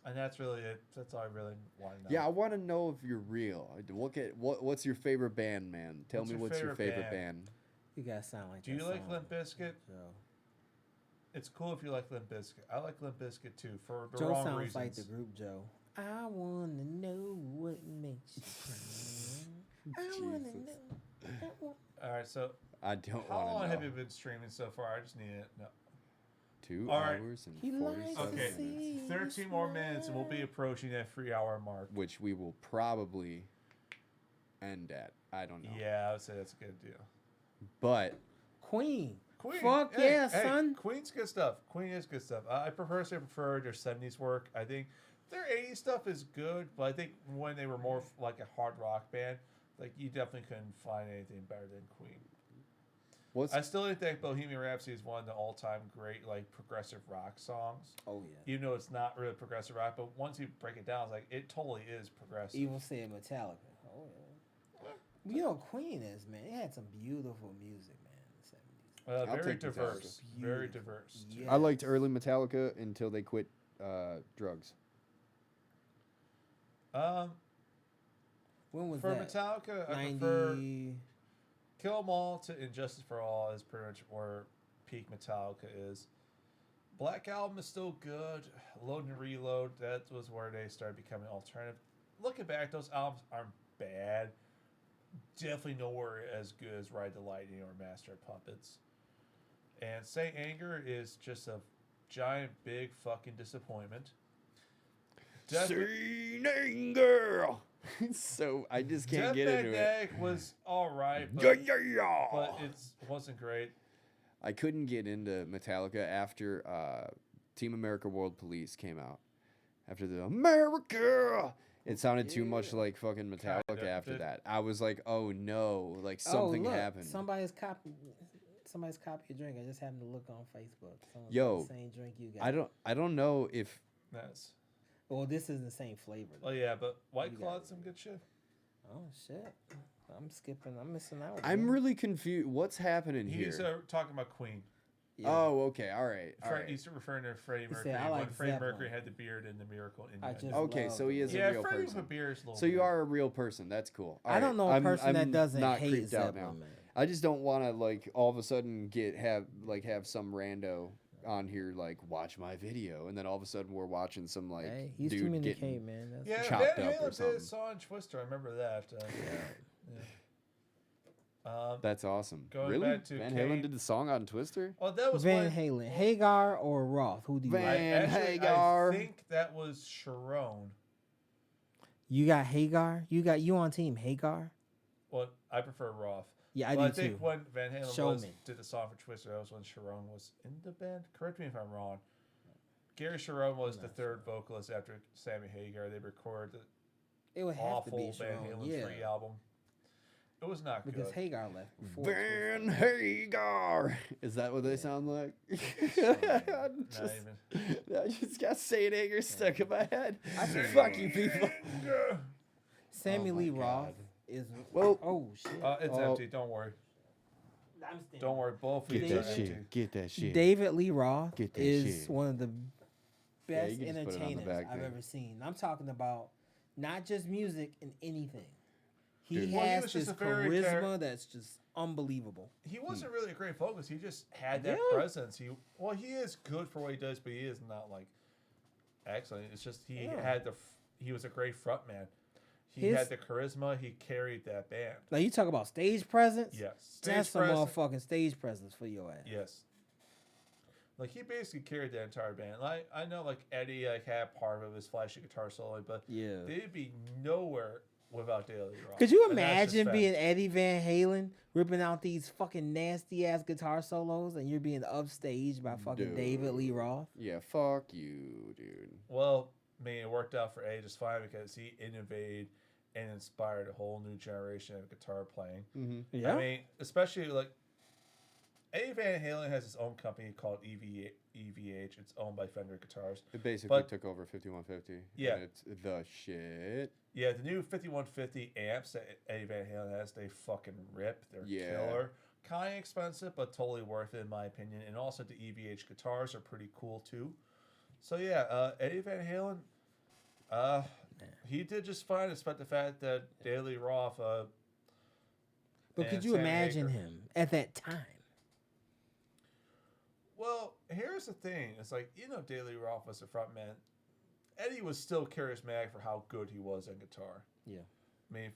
And that's really it. That's all I really want to know. Yeah, I want to know if you're real. Look at what's your favorite band, man? Tell me what's your favorite band. You guys sound like Do you that like song, Limp Bizkit? Joe. It's cool if you like Limp Bizkit. I like Limp Bizkit too, for the Joe wrong sounds reasons. like the group Joe. I wanna know what makes you cry. I wanna Jesus. know. All right, so I don't how want long to know. have you been streaming so far? I just need it. No. 2 All right. hours and He likes 47 to Okay, see you 13 more minutes and we'll be smile. approaching that 3-hour mark. which we will probably end at. I don't know. Yeah, I would say that's a good deal. But Queen. Queen. Fuck yeah, son. Queen's good stuff. Queen is good stuff. I prefer their 70s work. I think their 80s stuff is good, but I think when they were more like a hard rock band, like you definitely couldn't find anything better than Queen. I still think Bohemian Rhapsody is one of the all-time great like progressive rock songs. Oh yeah. Even though it's not really progressive rock, but once you break it down, it's like it totally is progressive. Even said Metallica. Oh yeah. You know Queen is, man. It had some beautiful music, man, in the 70s. I'll Very take diverse. Metallica. Very diverse. Yeah. I liked early Metallica until they quit drugs. When was For that? Metallica, I prefer 90. Kill 'Em All to Injustice for All is pretty much where peak Metallica is. Black Album is still good. Load and Reload, that was where they started becoming alternative. Looking back, those albums aren't bad. Definitely nowhere as good as Ride the Lightning or Master of Puppets. And Saint Anger is just a giant, big fucking disappointment. Saint Anger. So I just can't get into it. Magnetic was alright, but, Yeah. but it wasn't great. I couldn't get into Metallica after Team America World Police came out. After the America, It sounded too much like fucking Metallica after Did- that. I was like, oh no, like Oh, something look, happened. Somebody's copy a drink. I just happened to look on Facebook. Someone's Yo, got the same drink you got. I don't know if Nice. Well, this is the same flavor. Oh yeah, but White You Claw got had some good shit. Oh shit! I'm skipping. I'm missing out. I'm man. really confused. What's happening He's here? talking about Queen. Yeah. Oh, okay, all right, all Fre- right. He's referring to Freddie He Mercury said, "I when like Freddie Zeppelin." Mercury had the beard in the Miracle in I the just Okay, love so he is it. a yeah, real Freddie person. with beard is a little So you weird. are a real person. That's cool. All I don't know a I'm- person that I'm doesn't not hate creeped out Zeppelin, now. man. I just don't want to like all of a sudden have some rando on here like watch my video, and then all of a sudden we're watching some like Hey, he's dude too many getting K, man. That's Yeah, chopped Van up or Halen something. did a song on Twister. I remember that. Yeah. That's awesome. Going Really? back to Van Kane- Halen did the song on Twister? Oh, that was Van when Halen, Hagar or Roth? Who do you Van- like? Hagar. I think that was Sharon. You got Hagar. You on team Hagar? Well, I prefer Roth. Yeah, I Well, do I think too. when Van Halen Showman. did the song for Twister, that was when Sharon was in the band. Correct me if I'm wrong. Gary Sharon was the third vocalist after Sammy Hagar. They recorded It would the have to awful be Van Sharon, Halen yeah, 3 album. It was not because good. Hagar left before. Van Hagar. Is that what they sound like? Not just, even. I just got Saint Hagar stuck in my head. I think- Fuck you people. Sammy Oh my Lee God. Roth is. Well- oh shit. It's Oh. empty. Don't worry. I'm standing. Don't worry. Both Get feet that are shit. empty. Get that shit. David Lee Roth Get that is shit. one of the Yeah, best you can just put it on the entertainers back I've there. ever seen. I'm talking about not just music and anything. He Dude. Well, he has was this just a very charisma that's just unbelievable. He wasn't really a great vocalist. He just had that Yeah. presence. He is good for what he does, but he is not like excellent. It's just he Yeah. had he was a great frontman. He His- had the charisma. He carried that band. Like you talk about stage presence. Yes, That's some presence- motherfucking stage presence for your ass. Yes. Like he basically carried that entire band. Like I know, like Eddie, like had part of his flashy guitar solo, but Yeah. they'd be nowhere without Daily Rock. Could you And that's just imagine fact. being Eddie Van Halen ripping out these fucking nasty ass guitar solos and you're being upstaged by fucking David Lee Roth? Yeah, fuck you, dude. Well, I mean, it worked out for Eddie just fine because he innovated and inspired a whole new generation of guitar playing. Mm-hmm. Yeah. I mean, especially like Eddie Van Halen has his own company called EVH. It's owned by Fender Guitars. It basically But- took over 5150. Yeah. And it's the shit. Yeah, the new 5150 amps that Eddie Van Halen has, they fucking rip. They're Yeah. killer. Kind of expensive, but totally worth it in my opinion. And also the EVH guitars are pretty cool too. So yeah, Eddie Van Halen, he did just fine, despite the fact that Daily Roth. But and could you Sammy imagine Hagar- him at that time? Well, here's the thing. It's like, Daily Roth was the front man. Eddie was still charismatic for how good he was on guitar. Yeah. I mean,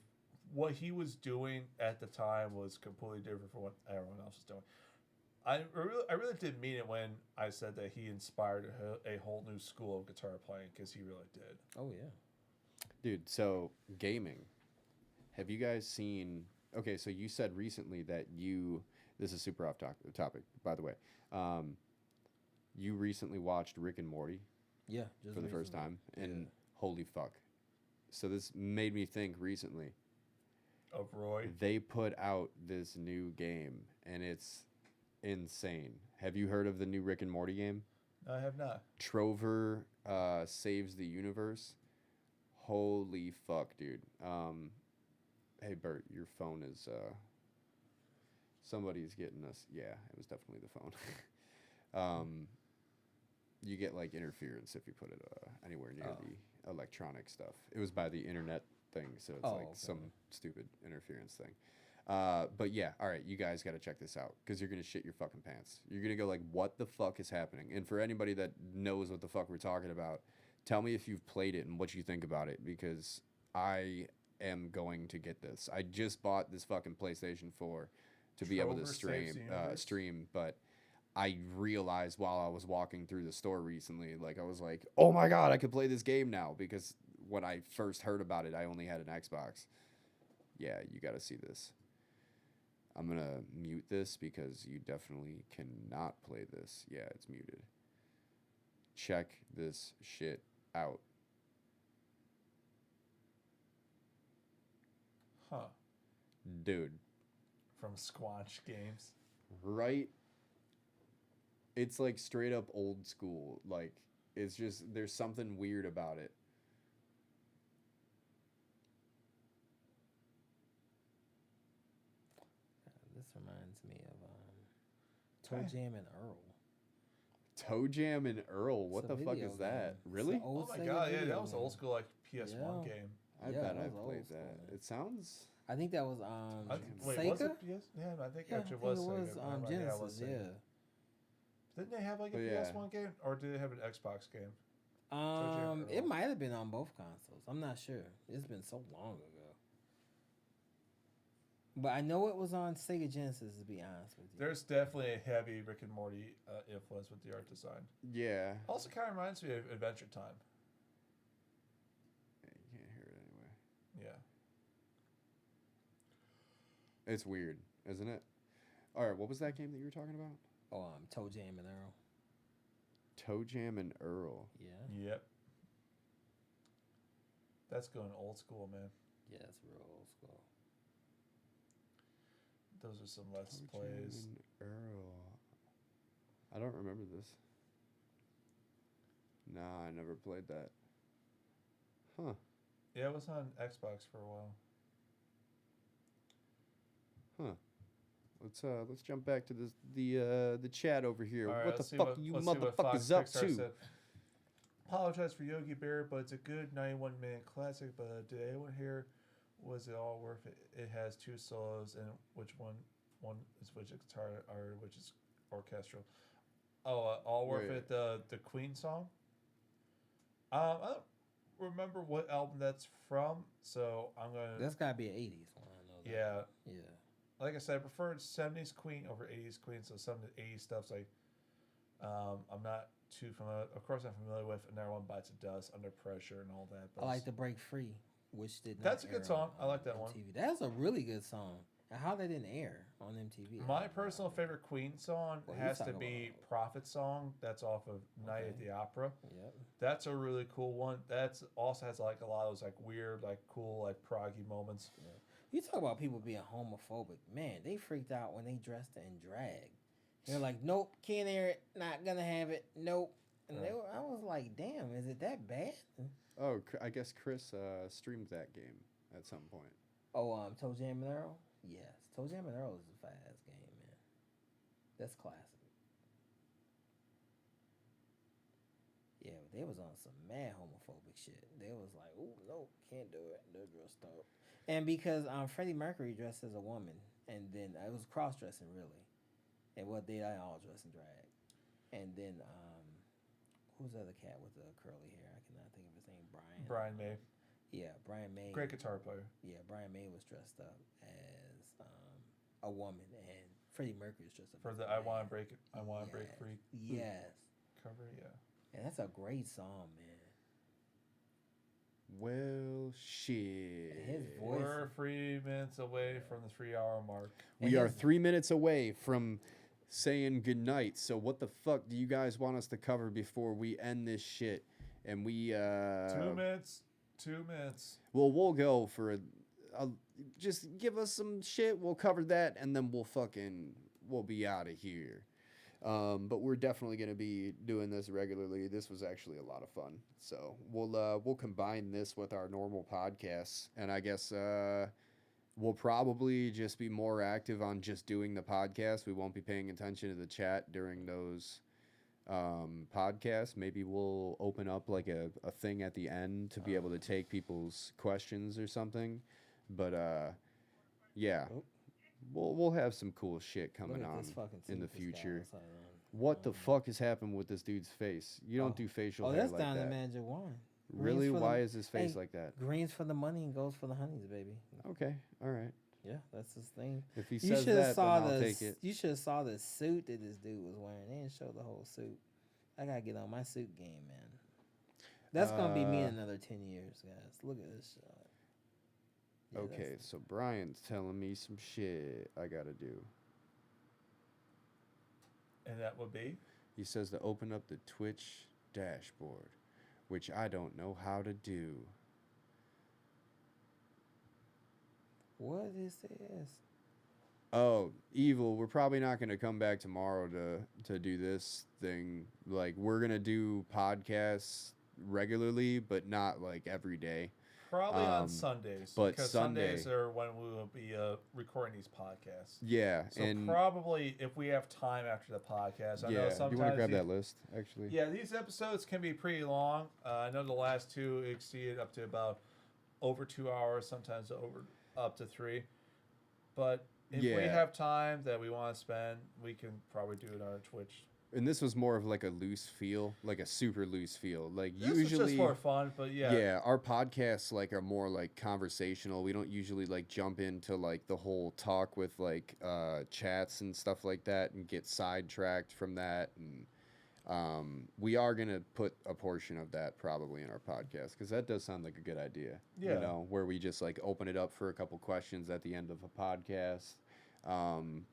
what he was doing at the time was completely different from what everyone else was doing. I really did mean it when I said that he inspired a whole new school of guitar playing, because he really did. Oh yeah. Dude, so gaming. Have you guys seen... Okay, so you said recently that you... This is super off topic, by the way. You recently watched Rick and Morty Yeah. for the first time, and Yeah. holy fuck. So this made me think recently. Of Roy. They put out this new game, and it's insane. Have you heard of the new Rick and Morty game? I have not. Trover saves the universe. Holy fuck, dude. Hey, Bert, your phone is... somebody's getting us. Yeah, it was definitely the phone. You get, like, interference if you put it anywhere near the electronic stuff. It was by the internet thing, so it's like okay. some stupid interference thing. But yeah, all right, you guys got to check this out, because you're going to shit your fucking pants. You're going to go like, what the fuck is happening? And for anybody that knows what the fuck we're talking about, tell me if you've played it and what you think about it, because I am going to get this. I just bought this fucking PlayStation 4 to be able to Trover Saves the Universe? stream, but I realized while I was walking through the store recently, like I was like, oh my God, I could play this game now, because when I first heard about it, I only had an Xbox. Yeah, you got to see this. I'm going to mute this because you definitely cannot play this. Yeah, it's muted. Check this shit out. Huh. Dude, From Squanch Games. right? It's like straight up old school. Like, it's just, there's something weird about it. This reminds me of Toe Jam and Earl. Toe Jam and Earl. What It's a the fuck video is that? game. It's Really? an old Oh my Sega god, yeah, video that was an game. old school like PS1 Yeah. game. I Yeah, bet that I've was played old school, that. man. It sounds. I think that was Wait, Sega. was it PS? Yeah, I think Yeah, actually I it was think it was Sega. Never mind, yeah, it was Genesis. Sega. Didn't they have like a But yeah. PS1 game, or did they have an Xbox game? Yeah. It Earl. might have been on both consoles. I'm not sure. It's been so long ago. But I know it was on Sega Genesis, to be honest with you. There's definitely a heavy Rick and Morty influence with the art design. Yeah. Also, kind of reminds me of Adventure Time. You can't hear it anyway. Yeah. It's weird, isn't it? All right, what was that game that you were talking about? Oh, Toe Jam and Earl. Toe Jam and Earl. Yeah. Yep. That's going old school, man. Yeah, it's real old school. Those are some Let's Toe Plays. Jam and Earl. I don't remember this. Nah, I never played that. Huh. Yeah, it was on Xbox for a while. Huh. Let's jump back to the chat over here. All right, What the let's see fuck you let's see what Fox motherfuckers up Pixar to? said. Apologize for Yogi Bear, but it's a good 91-minute classic. But did anyone hear? Was it all worth it? It has two solos, and which one is which guitar or which is orchestral? Oh, all worth Wait. it. The Queen song. I don't remember what album that's from, so I'm gonna. That's gotta be an '80s one. I know that. Yeah, Yeah. like I said, I prefer 70s Queen over 80s Queen. So some of the 80s stuff's like, I'm not too familiar. Of course, I'm familiar with Another One Bites the Dust, Under Pressure, and all that. But I like to Break Free, which did not That's a good air song. on, I like that one. MTV. That's a really good song. And how that didn't air on MTV? My personal favorite Queen song Well, you has to talk be about- Prophet Song. That's off of Night at Okay. the Opera. Yep. That's a really cool one. That's also has like a lot of those like weird, like cool, like proggy moments. You talk about people being homophobic. Man, they freaked out when they dressed in drag. They're like, nope, can't air it. Not gonna have it. Nope. And Right. I was like, damn, is it that bad? Oh, I guess Chris streamed that game at some point. Oh, Toe Jam and Earl? Yes. Toe Jam and Earl is a fast game, man. That's classic. Yeah, but they was on some mad homophobic shit. They was like, oh, no, can't do it. They're dressed up. And because Freddie Mercury dressed as a woman, and then it was cross-dressing, really. And what they all dress in drag. And then, who's the other cat with the curly hair? I cannot think of his name. Brian May, Yeah, Brian May. great guitar player. Yeah, Brian May was dressed up as a woman, and Freddie Mercury was dressed up For as the a I Want to man. Break It, I Want to Break Yes. Free Yes, cover. Yeah. and that's a great song, man. Well, shit. And his voice. We're 3 minutes away from the 3-hour mark. We and are his- 3 minutes away from saying goodnight. So what the fuck do you guys want us to cover before we end this shit? And we 2 minutes. 2 minutes. well, we'll go for just give us some shit. We'll cover that, and then we'll be out of here. But we're definitely gonna be doing this regularly. This was actually a lot of fun. So we'll combine this with our normal podcasts, and I guess we'll probably just be more active on just doing the podcast. We won't be paying attention to the chat during those podcasts. Maybe we'll open up like a thing at the end to be able to take people's questions or something. But yeah, Oh. we'll have some cool shit Look coming at on this fucking in the suit this guy future. outside on. What the fuck has happened with this dude's face? You don't Oh. do facial Oh, hair that's like down that. to Magic Wand. Really? Greens for the- Why is his face Hey, like that? Greens for the money and goes for the honeys, baby. Okay, all right. Yeah, that's his thing. If he You says should that, have then saw I'll the take it. you should have saw the suit that this dude was wearing. They didn't show the whole suit. I gotta get on my suit game, man. That's gonna be me in another 10 years, guys. Look at this shot. Yeah, Okay, that's- so Brian's telling me some shit I gotta do. And that would be? He says to open up the Twitch dashboard, which I don't know how to do. What is this? Oh, Evil, we're probably not going to come back tomorrow to do this thing. Like, we're going to do podcasts regularly, but not, like, every day. Probably on Sundays, but because Sundays are when we will be recording these podcasts. Yeah, So and probably if we have time after the podcast. I know yeah, do sometimes you want to grab that list, actually? Yeah, these episodes can be pretty long. I know the last two exceeded up to about over 2 hours, sometimes over up to 3. But if we Yeah. have time that we want to spend, we can probably do it on our Twitch. And this was more of like a loose feel, like a super loose feel. Like This is usually, just for fun, but yeah. yeah, our podcasts like are more like conversational. We don't usually like jump into like the whole talk with like chats and stuff like that and get sidetracked from that. And we are gonna put a portion of that probably in our podcast because that does sound like a good idea. Yeah. You know, where we just like open it up for a couple questions at the end of a podcast.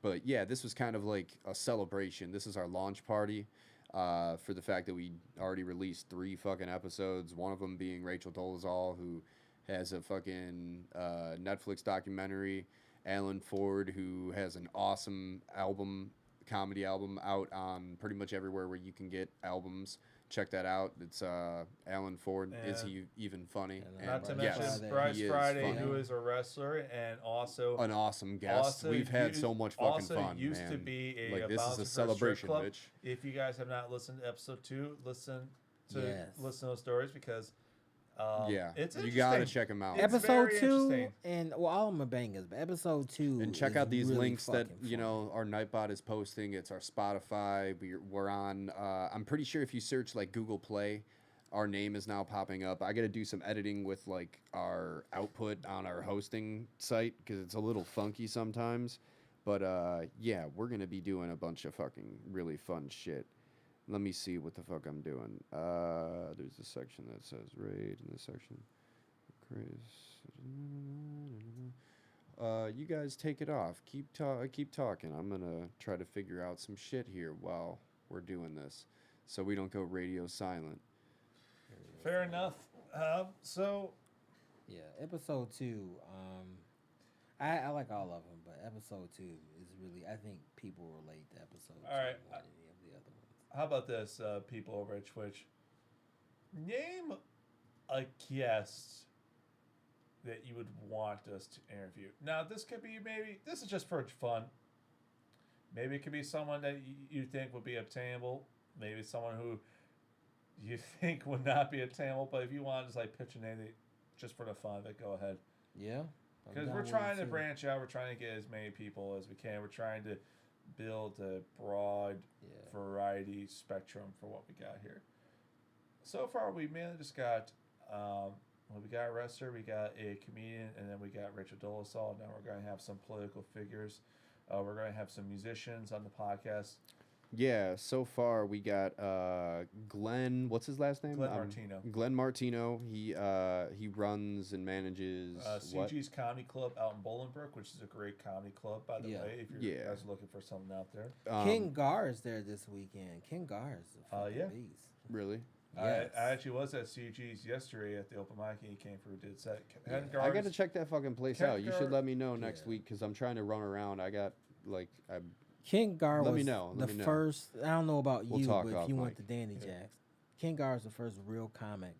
But yeah, this was kind of like a celebration. This is our launch party for the fact that we already released 3 fucking episodes. One of them being Rachel Dolezal, who has a fucking Netflix documentary. Alan Ford, who has an awesome comedy album out on pretty much everywhere where you can get albums. Check that out. It's Alan Ford. Is he even funny? And Not to yes, mention Bryce he is Friday, funny. who is a wrestler and also An awesome guest. also We've had used- so much fucking also fun, used man. to be a Like, this bouncer is for a strip celebration, club. bitch. If you guys have not listened to episode 2, listen to Yes. those stories because Yeah, it's you gotta interesting. check them out. It's Episode very 2, interesting. and well, all of them are bangers, but episode 2 And check is out these really links that fucking you funny. know our Nightbot is posting. It's our Spotify. We're on. I'm pretty sure if you search like Google Play, our name is now popping up. I got to do some editing with like our output on our hosting site because it's a little funky sometimes. But yeah, we're gonna be doing a bunch of fucking really fun shit. Let me see what the fuck I'm doing. There's a section that says raid in this section. You guys take it off. Keep talking. I'm gonna try to figure out some shit here while we're doing this, so we don't go radio silent. Fair enough. So Yeah, episode 2. I like all of them, but episode 2 is really. I think people relate to episode 2 All right, more than any of the other ones. how about this, people over at Twitch? Name a guest that you would want us to interview. Now, this could be this is just for fun. Maybe it could be someone that you think would be obtainable. Maybe someone who you think would not be obtainable. But if you want to just like pitch a name just for the fun of it, go ahead. Yeah, I'm Because down we're with trying it to too. branch out. We're trying to get as many people as we can. We're trying to build a broad Yeah. variety spectrum for what we got here. So far, we mainly just got we got a wrestler, we got a comedian, and then we got Rachel Dolezal. Now we're going to have some political figures. We're going to have some musicians on the podcast. Yeah, so far we got Glenn. What's his last name? Glenn Martino. Glenn Martino. He runs and manages what? CG's Comedy Club out in Bolingbrook, which is a great comedy club, by the Yeah. way, if you Yeah. guys are looking for something out there. King Gar is there this weekend. King Gar is a fucking yeah. beast. Really? Yes. I actually was at CG's yesterday at the open mic, and he came through, did set. Yeah. I got to check that fucking place out. You should Kengar- let me know next Yeah. week because I'm trying to run around. I got like King Gar Let me was know, let the me know. first. I don't know about We'll you, talk but off if you went mic. to Danny Yeah. Jacks, King Gar is the first real comic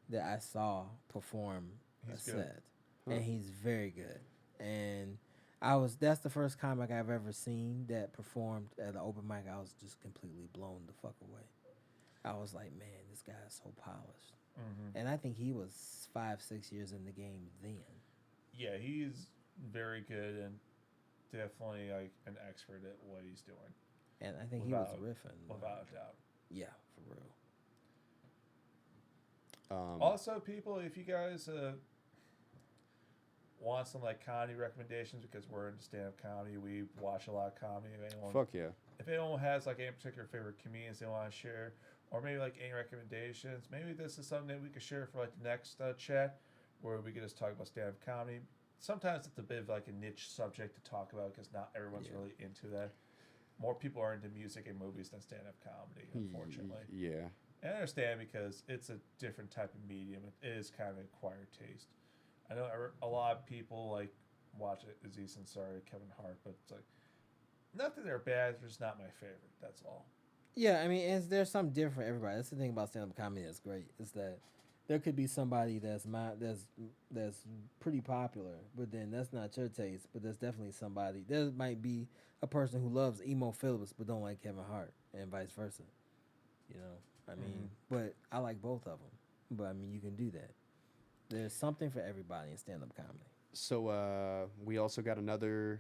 that I saw perform He's a good. set, Huh. and he's very good. And that's the first comic I've ever seen that performed at an open mic. I was just completely blown the fuck away. I was like, man, this guy is so polished. Mm-hmm. And I think he was 5-6 years in the game then. Yeah, he's very good and definitely like an expert at what he's doing, And I think Without- he was riffing. without a doubt. Yeah, for real. Also, people, if you guys want some like comedy recommendations, because we're into stand-up comedy, we watch a lot of comedy. fuck yeah. If anyone has like any particular favorite comedians they want to share, or maybe like any recommendations, maybe this is something that we could share for like the next chat, where we could just talk about stand-up comedy. Sometimes it's a bit of like a niche subject to talk about because not everyone's Yeah. really into that. More people are into music and movies than stand-up comedy, unfortunately. Yeah. And I understand because it's a different type of medium. It is kind of an acquired taste. I know a lot of people like watch it. Aziz Ansari, Kevin Hart, but it's like not that they're bad. They're just not my favorite. That's all. Yeah, I mean, there's something different for everybody. That's the thing about stand-up comedy that's great is that there could be somebody that's pretty popular, but then that's not your taste. But there's definitely somebody. There might be a person who loves Emo Phillips but don't like Kevin Hart, and vice versa. You know, I mean, but I like both of them. But I mean, you can do that. There's something for everybody in stand-up comedy. So we also got another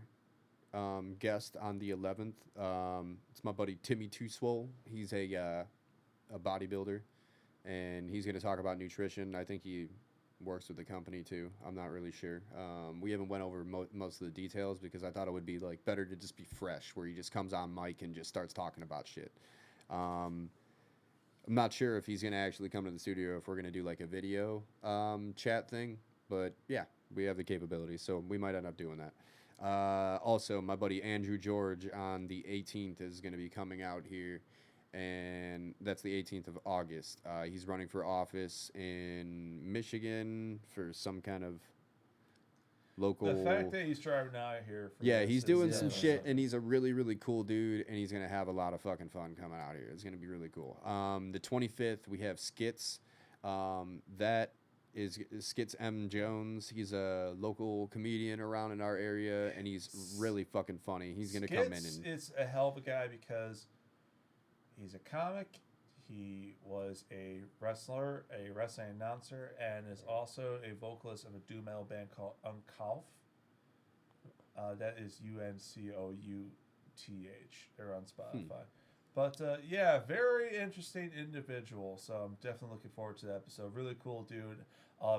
guest on the 11th. It's my buddy Timmy Too Swole. He's a bodybuilder, and he's going to talk about nutrition. I think he works with the company too. I'm not really sure. We haven't went over most of the details because I thought it would be like better to just be fresh, where he just comes on mic and just starts talking about shit. I'm not sure if he's going to actually come to the studio, if we're going to do like a video chat thing, but yeah, we have the capability, so we might end up doing that. Also, my buddy Andrew George on the 18th is going to be coming out here, and that's the 18th of August. He's running for office in Michigan for some kind of local. The fact that he's driving out here. Yeah, he's doing some shit, and he's a really, really cool dude, and he's going to have a lot of fucking fun coming out here. It's going to be really cool. The 25th, we have Skits. That is Skits M. Jones. He's a local comedian around in our area, and he's really fucking funny. He's going to come in and... It's a hell of a guy because he's a comic. He was a wrestler, a wrestling announcer, and is also a vocalist of a doom metal band called Unkauf. That is Uncouth. They're on Spotify. But yeah, very interesting individual. So I'm definitely looking forward to that episode. Really cool dude.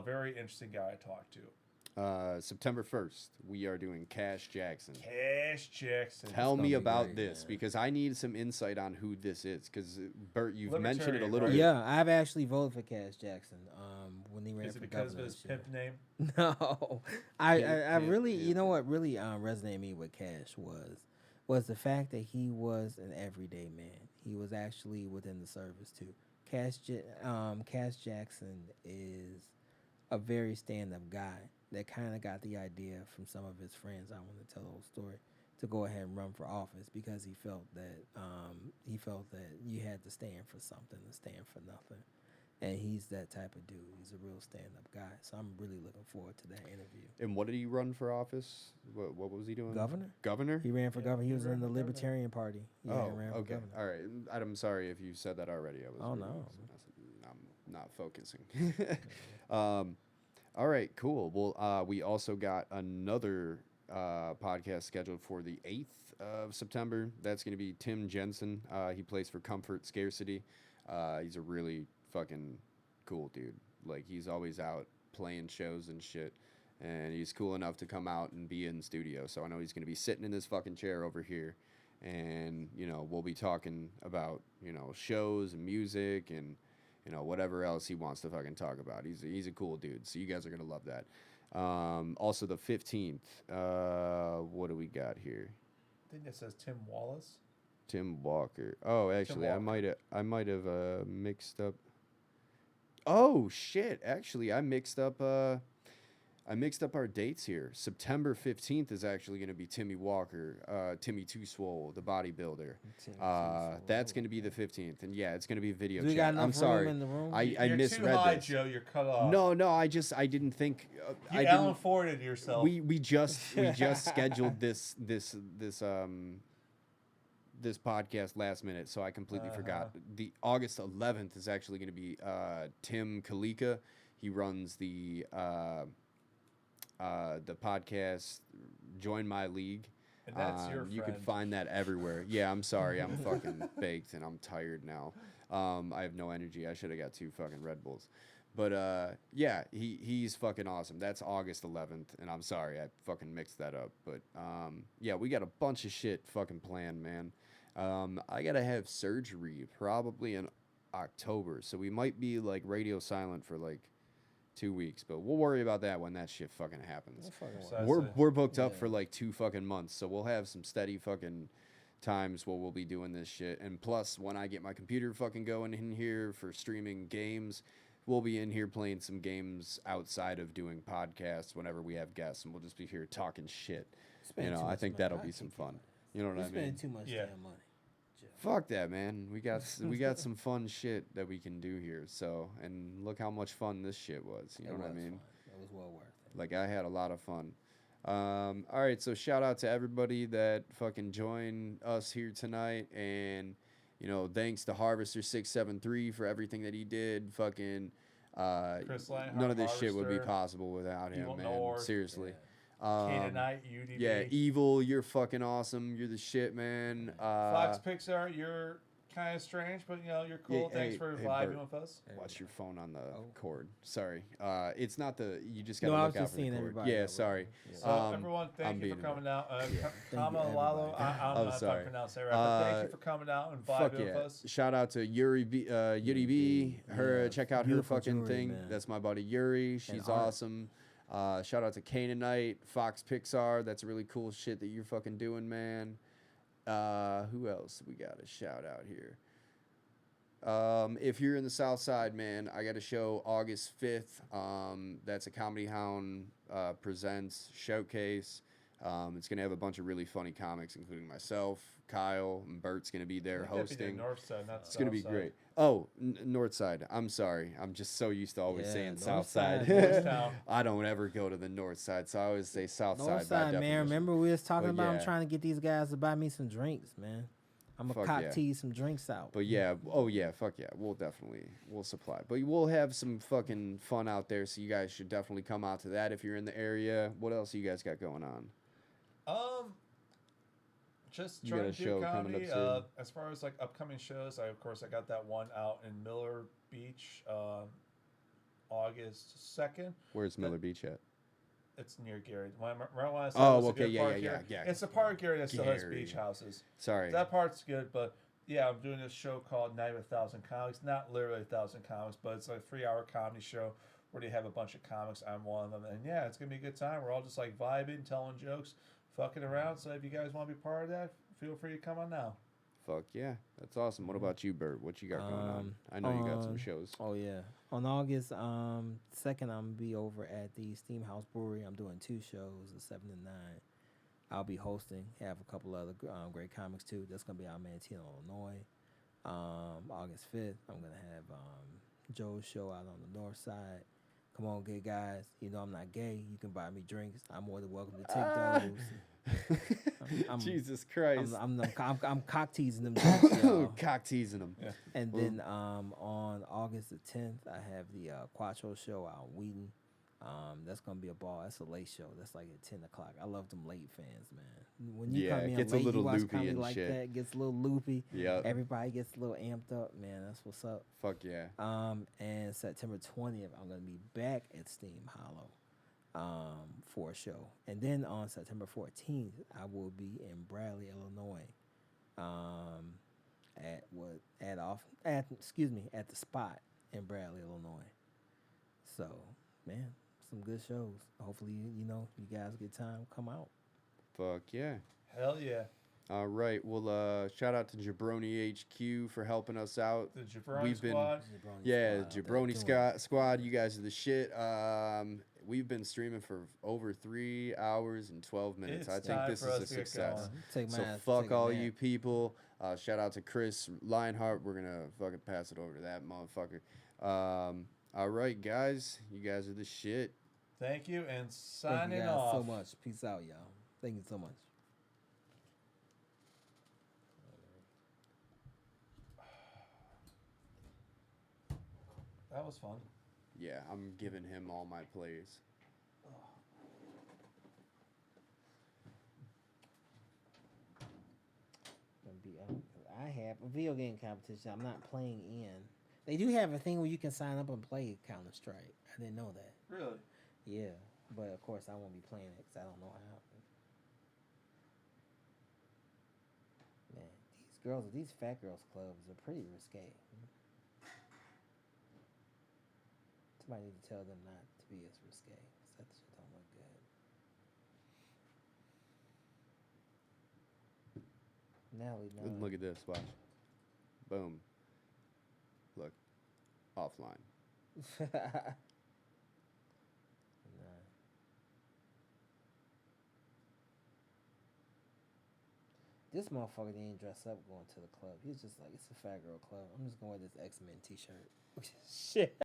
Very interesting guy to talk to. September 1st, we are doing Cash Jackson. Cash Jackson. Tell me about great, this, man. because I need some insight on who this is. Because Bert, you've mentioned it a little right? bit. Yeah, I've actually voted for Cash Jackson. When he ran Is for it because of governor his this year. pimp name? No, I really, you know what really resonated me with Cash was the fact that he was an everyday man. He was actually within the service too. Cash Jackson is a very stand-up guy that kind of got the idea from some of his friends. I want to tell the whole story to go ahead and run for office because he felt that you had to stand for something, to stand for nothing. And he's that type of dude. He's a real stand-up guy. So I'm really looking forward to that interview. And what did he run for office? What was he doing? Governor? Governor? He ran for governor. He was ran in the for governor. Libertarian Party. Yeah, Oh, he ran for okay. governor. All right. I'm sorry if you said that already. I was. Oh, no. I'm not focusing. All right. Cool. Well, we also got another podcast scheduled for the 8th of September. That's going to be Tim Jensen. He plays for Comfort Scarcity. He's a really fucking cool dude. Like, he's always out playing shows and shit, and he's cool enough to come out and be in studio. So I know he's going to be sitting in this fucking chair over here, and we'll be talking about shows and music and whatever else he wants to fucking talk about. He's a cool dude, so you guys are going to love that. Also the 15th, what do we got here? I think it says Tim Wallace. Tim Walker. Oh, actually, Walker. I might have mixed up. Oh shit! Actually, I mixed up our dates here. September 15th is actually going to be Timmy Walker, Timmy Too Swole, the bodybuilder. That's going to be the 15th, and yeah, it's going to be video We chat. got enough I'm sorry, room in the room? I You're misread too high, this. Joe. You're cut off. No, I didn't think. You Alan Forded yourself. We just scheduled this podcast last minute, so I completely forgot. The August 11th is actually going to be Tim Kalika. He runs the podcast Join My League. And that's your You can friend. find that everywhere. Yeah, I'm sorry. I'm fucking baked and I'm tired now. I have no energy. I should have got 2 fucking Red Bulls. But yeah, he's fucking awesome. That's August 11th, and I'm sorry I fucking mixed that up. But yeah, we got a bunch of shit fucking planned, man. I gotta have surgery probably in October, so we might be like radio silent for like 2 weeks, but we'll worry about that when that shit fucking happens. We're booked up for like 2 fucking months, so we'll have some steady fucking times where we'll be doing this shit. And plus, when I get my computer fucking going in here for streaming games, we'll be in here playing some games outside of doing podcasts whenever we have guests, and we'll just be here talking shit. Spending too I much think money. that'll I be can't some keep fun. it. You know what We're I spending mean? too much Yeah. damn money. Fuck that, man. We got some fun shit that we can do here. So, and look how much fun this shit was. You know what I mean? Fun. It was well worth it. Like, I had a lot of fun. All right, so shout out to everybody that fucking joined us here tonight, and thanks to Harvester673 for everything that he did. Fucking Chris Langhart, none of this shit would be Harvester, possible without him, Evil man. North, Seriously. Canaanite, UDB. Yeah, Evil, you're fucking awesome. You're the shit, man. Fox Pixar, you're kind of strange, but you're cool. Yeah, Thanks hey, for hey, vibing Bert. with us. Watch your phone on the Oh. cord. Sorry. It's not you just gotta No, I look was out just for the seeing cord. everybody. Yeah, out, sorry. Yeah. So everyone, thank you being for a coming out. you, Kama everybody. Lalo, I don't know if sorry. I pronounced that right, but thank you for coming out and Fuck vibing yeah. with us. Shout out to Yuri B. Her Yeah, check out her beautiful fucking jewelry, thing. man. That's my buddy Yuri. She's art. awesome. Shout out to Canaanite, Fox Pixar. That's really cool shit that you're fucking doing, man. Who else we got a shout out here? If you're in the South Side, man, I got a show August 5th. That's a Comedy Hound presents showcase. It's gonna have a bunch of really funny comics, including myself, Kyle, and Bert's gonna be there hosting. North side, not It's gonna be South great. Oh, North Side. I'm sorry. I'm just so used to always Yeah, saying North South Side, Side. Northtown. I don't ever go to the North Side, so I always say South North Side. by Side, man. definition. Remember we was talking But about? yeah. I'm trying to get these guys to buy me some drinks, man. I'm Fuck gonna cock yeah. tease some drinks out. But yeah, oh yeah, fuck yeah, we'll supply. But we'll have some fucking fun out there, so you guys should definitely come out to that if you're in the area. What else you guys got going on? Just You got trying a to do show coming comedy. up soon? As far as like upcoming shows, I got that one out in Miller Beach, August 2nd. Where's Miller Beach at? It's near Gary. When I said Oh, it was a okay, good yeah, part yeah, here, yeah. It's a part of Gary that still has Gary. beach houses. Sorry. That part's good, but yeah, I'm doing this show called Night of 1,000 Comics. Not literally 1,000 comics, but it's like a 3-hour comedy show where they have a bunch of comics. I'm one of them, and yeah, it's gonna be a good time. We're all just like vibing, telling jokes, fucking around. So if you guys want to be part of that, feel free to come on now. Fuck yeah, that's awesome. What about you, Bert? What you got going on? I know you got some shows. Oh yeah, on August 2nd, I'm gonna be over at the Steam House Brewery. I'm doing 2 shows, a 7 and 9. I'll be hosting. Have a couple other great comics too. That's gonna be out in Mantino, Illinois. August 5th, I'm gonna have Joe's show out on the north side. Come on, gay guys. You know I'm not gay. You can buy me drinks. I'm more than welcome to take those. I'm- Jesus Christ. I'm cock teasing them drinks, y'all. Cock teasing them. Yeah. And then on August the 10th, I have the Quattro show out in Wheaton. That's gonna be a ball. That's a late show. That's like at 10 o'clock. I love them late fans, man. When you Yeah, come it in gets a late, little you watch loopy comedy and like shit. that. It gets a little loopy. Yeah. Everybody gets a little amped up, man. That's what's up. Fuck yeah. And September 20th, I'm gonna be back at Steam Hollow for a show. And then on September 14th, I will be in Bradley, Illinois. At the Spot in Bradley, Illinois. So, man, some good shows. Hopefully, you guys get time, come out. Fuck yeah. Hell yeah. All right. Well, shout out to Jabroni HQ for helping us out. The Jabroni We've been- Squad. Yeah, Jabroni Squad, you guys are the shit. We've been streaming for over 3 hours and 12 minutes. It's I think time this for is us a to get success. going. Take So my ass, fuck take a all nap. you people. Shout out to Chris Lionheart. We're gonna fucking pass it over to that motherfucker. All right, guys, you guys are the shit. Thank you, and Thank signing you guys off. so much. Peace out, y'all. Thank you so much. That was fun. Yeah, I'm giving him all my plays. I have a video game competition. I'm not playing in. They do have a thing where you can sign up and play Counter Strike. I didn't know that. Really? Yeah, but of course I won't be playing it because I don't know how. Man, these fat girls clubs are pretty risque. Somebody need to tell them not to be as risque. 'Cause that shit don't look good. Natalie, And look at this, watch. Boom. Look, offline. This motherfucker didn't dress up going to the club. He was just like, it's a fat girl club. I'm just going with this X-Men t-shirt. Shit.